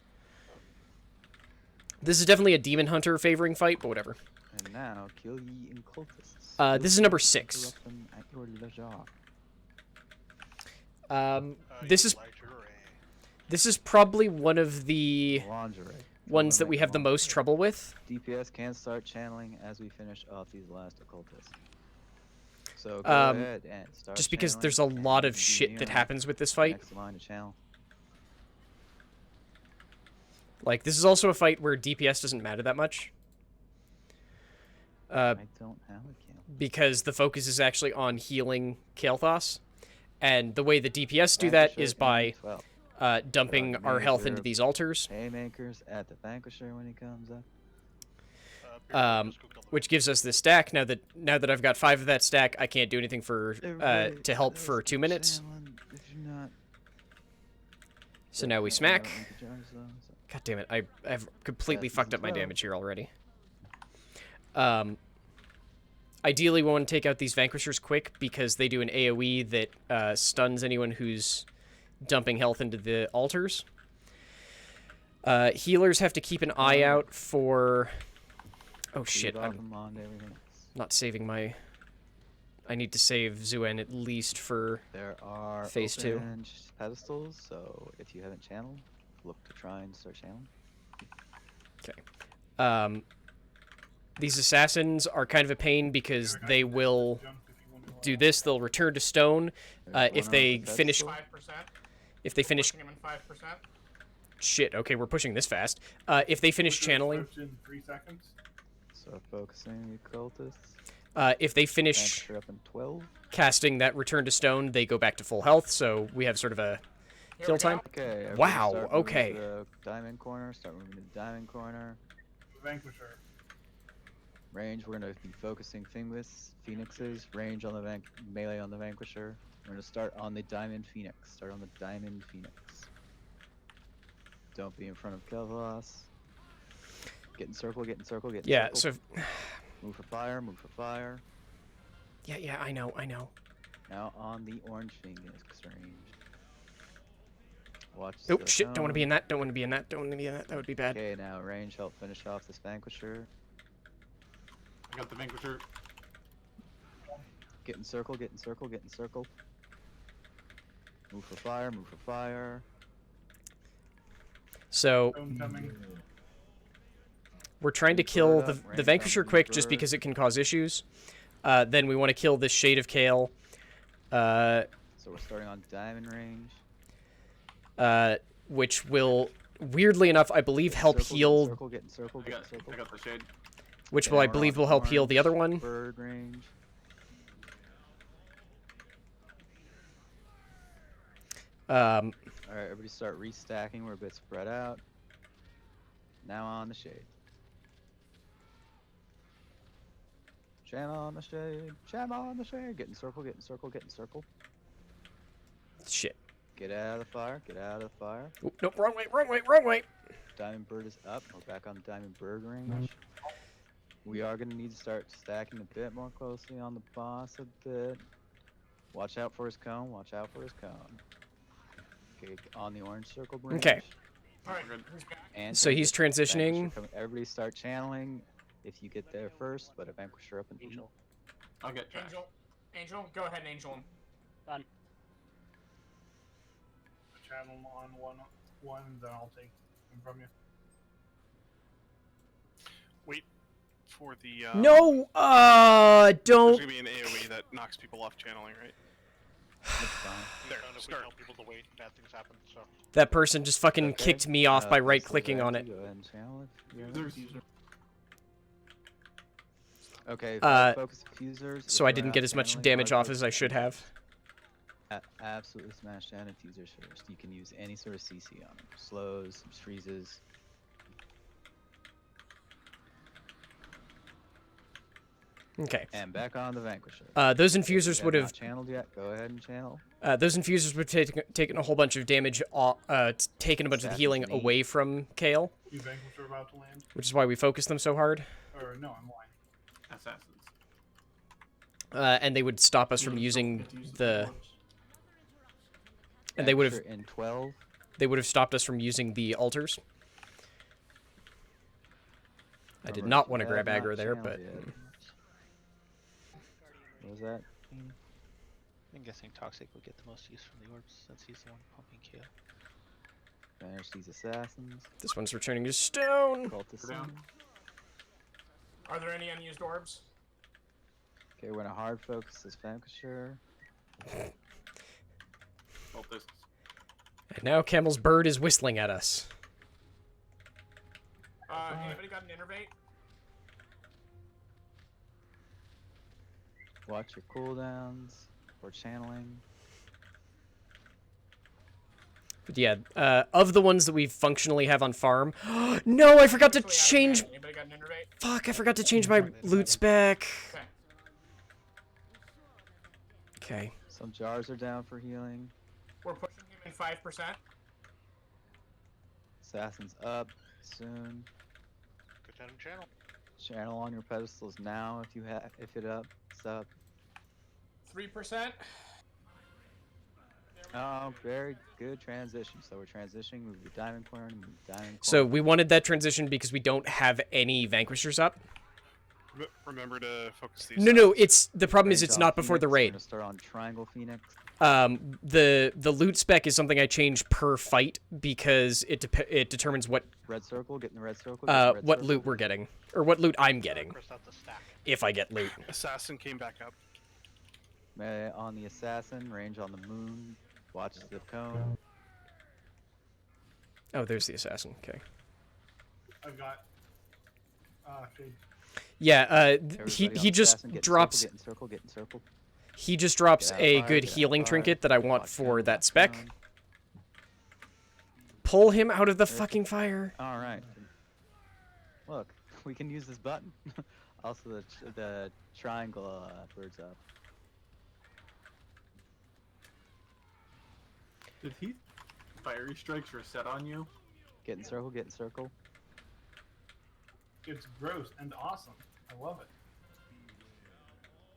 This is definitely a Demon Hunter favoring fight, but whatever. And now, kill ye in cultists. This is number 6. Interrupt them at your leisure. This is probably one of the Lingerie. ones that we have the most trouble with. DPS can start channeling as we finish off these last occultists. So go ahead and start just because channeling, there's a lot of and shit that Neon, happens with this fight. Next line to channel. Like, this is also a fight where DPS doesn't matter that much. I don't have a kill. Because the focus is actually on healing Kael'thas. And the way the DPS do that is by dumping our health into these altars. Haymakers at the Vanquisher when he comes up. Which gives us this stack. Now that I've got 5 of that stack, I can't do anything for to help for 2 minutes. So now we smack. God damn it! I've completely fucked up my damage here already. Ideally, we want to take out these Vanquishers quick because they do an AoE that stuns anyone who's dumping health into the altars. Healers have to keep an eye out for... Oh shit, I'm not saving my... I need to save Zuen at least for there are phase 2. Pedestals, so if you haven't channeled, look to try and start channeling. Okay. These assassins are kind of a pain because they will do this. They'll return to stone if they finish. 5%. If they finish. Pushing him in 5%. Shit. Okay, we're pushing this fast. If they finish channeling. In 3 seconds. So focusing the cultists. If they finish Vanquisher up in 12. casting that return to stone, they go back to full health. So we have sort of a kill time. Okay. everybody Wow. start moving Okay. to the diamond corner. Start moving to the diamond corner. Vanquisher. Range. We're gonna be focusing phoenixes. Range on the melee on the vanquisher. We're gonna start on the diamond phoenix. Start on the diamond phoenix. Don't be in front of Kel'Thas. Get in circle. Get in circle. Get in Yeah. circle. So. Move for fire. Move for fire. Yeah. I know. Now on the orange phoenix range. Watch. Oh the shit! Don't want to be in cone. that. Don't want to be in that. Don't want to be in that. That would be bad. Okay, now range help finish off this vanquisher. I got the Vanquisher. Get in circle, get in circle, get in circle. Move for fire, move for fire. So we're trying to kill the Vanquisher quick just because it can cause issues. Then we want to kill this Shade of Kale. So we're starting on diamond range. Which will, weirdly enough, I believe help heal. Get in circle, get in circle. I got the Shade. Which will, I believe, will help heal the other one. Bird range. Alright, everybody start restacking. We're a bit spread out. Now on the Shade. Channel on the Shade. Channel on the Shade. Get in circle, get in circle, get in circle. Shit. Get out of the fire, get out of the fire. Oop, nope, wrong way, wrong way, wrong way. Diamond Bird is up. We're back on the Diamond Bird range. We are going to need to start stacking a bit more closely on the boss a bit. Watch out for his cone. Watch out for his cone. Okay, on the orange circle range. Okay. Alright, And So he's transitioning. Vanquisher coming. Everybody start channeling if you get there first, but a Vanquisher up in Angel. I'll get trash. Angel, go ahead and Angel him. Done. Channel on one, then I'll take him from you. Wait for the. No, There's don't. gonna be an AOE that knocks people off channeling, right? There, There, if we start. tell people to wait, bad things happen. So. That person just fucking kicked me off by right-clicking on it. Go ahead and channel it. Okay, Uh, focus diffusers. So I didn't get as much damage off as I should have. Absolutely smash down diffusers first. You can use any sort of CC on them. Slows, freezes. Okay. And back on the Vanquisher. Those infusers would have not channeled yet. Go ahead and channel. Those infusers would have taken a whole bunch of damage, taken a bunch of the healing away from Kale, You Vanquisher about to land? which is why we focused them so hard. Or no, I'm lying. Assassins. And they would stop us from using the. And they would have. Vanquisher in 12. They would have stopped us from using the altars. I did not want to grab aggro there, but. What was that? I'm guessing Toxic will get the most use from the orbs since he's the one pumping Kale. Banish these assassins. This one's returning to stone. Cultists in. Are there any unused orbs? Okay, we're gonna hard focus this Vanquisher. And now Camel's bird is whistling at us. Anybody got an innervate? Watch your cooldowns for channeling. But yeah, of the ones that we functionally have on farm. No, I forgot to change. Anybody got an innervate? Fuck, I forgot to change my loot spec. Okay. Some jars are down for healing. We're pushing him in 5%. Assassins up soon. Good time to channel. Channel on your pedestals now if you have it's up. 3%. Oh, very good transition. So we're transitioning, move the diamond corner, move the diamond corner. So we wanted that transition because we don't have any Vanquishers up. Remember to focus these. No, it's the problem is Range it's on not before the Phoenix. We're raid. gonna start on Triangle Phoenix. The loot spec is something I change per fight because it determines what Red circle, get in the red circle. what loot we're getting or what loot I'm getting. If I get loot. Assassin came back up. On the assassin, range on the moon. Watch the cone. Oh, there's the assassin. Okay. I've got. Shade. Yeah. He Everybody on just assassin, get in drops. Circle, get in circle. Get in circle. He just drops Get out of a fire, good get out of healing fire. trinket that I want Watch for cone, that watch spec. cone. Pull him out of the fucking fire. All right. Look, we can use this button. Also, the triangle birds up. Did he fiery strikes reset on you? Get in circle. Get in circle. It's gross and awesome. I love it.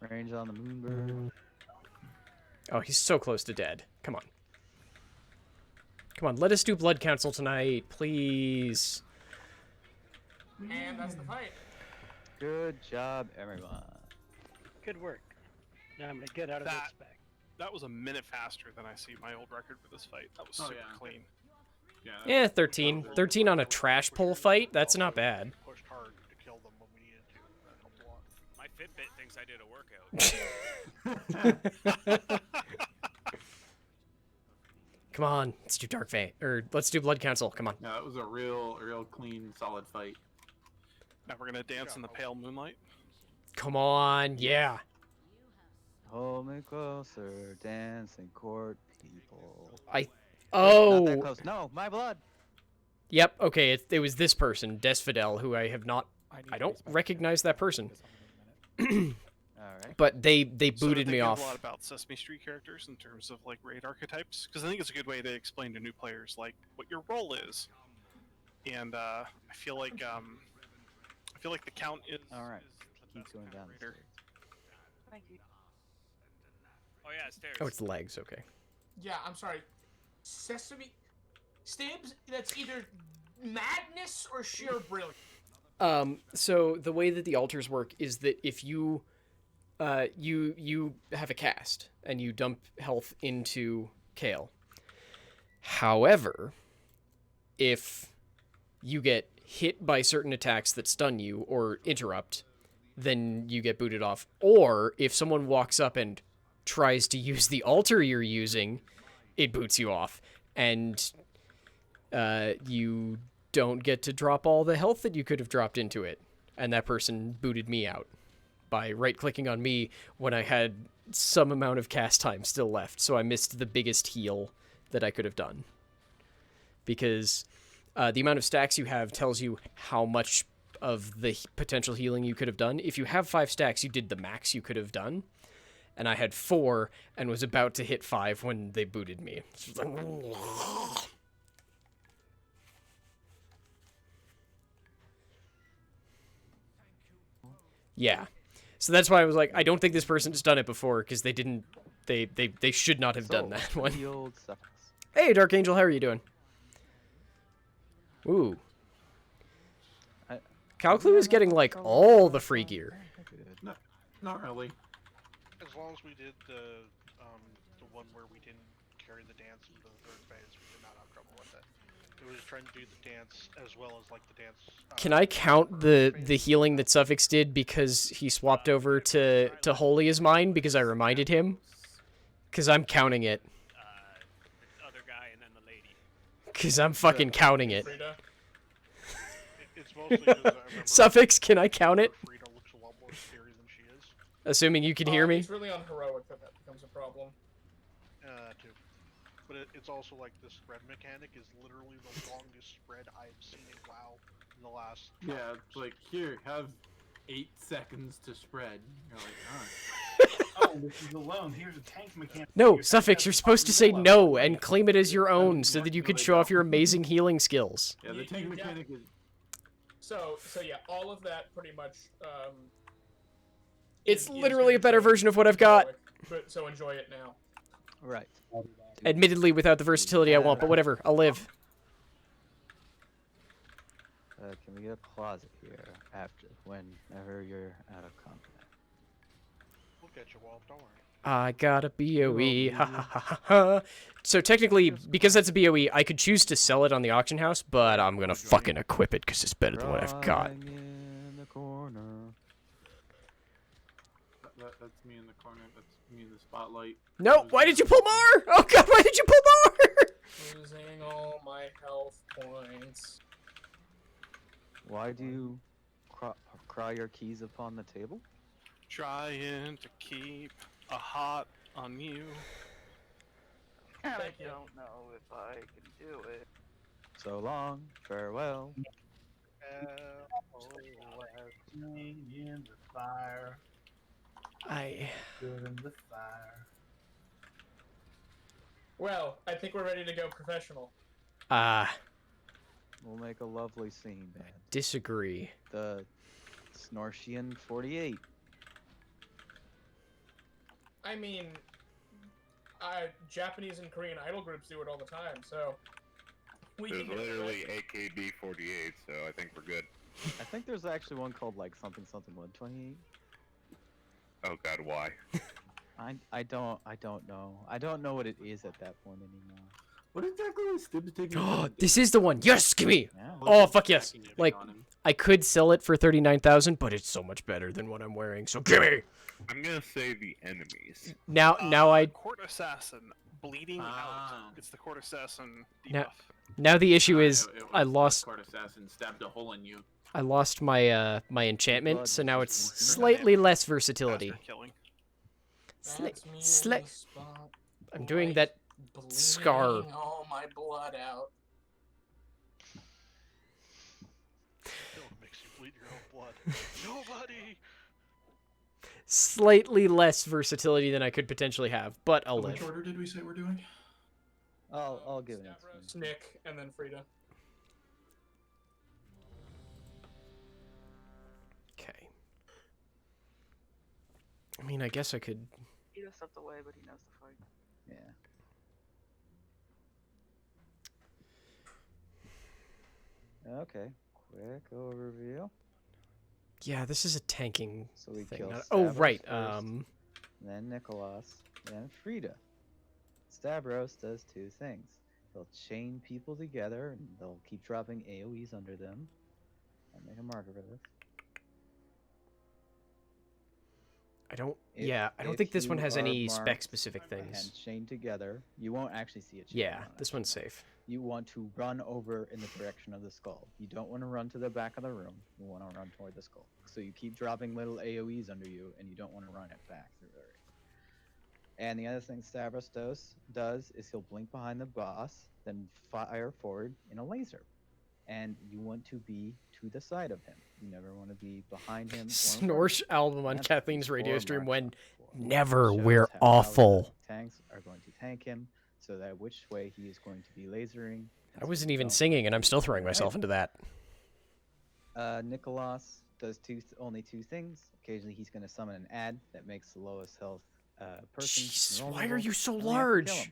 Range on the moonbird. Oh, he's so close to dead. Come on. Come on, let us do Blood Council tonight, please. And that's the fight. Good job, everyone. Good work. Now I'm gonna get out of this spec. That was a minute faster than I see my old record for this fight. That was super clean. Yeah, 13. 13 on a trash pull fight? That's not bad. Pushed hard to kill them when we needed to. That helped a lot. My Fitbit thinks I did a workout. Come on, let's do Dark Fate. Or let's do Blood Council. Come on. No, that was a real clean, solid fight. Now we're gonna dance in the pale moonlight. Come on, yeah. Hold me closer, dancing court people. Oh. Not that close. No, my blood. Yep, okay, it was this person, Desfidel, who I have not... I don't recognize that person. Alright. But they booted me a off. lot about Sesame Street characters in terms of like raid archetypes, because I think it's a good way to explain to new players like what your role is. And I feel like the count is. All right. Keep going down. Thank you. Oh yeah, stairs. Oh, it's legs, okay. Yeah, I'm sorry. Sesame Stibs, that's either madness or sheer brilliance. So the way that the altars work is that if you you have a cast and you dump health into Kale. However, if you get hit by certain attacks that stun you or interrupt, then you get booted off. Or if someone walks up and tries to use the altar you're using, it boots you off. And you don't get to drop all the health that you could have dropped into it. And that person booted me out by right-clicking on me when I had some amount of cast time still left. So I missed the biggest heal that I could have done. Because the amount of stacks you have tells you how much of the potential healing you could have done. If you have 5 stacks, you did the max you could have done. And I had 4 and was about to hit 5 when they booted me. Yeah. So that's why I was like, I don't think this person's done it before, because they didn't... They should not have done that one. Hey, Dark Angel, how are you doing? Ooh. Calclu is getting, like, all the free gear. Not really. As long as we did the one where we didn't carry the dance into the third phase, we did not have trouble with it. It was trying to do the dance as well as like the dance. Can I count the healing that Suffix did because he swapped over to Holy as mine because I reminded him? Because I'm counting it. The other guy and then the lady. Because I'm fucking counting it. It's mostly because I remember Suffix, can I count it? Frida looks a lot more scary than she is. Assuming you can hear me. It's really on heroic that becomes a problem. Too. But it's also like the spread mechanic is literally the longest spread I've seen in WoW in the last. Yeah, it's like, here, have 8 seconds to spread. You're like, Oh, this is alone. Here's a tank mechanic. No, Suffix, you're supposed to say no and claim it as your own so that you can show off your amazing healing skills. Yeah, the tank mechanic is... So yeah, all of that pretty much. It's literally a better version of what I've got. But so enjoy it now. Right. Admittedly, without the versatility I want, but whatever. I'll live. Can we get a closet here after, whenever you're out of combat? We'll get you, Wolf. Don't worry. I got a BOE. Ha ha ha ha ha. So technically, because that's a BOE, I could choose to sell it on the auction house, but I'm gonna fucking equip it because it's better than what I've got. Crying in the corner. That's me in the corner. That's me in the spotlight. No, why did you pull more? Oh god, why did you pull more? Losing all my health points. Why do you cry your keys upon the table? Trying to keep a hot on you. And I don't know if I can do it. So long, farewell. In the fire. Good in the fire. Well, I think we're ready to go professional. We'll make a lovely scene, man. Disagree. The Snorshian 48. I mean, Japanese and Korean idol groups do it all the time, so we There's can get literally AKB48, so I think we're good. I think there's actually one called like something 128. Oh god, why? I don't know. I don't know what it is at that point anymore. What exactly was Stib taking? Oh, this is the one. Yes, give me. Yeah. Oh fuck yes. Like, I could sell it for 39,000, but it's so much better than what I'm wearing. So give me. I'm gonna say the enemies. Now I. Court assassin bleeding out. It's the court assassin debuff. Now the issue is I lost. Court assassin stabbed a hole in you. I lost my my enchantment, so now it's slightly less versatility. I'm doing that scar. All my blood out. Makes you bleed your own blood. Nobody. Slightly less versatility than I could potentially have, but I'll live. Which order did we say we're doing? I'll give it. Nick, and then Frida. Okay. I mean, I guess I could. He just stepped away, but he knows the fight. Yeah. Okay. Quick overview. Yeah, this is a tanking So we thing. kill Oh Stavros right. first, then Nicholas, then Frida. Stavros does two things. They'll chain people together, and they'll keep dropping AoEs under them. I'll make a marker for this. I don't. If- Yeah, I don't if think this one you has are any marked spec-specific things. And chained together, you won't actually see it. Yeah, this one's safe. You want to run over in the direction of the skull. You don't want to run to the back of the room. You want to run toward the skull. So you keep dropping little AoEs under you, and you don't want to run it back through the area. And the other thing Stavros does is he'll blink behind the boss, then fire forward in a laser. And you want to be to the side of him. You never want to be behind him. or in front of Snorsh him. album on That's Kathleen's radio before stream Mark when Mark 4. never Shows we're how well awful. the tanks are going to tank him, so that which way he is going to be lasering. I wasn't even singing, and I'm still throwing myself into that. Nicholas does only two things. Occasionally, he's going to summon an ad that makes the lowest health person. Jesus, why are vulnerable, you so and we have to kill large? him.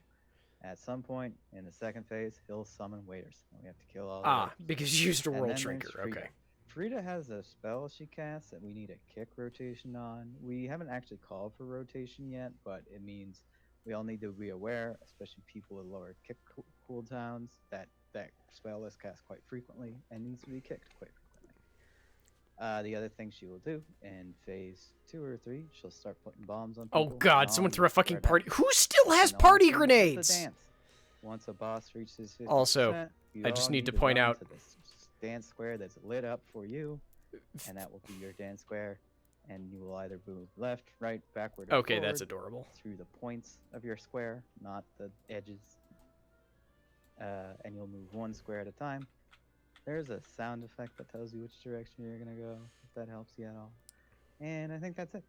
At some point in the second phase, he'll summon waiters. And we have to kill all. the Ah, waiters. because you used a And world then there's shrinker. Frida. Okay. Frida has a spell she casts that we need a kick rotation on. We haven't actually called for rotation yet, but it means we all need to be aware, especially people with lower kick cooldowns, that that spell is cast quite frequently and needs to be kicked quite frequently. The other thing she will do in phase 2 or 3, she'll start putting bombs on people. Oh god, someone threw a fucking spread out. party. Who still has And the only party thing is the grenades? dance. Once a boss reaches 50%, Also, you I just all need to point run out- to this dance square that's lit up for you, and that will be your dance square. And you will either move left, right, backward, or Okay, that's forward adorable. through the points of your square, not the edges. And you'll move one square at a time. There's a sound effect that tells you which direction you're gonna go, if that helps you at all. And I think that's it.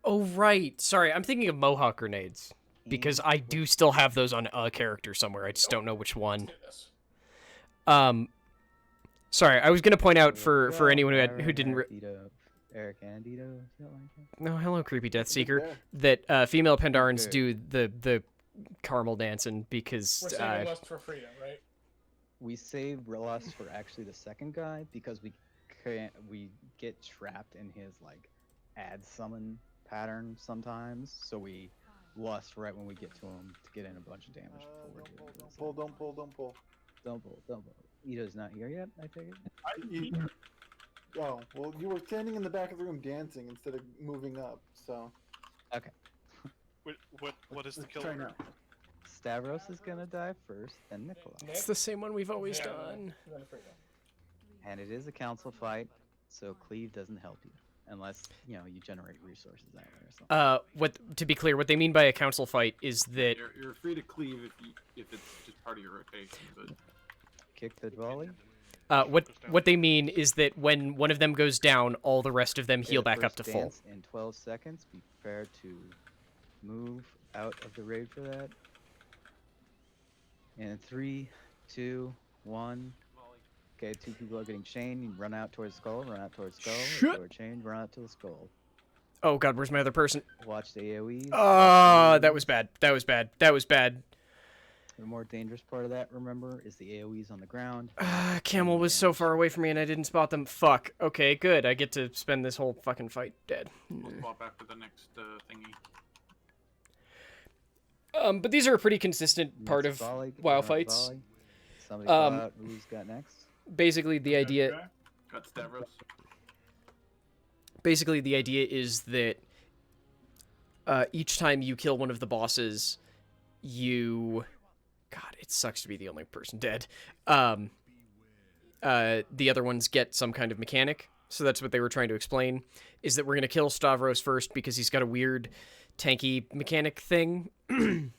Oh right. Sorry, I'm thinking of Mohawk grenades. Because I do still have those on a character somewhere. I just don't know which one. Sorry, I was gonna point out for anyone who didn't. Eric and Dito, something like that. No, hello, creepy Death Seeker. That female Pandarans do the caramel dancing because We're saving Lust for Frida, right? We save Lust for actually the second guy because we get trapped in his like ad summon pattern sometimes. So we Lust right when we get to him to get in a bunch of damage before we're doing this. Don't pull. Don't pull. Don't pull. Don't pull. Don't pull. Ito's not here yet, I take it? Oh, well, you were standing in the back of the room dancing instead of moving up, so. Okay. What is the Let's kill try order? now. Stavros is gonna die first, then Nicholas. It's the same one we've always done. And it is a council fight, so cleave doesn't help you. Unless, you generate resources that way or something. To be clear, what they mean by a council fight is that You're free to cleave if it's just part of your rotation, but kick the volley. What they mean is that when one of them goes down, all the rest of them heal The back up first to full. dance in 12 seconds. Be prepared to move out of the raid for that. And 3, 2, 1. Okay, 2 people are getting chained. You run out towards skull. Run out towards skull. Shit. If you're chained, run out to the skull. Oh god, where's my other person? Watch the AoEs. That was bad. That was bad. That was bad. The more dangerous part of that, remember, is the AoEs on the ground. Camel was so far away from me and I didn't spot them. Fuck. Okay, good. I get to spend this whole fucking fight dead. we'll swap after the next thingy. But these are a pretty consistent part of WoW fights. Somebody call out who's got next. Basically, the idea. Got Stavros. Basically, the idea is that each time you kill one of the bosses, you. God, it sucks to be the only person dead. The other ones get some kind of mechanic. So that's what they were trying to explain, is that we're going to kill Stavros first because he's got a weird tanky mechanic thing. And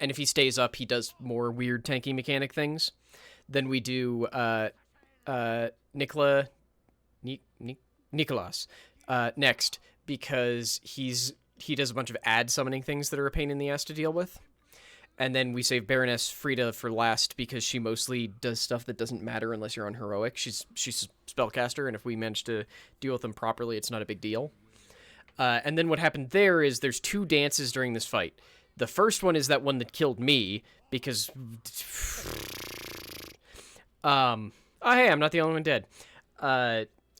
if he stays up, he does more weird tanky mechanic things. Then we do Nicholas next, because he does a bunch of ad summoning things that are a pain in the ass to deal with. And then we save Baroness Frida for last because she mostly does stuff that doesn't matter unless you're on heroic. She's a spellcaster, and if we manage to deal with them properly, it's not a big deal. And then what happened there is there's 2 dances during this fight. The first one is that one that killed me because oh hey, I'm not the only one dead.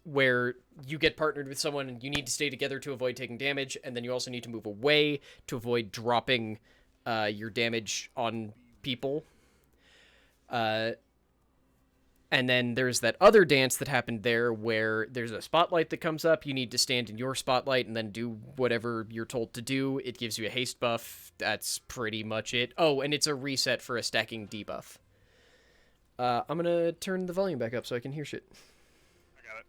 Where you get partnered with someone and you need to stay together to avoid taking damage, and then you also need to move away to avoid dropping your damage on people. And then there's that other dance that happened there where there's a spotlight that comes up. You need to stand in your spotlight and then do whatever you're told to do. It gives you a haste buff. That's pretty much it. Oh, and it's a reset for a stacking debuff. I'm going to turn the volume back up so I can hear shit. I got it.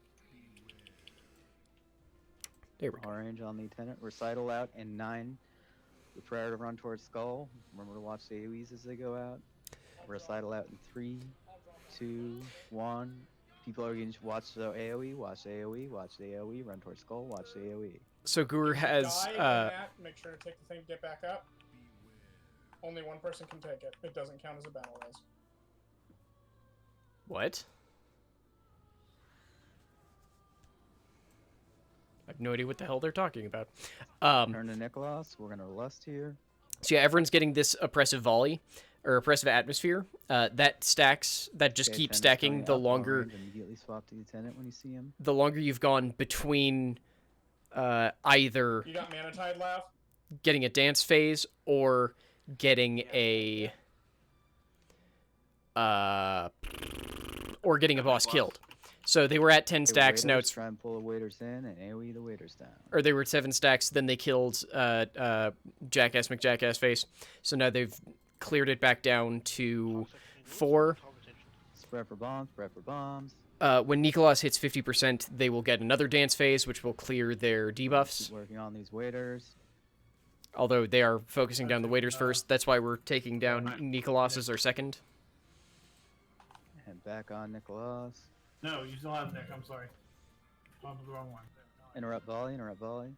There we go. Orange on Lieutenant. Recital out in 9. Prepare to run towards skull. Remember to watch the AoEs as they go out. Recital out in 3, 2, 1. People are going to watch the AoE, watch the AoE, watch the AoE, run towards skull, watch the AoE. So Gur has... Die in that, make sure to take the thing to get back up. Only one person can take it. It doesn't count as a battle res. What? I have no idea what the hell they're talking about. Turn to Nicholas. We're going to lust here. So yeah, everyone's getting this oppressive volley, or oppressive atmosphere. That stacks, that just keeps stacking the longer... Immediately swap to Lieutenant when you see him. The longer you've gone between either... You got Mana Tide left? Getting a dance phase, or getting a... or getting a boss killed. So they were at 10 stacks, now it's... Try and pull the waiters in and AoE the waiters down. Or they were at 7 stacks, then they killed Jackass McJackass Face. So now they've cleared it back down to 4. Spread for bombs, spread for bombs. When Nicholas hits 50%, they will get another dance phase, which will clear their debuffs. Keep working on these waiters. Although they are focusing down the waiters first. That's why we're taking down Nicholas as our second. And back on Nicholas. No, you still have Nick. I'm sorry. On the wrong one. Interrupt volley, interrupt volley.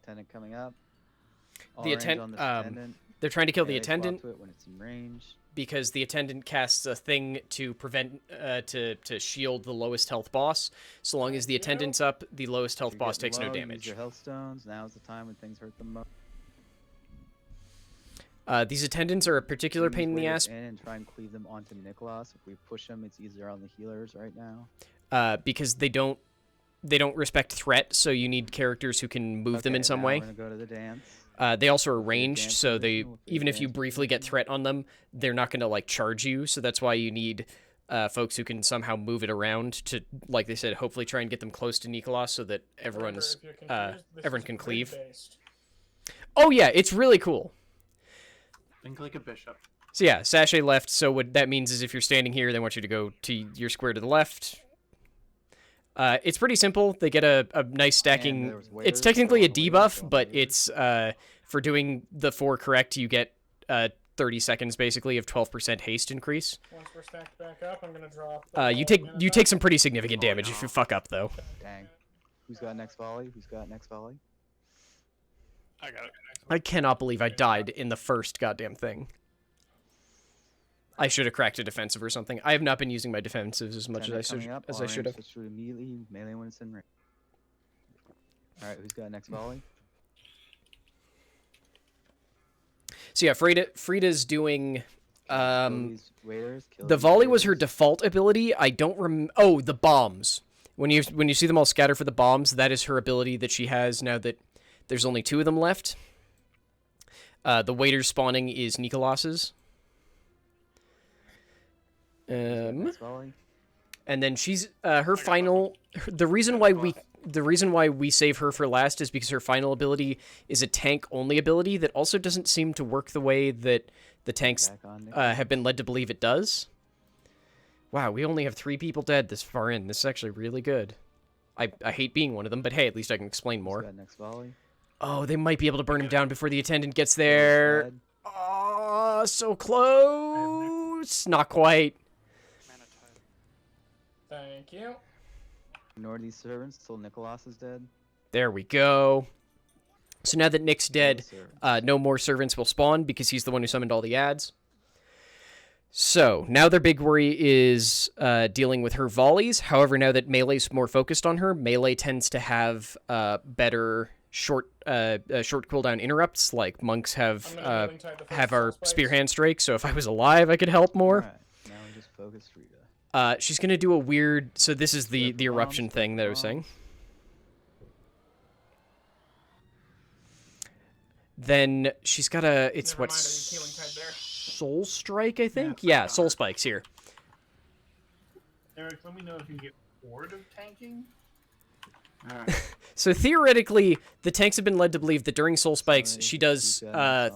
Attendant coming up. The attendant. They're trying to kill the Swap attendant to it when it's in range. because the attendant casts a thing to prevent to shield the lowest health boss. So long as the attendant's up, the lowest health boss takes no Use damage. your health stones. Now's the time when things hurt the most. These attendants are a particular pain in the ass. And try and cleave them onto Nicholas. If we push them, it's easier on the healers right now. Because they don't respect threat, so you need characters who can move them in some way. We're gonna go to the dance. They also are ranged, so they even if you briefly get threat on them, they're not going to like charge you. So that's why you need folks who can somehow move it around to, like they said, hopefully try and get them close to Nicolas so that everyone's everyone can cleave. Oh yeah, it's really cool. Think like a bishop. So yeah, sachet left. So what that means is if you're standing here, they want you to go to your square to the left. It's pretty simple. They get a nice stacking. It's technically a debuff, but it's for doing the 4 correct, you get 30 seconds basically of 12% haste increase. Once we're stacked back up, I'm gonna drop. You take some pretty significant damage if you fuck up though. Dang. Who's got next volley? Who's got next volley? I got it. I cannot believe I died in the first goddamn thing. I should have cracked a defensive or something. I have not been using my defensives as much as I should have. Shoot immediately, melee when it's in range. All right, who's got next volley? So yeah, Frida's doing. Waiters, The volley was her default ability. I don't Oh, the bombs. When you see them all scatter for the bombs, that is her ability that she has now that there's only 2 of them left. The waiters spawning is Nicolas's. And then she's her final. The reason why we save her for last is because her final ability is a tank only ability that also doesn't seem to work the way that the tanks have been led to believe it does. Wow, we only have 3 people dead this far in. This is actually really good. I hate being one of them, but hey, at least I can explain more. Next volley. Oh, they might be able to burn him down before the attendant gets there. Oh, so close. Not quite. Thank you. Ignore these servants till Nicolas is dead. There we go. So now that Nick's dead, no more servants will spawn because he's the one who summoned all the ads. So now their big worry is dealing with her volleys. However, now that Melee's more focused on her, Melee tends to have better short cooldown interrupts. Like monks have our spear hand strike. So if I was alive, I could help more. Right. Now we just focus Frida. She's gonna do a weird. So this is the eruption thing that I was saying. Then she's got a. It's what Soul Strike, I think. Yeah, Soul Spikes here. Eric, let me know if you get bored of tanking. So theoretically, the tanks have been led to believe that during Soul Spikes, she does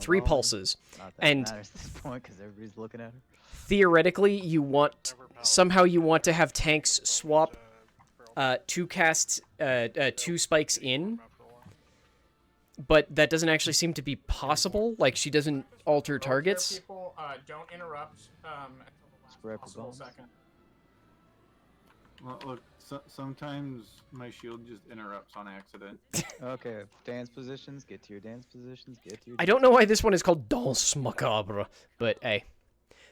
3 pulses, and Matters at this point because everybody's looking at her. Theoretically, you want to have tanks swap 2 casts, 2 spikes in, but that doesn't actually seem to be possible. Like she doesn't alter targets. People, don't interrupt until the last possible second. Well, look, sometimes my shield just interrupts on accident. Okay, dance positions. Get to your dance positions. I don't know why this one is called Danse Macabre, but hey.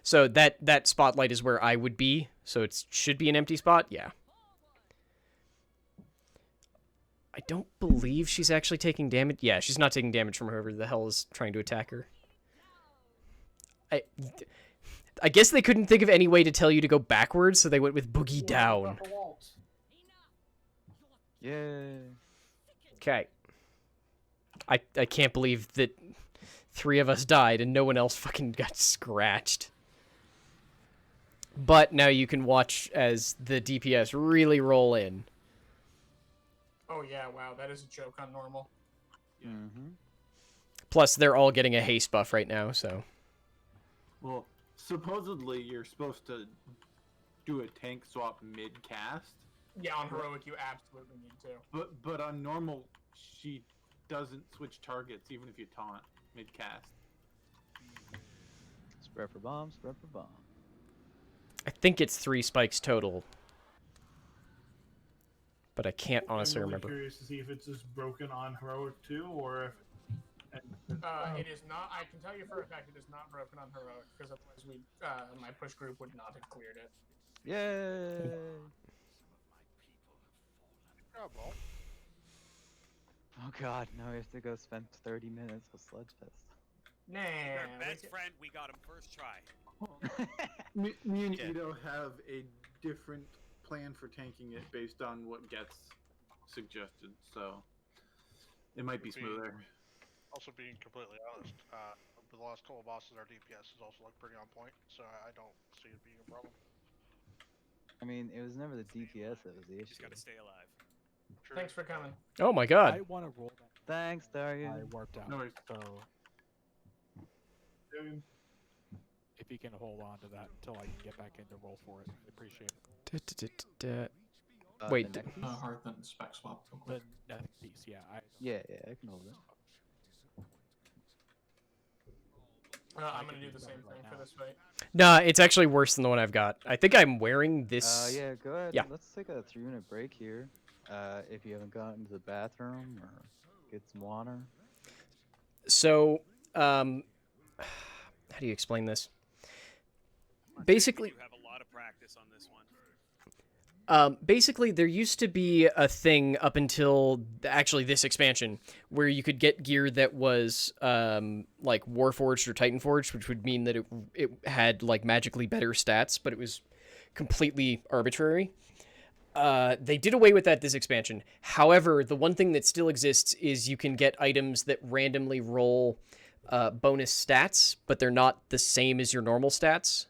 So that spotlight is where I would be, so it should be an empty spot, yeah. I don't believe she's actually taking damage. Yeah, she's not taking damage from whoever the hell is trying to attack her. I guess they couldn't think of any way to tell you to go backwards, so they went with Boogie Down. Yay. Okay. I can't believe that 3 of us died and no one else fucking got scratched. But now you can watch as the DPS really roll in. Oh yeah, wow, that is a joke on normal. Plus, they're all getting a haste buff right now, so... Well, supposedly you're supposed to do a tank swap mid-cast. Yeah, on heroic you absolutely need to. But on normal, she doesn't switch targets even if you taunt mid-cast. Spread for bomb, spread for bomb. I think it's 3 spikes total. But I can't honestly remember. I'm curious to see if it's just broken on heroic too, or if... It is not. I can tell you for a fact it is not broken on heroic, because otherwise my push group would not have cleared it. Yay! Oh god, now we have to go spend 30 minutes with Sludgefist. Our best friend, we got him first try. Me and Ito have a different plan for tanking it based on what gets suggested, so it might be smoother. Also, being completely honest, the last couple of bosses, our DPS has also looked pretty on point, so I don't see it being a problem. I mean, it was never the DPS that was the issue. Just gotta stay alive. Thanks for coming. Oh my god. I want to roll that. Thanks, Dario. I warped out. No worries. So if you can hold on to that until I can get back in to roll for it, I'd appreciate it. Wait. The neck piece? Hearth and spec swap real quick. The neck piece, yeah. Yeah, I can hold it. I'm gonna do the same thing for this fight. Nah, it's actually worse than the one I've got. I think I'm wearing this. Yeah, go ahead. Yeah. Let's take a 3-minute break here. If you haven't gotten to the bathroom or get some water. So, how do you explain this? Basically, You have a lot of practice on this one. basically, there used to be a thing up until actually this expansion where you could get gear that was like Warforged or Titanforged, which would mean that it had like magically better stats, but it was completely arbitrary. They did away with that this expansion. However, the one thing that still exists is you can get items that randomly roll bonus stats, but they're not the same as your normal stats.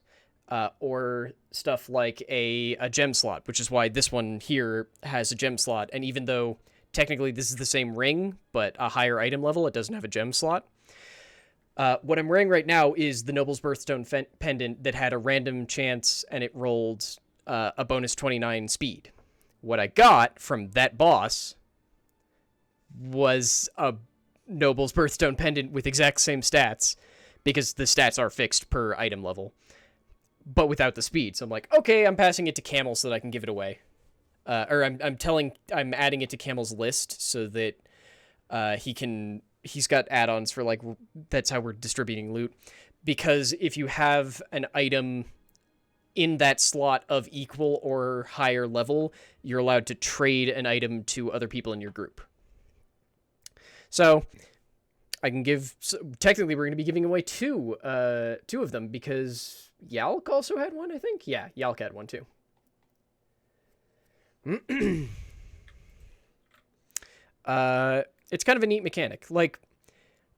Or stuff like a gem slot, which is why this one here has a gem slot. And even though technically this is the same ring, but a higher item level, it doesn't have a gem slot. What I'm wearing right now is the Noble's Birthstone pendant that had a random chance and it rolled a bonus 29 speed. What I got from that boss was a Noble's Birthstone pendant with exact same stats, because the stats are fixed per item level, but without the speed. So I'm like, okay, I'm passing it to Camel so that I can give it away. Or I'm adding it to Camel's list so that he's got add-ons for, like, that's how we're distributing loot. Because if you have an item in that slot of equal or higher level, you're allowed to trade an item to other people in your group. So I can give, technically we're going to be giving away two of them, because Yalk also had one, I think. Yeah, Yalk had one too. It's kind of a neat mechanic. Like,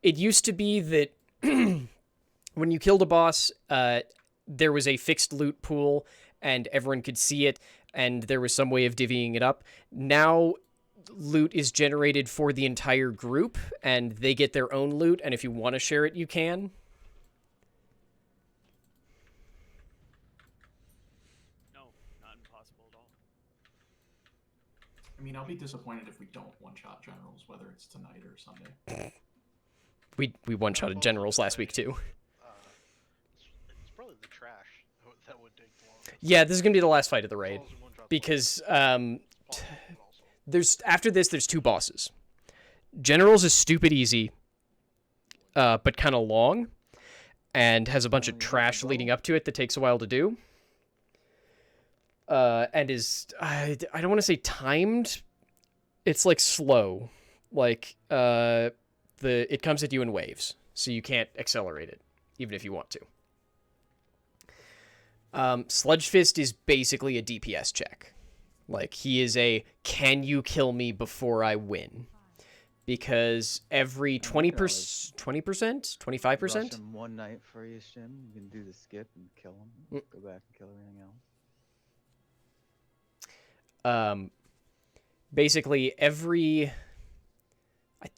it used to be that when you killed a boss, there was a fixed loot pool and everyone could see it, and there was some way of divvying it up. Now loot is generated for the entire group, and they get their own loot, and if you want to share it, you can. No, not impossible at all. I mean, I'll be disappointed if we don't one-shot generals, whether it's tonight or Sunday. We one-shotted generals last week too. It's probably the trash that would take the longest. Yeah, this is gonna be the last fight of the raid, because after this there's two bosses. Generals is stupid easy, but kind of long, and has a bunch of trash leading up to it that takes a while to do. And is I don't want to say timed. It's like slow, like it comes at you in waves, so you can't accelerate it, even if you want to. Sludgefist is basically a DPS check. Like, he is a, can you kill me before I win? Because every 20%, 25%? Rush him one night for you, Shim. You can do the skip and kill him. Go back and kill everything else. Basically, I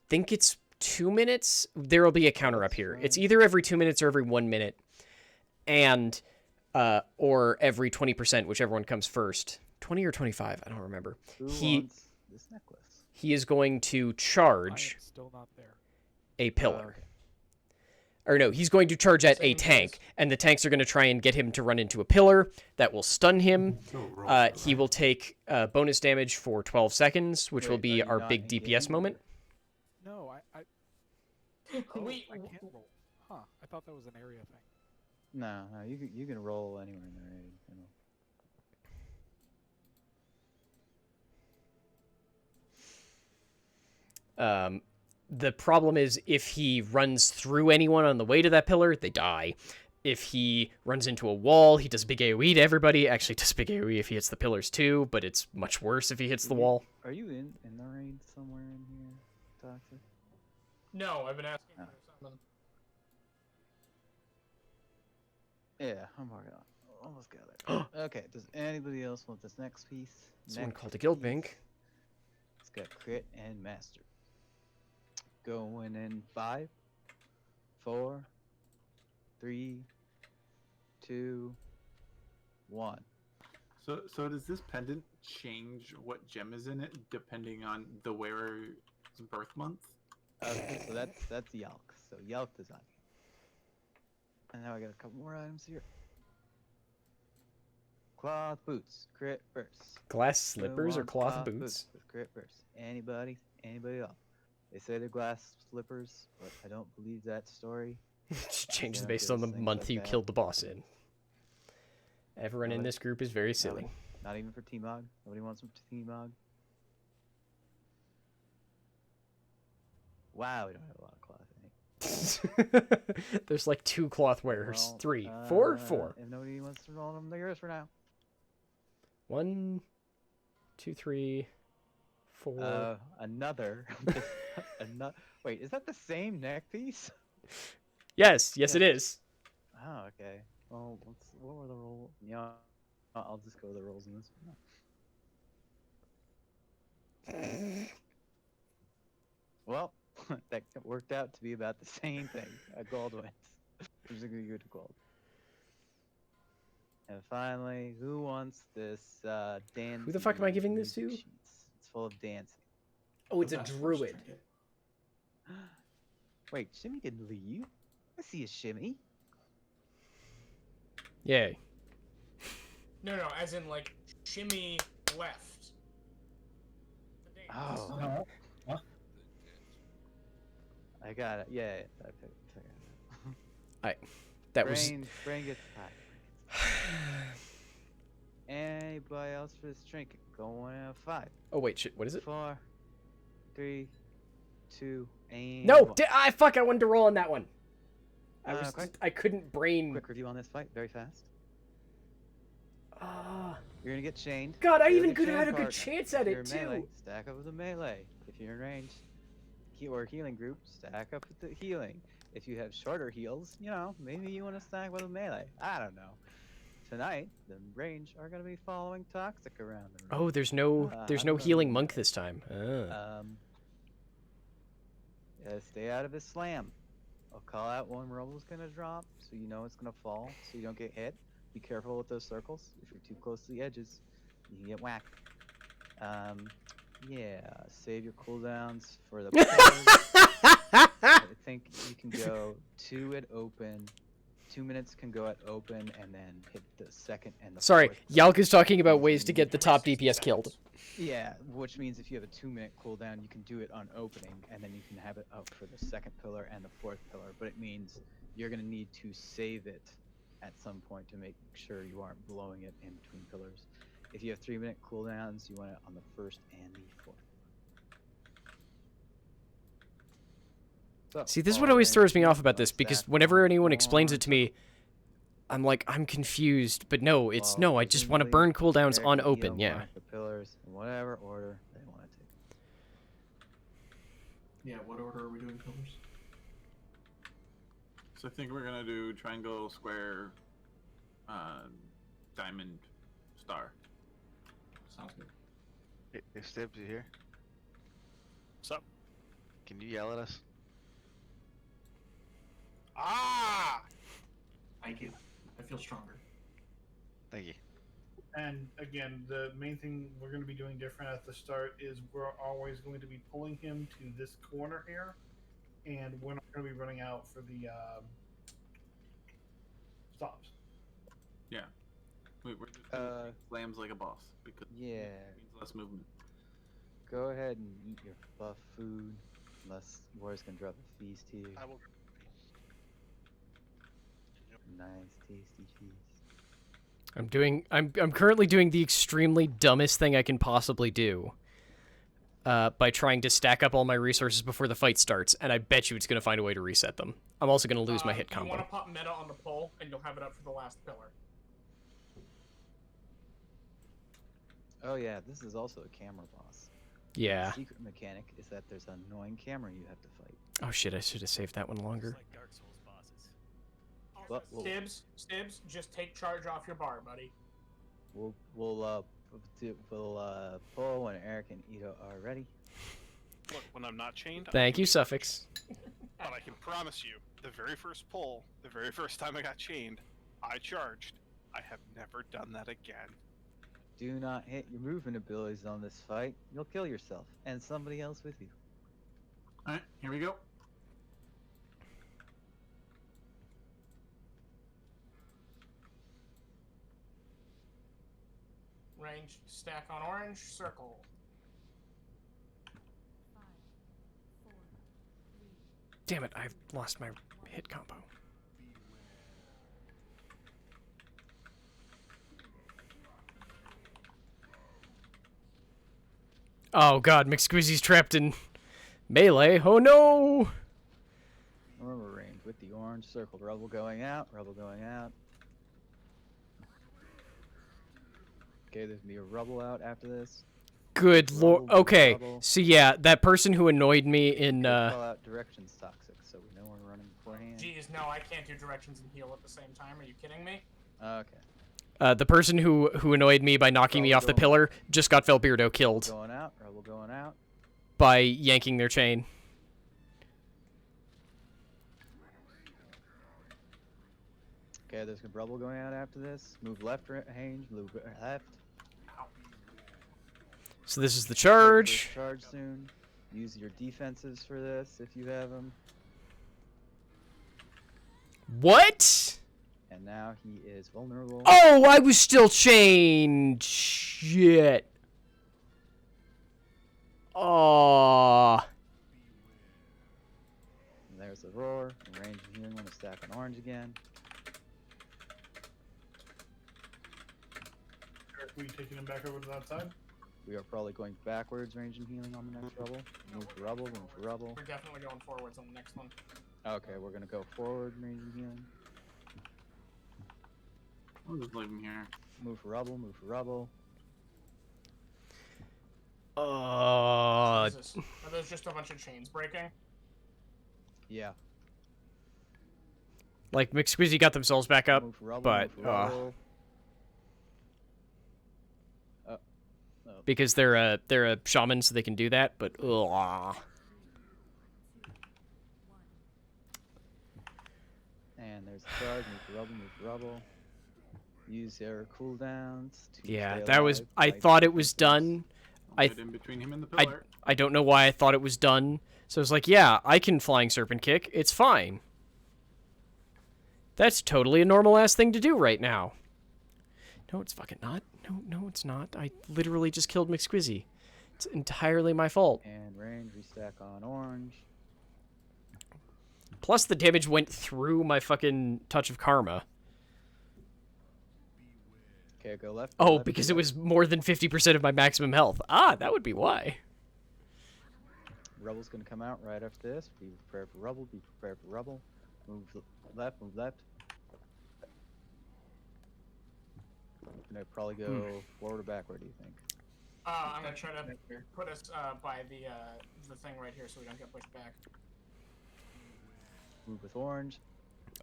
think it's 2 minutes, there will be a counter up here. It's either every 2 minutes or every 1 minute, and or every 20%, whichever one comes first. 20 or 25, I don't remember. Who wants this necklace? He is going to charge Still not there. a pillar. Or no, he's going to charge at a tank, and the tanks are going to try and get him to run into a pillar. That will stun him. He will take bonus damage for 12 seconds, which will be our big DPS moment. No, I can't roll. Huh, I thought that was an area thing. No, you can roll anywhere in the raid. You know. The problem is, if he runs through anyone on the way to that pillar, they die. If he runs into a wall, he does big AoE to everybody. Actually, does big AoE if he hits the pillars too, but it's much worse if he hits the wall. Are you in the raid somewhere in here, Toxic? No, I've been asking Oh. for something. Yeah, I'm working on it. Almost got it. Okay, does anybody else want this next piece? Someone Next called a guild piece. bank. It's got crit and master. Going in 5, 4, 3, 2, 1. So does this pendant change what gem is in it depending on the wearer's birth month? Okay, so that's Yelk. So Yelk design. And now I got a couple more items here. Cloth boots, crit burst. Glass Who slippers or wants cloth boots? with crit burst? Anybody? Anybody else? They say they're glass slippers, but I don't believe that story. Just They changes don't based give on the us things month like you that. killed the boss in. Everyone in Nobody? this group is very silly. Nobody? Not even for T-Mog? Nobody wants them for T-Mog? Wow, we don't have a lot of cloth, eh? There's like 2 cloth wearers. Well, 3, 4, 4. If nobody wants to roll them, they're yours for now. 1, 2, 3, 4. Another. Wait, is that the same neck piece? Yes, it is. Oh, okay. Well, what were the rolls? Yeah, I'll just go with the rolls in this one. Well, that worked out to be about the same thing. Gold wins. I'm just gonna go to gold. And finally, who wants this dance? Who the fuck am I giving this to? It's full of dancing. Oh, it's a druid. Wait, Shimmy can leave? I see a Shimmy. Yay. No, as in like shimmy left. Oh. What? I got it. Yeah, I figured it. That was. Brain gets high. Anybody else for this drink? Going at 5. Oh wait, shit. What is it? 4, 3, 2, and No, 1. fuck! I wanted to roll on that one. Okay. I couldn't brain. Quick review on this fight, very fast. You're gonna get chained. God, I You're even the could have had a chain good part. chance at If you're it in melee, too. stack up with the melee. If you're in range, or healing group, stack up with the healing. If you have shorter heals, maybe you want to stack with a melee. I don't know. Tonight, the range are gonna be following toxic around the room. Oh, there's no I'm healing gonna- monk this time. Yeah, stay out of his slam. I'll call out when Rubble's gonna drop, so you know it's gonna fall, so you don't get hit. Be careful with those circles. If you're too close to the edges, you can get whacked. Yeah, save your cooldowns for the pillars. I think you can go 2 at open. 2 minutes can go at open, and then hit the second and the Sorry, fourth. Yalk is talking about ways to get the top DPS killed. Yeah, which means if you have a 2-minute cooldown, you can do it on opening, and then you can have it up for the second pillar and the fourth pillar. But it means you're gonna need to save it at some point to make sure you aren't blowing it in between pillars. If you have 3-minute cooldowns, you want it on the first and the fourth. So, See, this is what all always in, throws me off about this, stack because on whenever anyone explains one. it to me, I'm like, I'm confused. But no, it's no, I just want to presumably, burn cooldowns Eric on and open, Neil yeah. mark the pillars in whatever order they want to take. Yeah, what order are we doing pillars? So I think we're gonna do triangle, square, diamond, star. Sounds good. Hey, Stibbs, you here? What's up? Can you yell at us? Ah! Thank you. I feel stronger. Thank you. And again, the main thing we're going to be doing different at the start is we're always going to be pulling him to this corner here, and we're not going to be running out for the stops. Yeah. We're just gonna take slams like a boss because Yeah. it means less movement. Go ahead and eat your buff food, unless War's gonna drop a feast here. I will. Nice, tasty cheese. I'm currently doing the extremely dumbest thing I can possibly do. By trying to stack up all my resources before the fight starts, and I bet you it's going to find a way to reset them. I'm also going to lose my hit You combo. want to pop meta on the pole, and you'll have it up for the last pillar. Oh yeah, this is also a camera boss. Yeah. The secret mechanic is that there's an annoying camera you have to fight. Oh shit! I should have saved that one longer. But Stibs, just take charge off your bar, buddy. we'll pull when Eric and Ito are ready. Look, when I'm not chained. Thank you, Suffix. But I can promise you, the very first pull, the very first time I got chained, I charged. I have never done that again. Do not hit your movement abilities on this fight. You'll kill yourself and somebody else with you. Alright, here we go. Range, stack on orange, circle. Damn it! I've lost my hit combo. Oh god, McSqueezy's trapped in melee. Oh no! Remember range with the orange circle. Rubble going out. Rubble going out. Okay, there's gonna be a rubble out after this. Good lord. Rubble, Okay, rubble. so yeah, that person who annoyed me in Call out directions toxic, so we know we're running beforehand. Geez, no, I can't do directions and heal at the same time. Are you kidding me? Okay. the person who annoyed me by knocking me off the pillar just got Velbeardo killed Going out. Rubble going out. by yanking their chain. Okay, there's a rubble going out after this. Move left, range. Move left. So this is the Wait for charge. his charge soon. Use your defenses for this if you have them. What? And now he is vulnerable. Oh, I was still chained. Shit. Oh. And there's the roar. And range and healing on the stack on orange again. Are we taking him back over to that side? We are probably going backwards, range and healing on the next rubble. Move for rubble, move for rubble. We're definitely going forwards on the next one. Okay, we're gonna go forward, range and healing. I'll just leave him here. Move for rubble, move for rubble. Jesus. Are those just a bunch of chains breaking? Yeah. Like McSqueezy got themselves back up, Move for rubble, but move for rubble. because they're a shaman, so they can do that. But And there's the charge, move for rubble, move for rubble. Use their cooldowns to yeah, stay that was. alive I by thought it was done. Get in between him and the pillar. I don't know why I thought it was done. So I was like, yeah, I can flying serpent kick. It's fine. That's totally a normal ass thing to do right now. No, it's fucking not. No, it's not. I literally just killed McSquizzy. It's entirely my fault. And range, restack on orange. Plus, the damage went through my fucking touch of karma. Okay, go left. Oh, left, because go it left. was more than 50% of my maximum health. Ah, that would be why. Rubble's gonna come out right after this. Be prepared for rubble. Be prepared for rubble. Move left. Move left. Gonna probably go forward or backward. Do you think? I'm gonna try to put us by the thing right here so we don't get pushed back. Move with orange.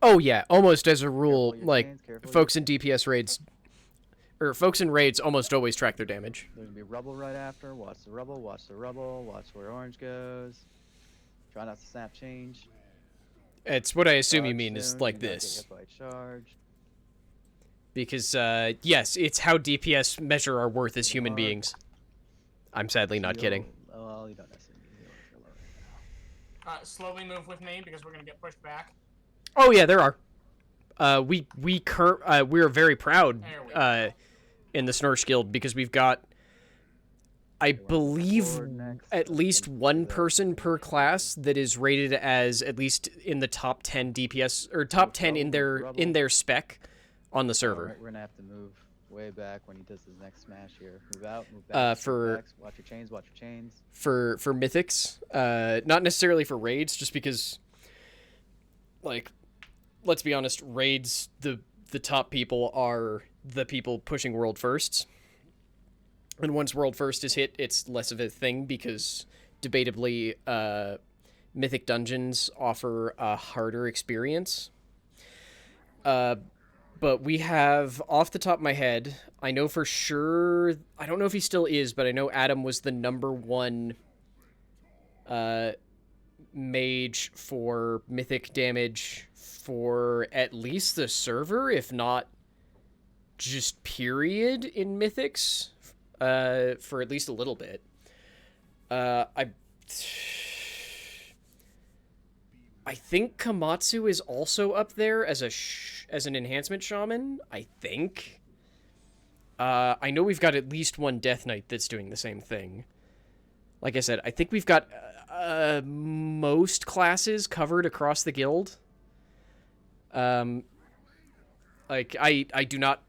Oh yeah, almost as a rule, Careful your like chains, careful your folks in DPS raids, or folks in raids almost always track their damage. There's gonna be rubble right after. Watch the rubble. Watch the rubble. Watch where orange goes. Try not to snap change. It's what I assume you Charge mean is soon, like do not get this. hit by charge. Because, yes, it's how DPS measure our worth as human Mark. beings. I'm sadly not kidding. Heal. Well, you don't necessarily need to heal if you're low right now. Slowly move with me because we're gonna get pushed back. Oh yeah, there are. We're very proud in the Snorsh Guild because we've got, I believe, at least one person per class that is rated as at least in the top 10 DPS or top 10 in their spec on the server. Alright, we're gonna have to move way back when he does his next smash here. Move out, move back. move For back, watch your chains, watch your chains. for mythics, not necessarily for raids, just because, like, let's be honest, raids, the top people are the people pushing world firsts, and once world first is hit, it's less of a thing because debatably Mythic dungeons offer a harder experience. But we have, off the top of my head, I know for sure, I don't know if he still is, but I know Adam was the #1 mage for mythic damage for at least the server, if not just period in mythics, for at least a little bit. I think Komatsu is also up there as as an enhancement shaman, I think. I know we've got at least one Death Knight that's doing the same thing. Like I said, I think we've got most classes covered across the guild. Like, I do not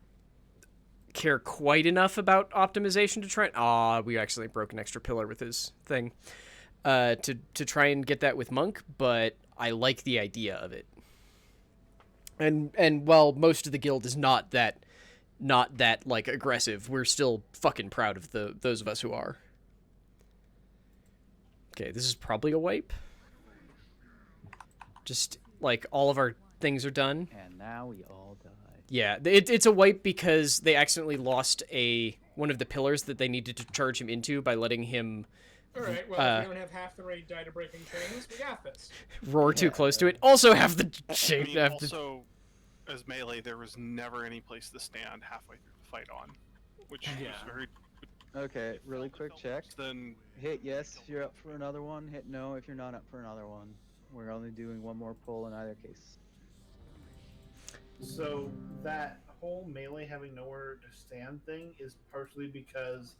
care quite enough about optimization to try... we actually broke an extra pillar with his thing. To try and get that with Monk, but I like the idea of it. And while most of the guild is not that like aggressive, we're still fucking proud of those of us who are. Okay, this is probably a wipe. Just like all of our things are done. And now we all die. Yeah, it's a wipe because they accidentally lost one of the pillars that they needed to charge him into by letting him Alright, well, if we don't have half the raid die to breaking chains, we got this. roar too close to it. Also have the chain. I mean, also, as melee, there was never any place to stand halfway through the fight on, which was very... Okay, really quick check. Then hit yes if you're up for another one. Hit no if you're not up for another one. We're only doing one more pull in either case. So that whole melee having nowhere to stand thing is partially because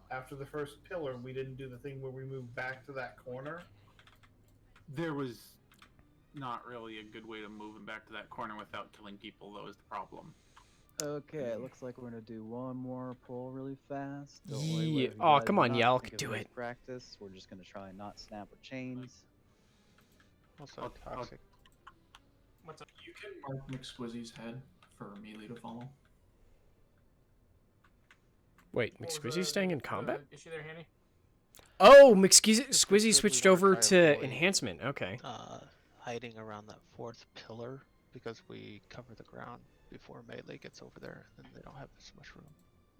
after the first pillar, we didn't do the thing where we moved back to that corner. There was not really a good way to move him back to that corner without killing people, though, is the problem. Okay, it looks like we're gonna do one more pull really fast. Don't worry, Yeah. whatever you Oh, guys come on, not Yalk, think of do as it. Practice. We're just gonna try and not snap or chains. Also toxic. What's up? You can mark McSquizzy's head for melee to follow. Wait, McSquizzy's staying in combat? Issue there, Hanny? Oh, Squizzy we switched wanna over try to avoid, enhancement. Okay. Hiding around that 4th pillar because we cover the ground before melee gets over there, and then they don't have as much room.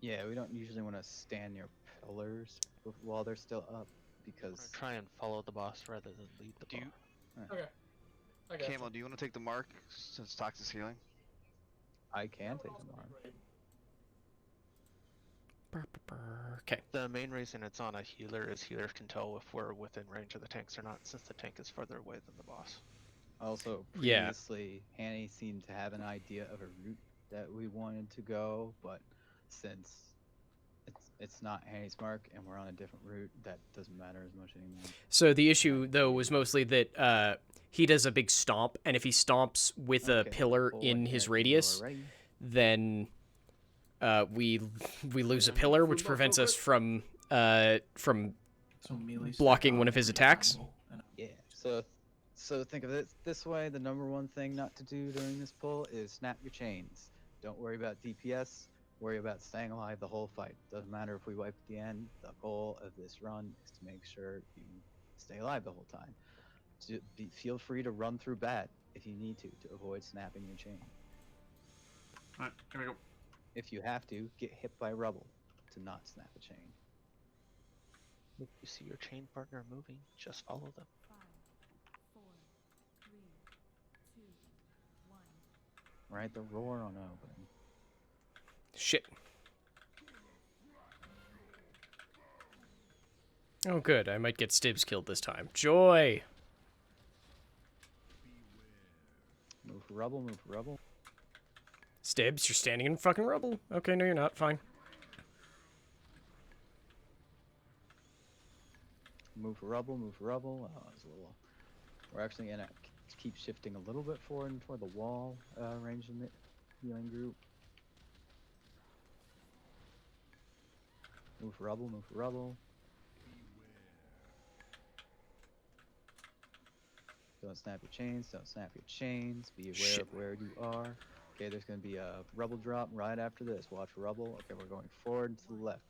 Yeah, we don't usually want to stand near pillars while they're still up because Try and follow the boss rather than lead the boss. Okay. I got Camo, do you want to take the mark since Tox is healing? I can take them on. Okay. The main reason it's on a healer is healers can tell if we're within range of the tanks or not, since the tank is further away than the boss. Also, Yeah. previously, Hanny seemed to have an idea of a route that we wanted to go, but since it's not Hanny's mark and we're on a different route, that doesn't matter as much anymore. So the issue, though, was mostly that he does a big stomp, and if he stomps with a pillar in his radius, then we lose a pillar, which prevents us from blocking one of his attacks. Yeah. So think of it this way: the #1 thing not to do during this pull is snap your chains. Don't worry about DPS. Worry about staying alive the whole fight. Doesn't matter if we wipe at the end. The goal of this run is to make sure you stay alive the whole time. Feel free to run through bat if you need to avoid snapping your chain. Alright, here we go. If you have to, get hit by rubble to not snap a chain. If you see your chain partner moving, just follow them. 5, 4, 3, 2, 1. Right, the roar on open. Shit. Oh, good. I might get Stibs killed this time. Joy! Move for rubble, move for rubble. Stibs, you're standing in fucking rubble. Okay, no, you're not. Fine. Move for rubble, move for rubble. Oh, it's a little... We're actually gonna keep shifting a little bit forward and toward the wall range in the healing group. Move for rubble, move for rubble. Don't snap your chains, don't snap your chains. Be aware Shit. of where you are. Okay, there's going to be a rubble drop right after this. Watch for rubble. Okay, we're going forward to the left.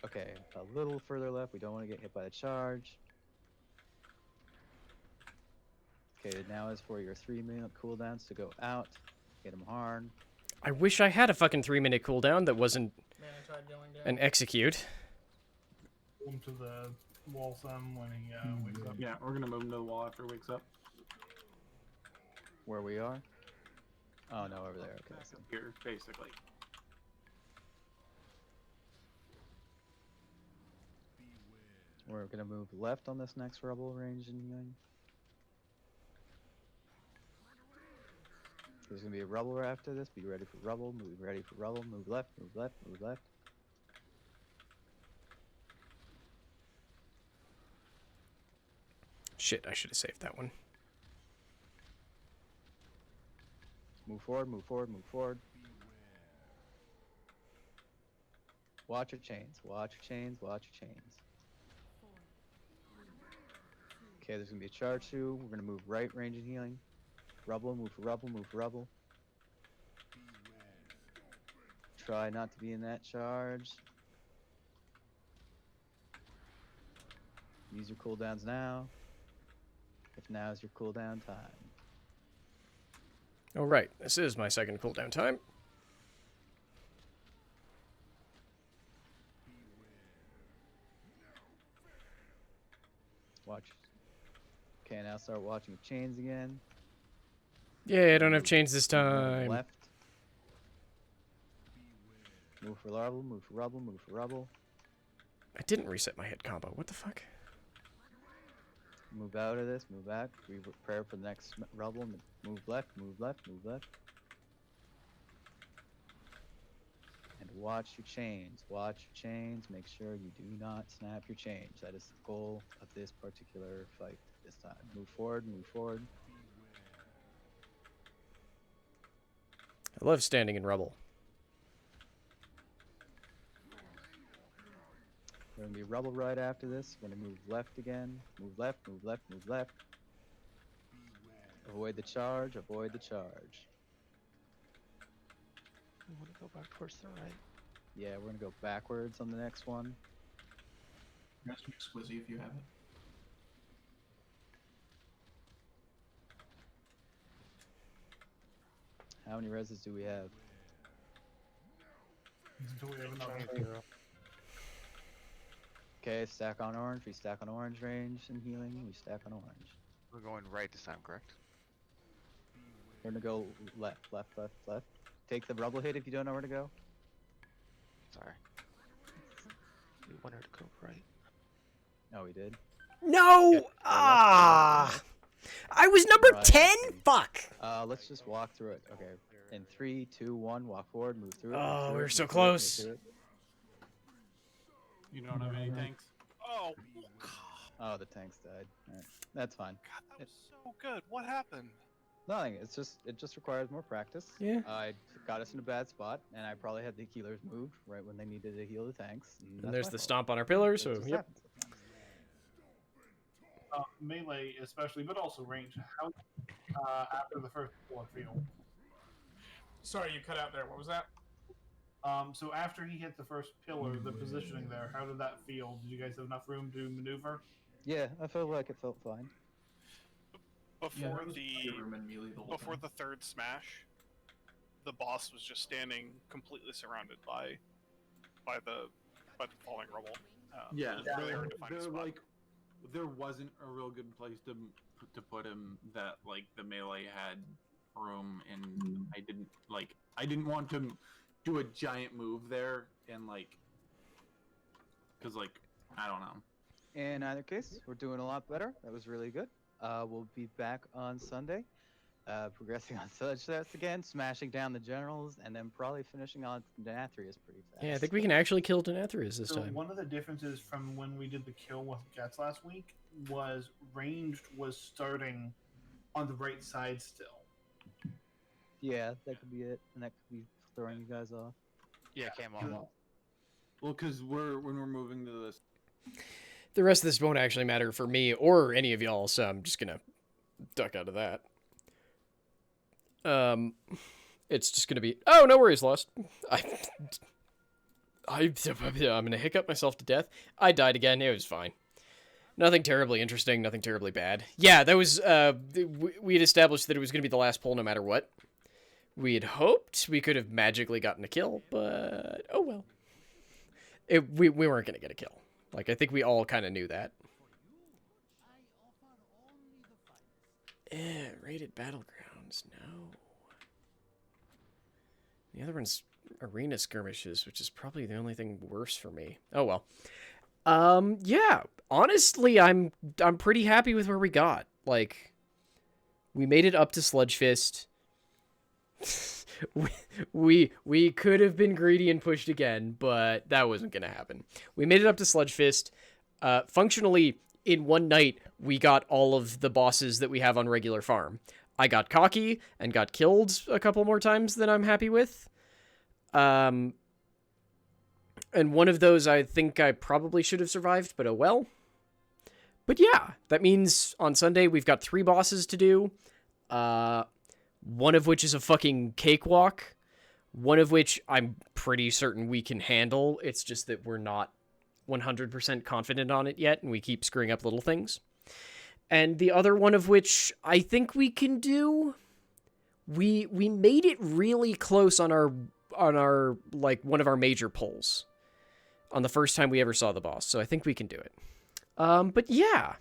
Okay, a little further left. We don't want to get hit by the charge. Okay, now is for your 3-minute cooldowns to go out. Hit them hard. I wish I had a fucking 3-minute cooldown that wasn't Man, I tried going down. an execute. Pull him to the wall some when he wakes up. Yeah, we're gonna move him to the wall after he wakes up. Where we are? Oh no, over there. Okay. Back up here, basically. We're gonna move left on this next rubble range and healing. There's gonna be a rubble right after this. Be ready for rubble. Move ready for rubble. Move left. Move left. Move left. Shit, I should have saved that one. Move forward. Move forward. Move forward. Watch your chains. Watch your chains. Watch your chains. Okay, there's gonna be a charge through. We're gonna move right, range and healing. Rubble, move for rubble, move for rubble. Try not to be in that charge. Use your cooldowns now. If now is your cooldown time. Oh, right. This is my second cooldown time. Watch. Okay, now start watching the chains again. Yeah, I don't have chains this time. Left. Move for rubble, move for rubble, move for rubble. I didn't reset my hit combo. What the fuck? Move out of this, move back. We prepare for the next rubble. Move left, move left, move left. And watch your chains. Watch your chains. Make sure you do not snap your chains. That is the goal of this particular fight this time. Move forward, move forward. I love standing in rubble. We're gonna be rubble right after this. We're gonna move left again. Move left, move left, move left. Avoid the charge, avoid the charge. We want to go back towards the right. Yeah, we're gonna go backwards on the next one. Rest me Squizzy if you have it. How many reses do we have? Until we have enough. Okay, stack on orange. We stack on orange range and healing. We stack on orange. We're going right this time, correct? We're gonna go left, left, left, left. Take the rubble hit if you don't know where to go. Sorry. We wanted to go right. Oh, we did. No! Yeah, Ah! I was number Right. 10? Fuck! Let's just walk through it. Okay. In 3, 2, 1, walk forward, move through it. Oh, move through we were it, so move through it, move close. through it. You don't have any tanks? Oh, Oh, the tanks died. Alright. That's fine. God, that was so good. What happened? Nothing. It just requires more practice. Yeah. I got us in a bad spot, and I probably had the healers moved right when they needed to heal the tanks. And there's that's the my fault. stomp on our pillar, It so just yep. happens. Melee, especially, but also range. How after the first bullet feel? Sorry, you cut out there. What was that? So after he hit the first pillar, the positioning there, how did that feel? Did you guys have enough room to maneuver? Yeah, I felt like it felt fine. Before there was plenty of room in melee the whole before time. the third smash, the boss was just standing completely surrounded by the falling rubble. Yeah, it was really hard to find a there, spot. like, there wasn't a real good place to put him that like the melee had room, and I didn't want to do a giant move there, and like, cause like I don't know. In either case, we're doing a lot better. That was really good. We'll be back on Sunday, progressing on Sludgefist again, smashing down the generals, and then probably finishing on Denathrius pretty fast. Yeah, I think we can actually kill Denathrius this So time. one of the differences from when we did the kill with Gets last week was ranged was starting on the right side still. Yeah, that could be it, and that could be throwing you guys off. Yeah, it came off. Well, cause when we're moving to this. The rest of this won't actually matter for me or any of y'all, so I'm just gonna duck out of that. It's just gonna be, oh, no worries, Lost. I'm gonna hiccup myself to death. I died again. It was fine. Nothing terribly interesting. Nothing terribly bad. Yeah, that was. We had established that it was gonna be the last pull no matter what. We had hoped we could have magically gotten a kill, but oh well. We weren't gonna get a kill. Like, I think we all kind of knew that. Rated Battlegrounds, no. The other one's Arena Skirmishes, which is probably the only thing worse for me. Oh well. Yeah. Honestly, I'm pretty happy with where we got. Like, we made it up to Sludgefist. we could have been greedy and pushed again, but that wasn't gonna happen. We made it up to Sludgefist. Functionally, in one night, we got all of the bosses that we have on regular farm. I got cocky and got killed a couple more times than I'm happy with. And one of those I think I probably should have survived, but oh well. But yeah, that means on Sunday we've got 3 bosses to do. One of which is a fucking cakewalk. One of which I'm pretty certain we can handle. It's just that we're not 100% confident on it yet, and we keep screwing up little things. And the other one of which I think we can do. We made it really close on our like one of our major pulls on the first time we ever saw the boss, so I think we can do it. But yeah.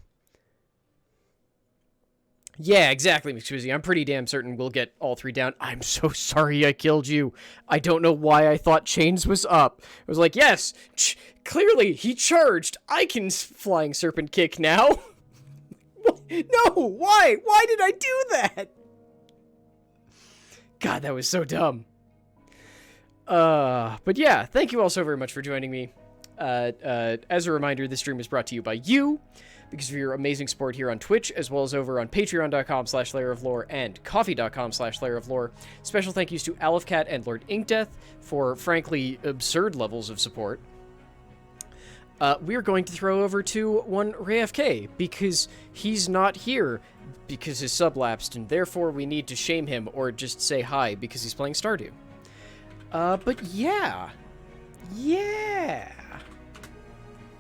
Yeah, exactly, McSwizzy. I'm pretty damn certain we'll get all 3 down. I'm so sorry I killed you. I don't know why I thought Chains was up. I was like, yes, clearly he charged. I can flying serpent kick now. No, why? Why did I do that? God, that was so dumb. But yeah, thank you all so very much for joining me. As a reminder, this stream is brought to you by you, because of your amazing support here on Twitch, as well as over on patreon.com/layeroflore and coffee.com/layeroflore. Special thank yous to Aleph-Cat and Lord Inkdeath for, frankly, absurd levels of support. We're going to throw over to one RayFK, because he's not here, because his sub lapsed, and therefore we need to shame him, or just say hi, because he's playing Stardew. But yeah. Yeah.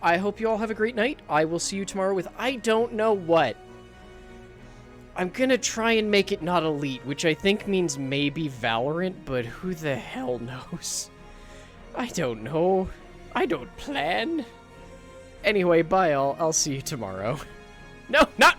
I hope you all have a great night. I will see you tomorrow with I don't know what. I'm gonna try and make it not Elite, which I think means maybe Valorant, but who the hell knows? I don't know. I don't plan. Anyway, bye all. I'll see you tomorrow. No, not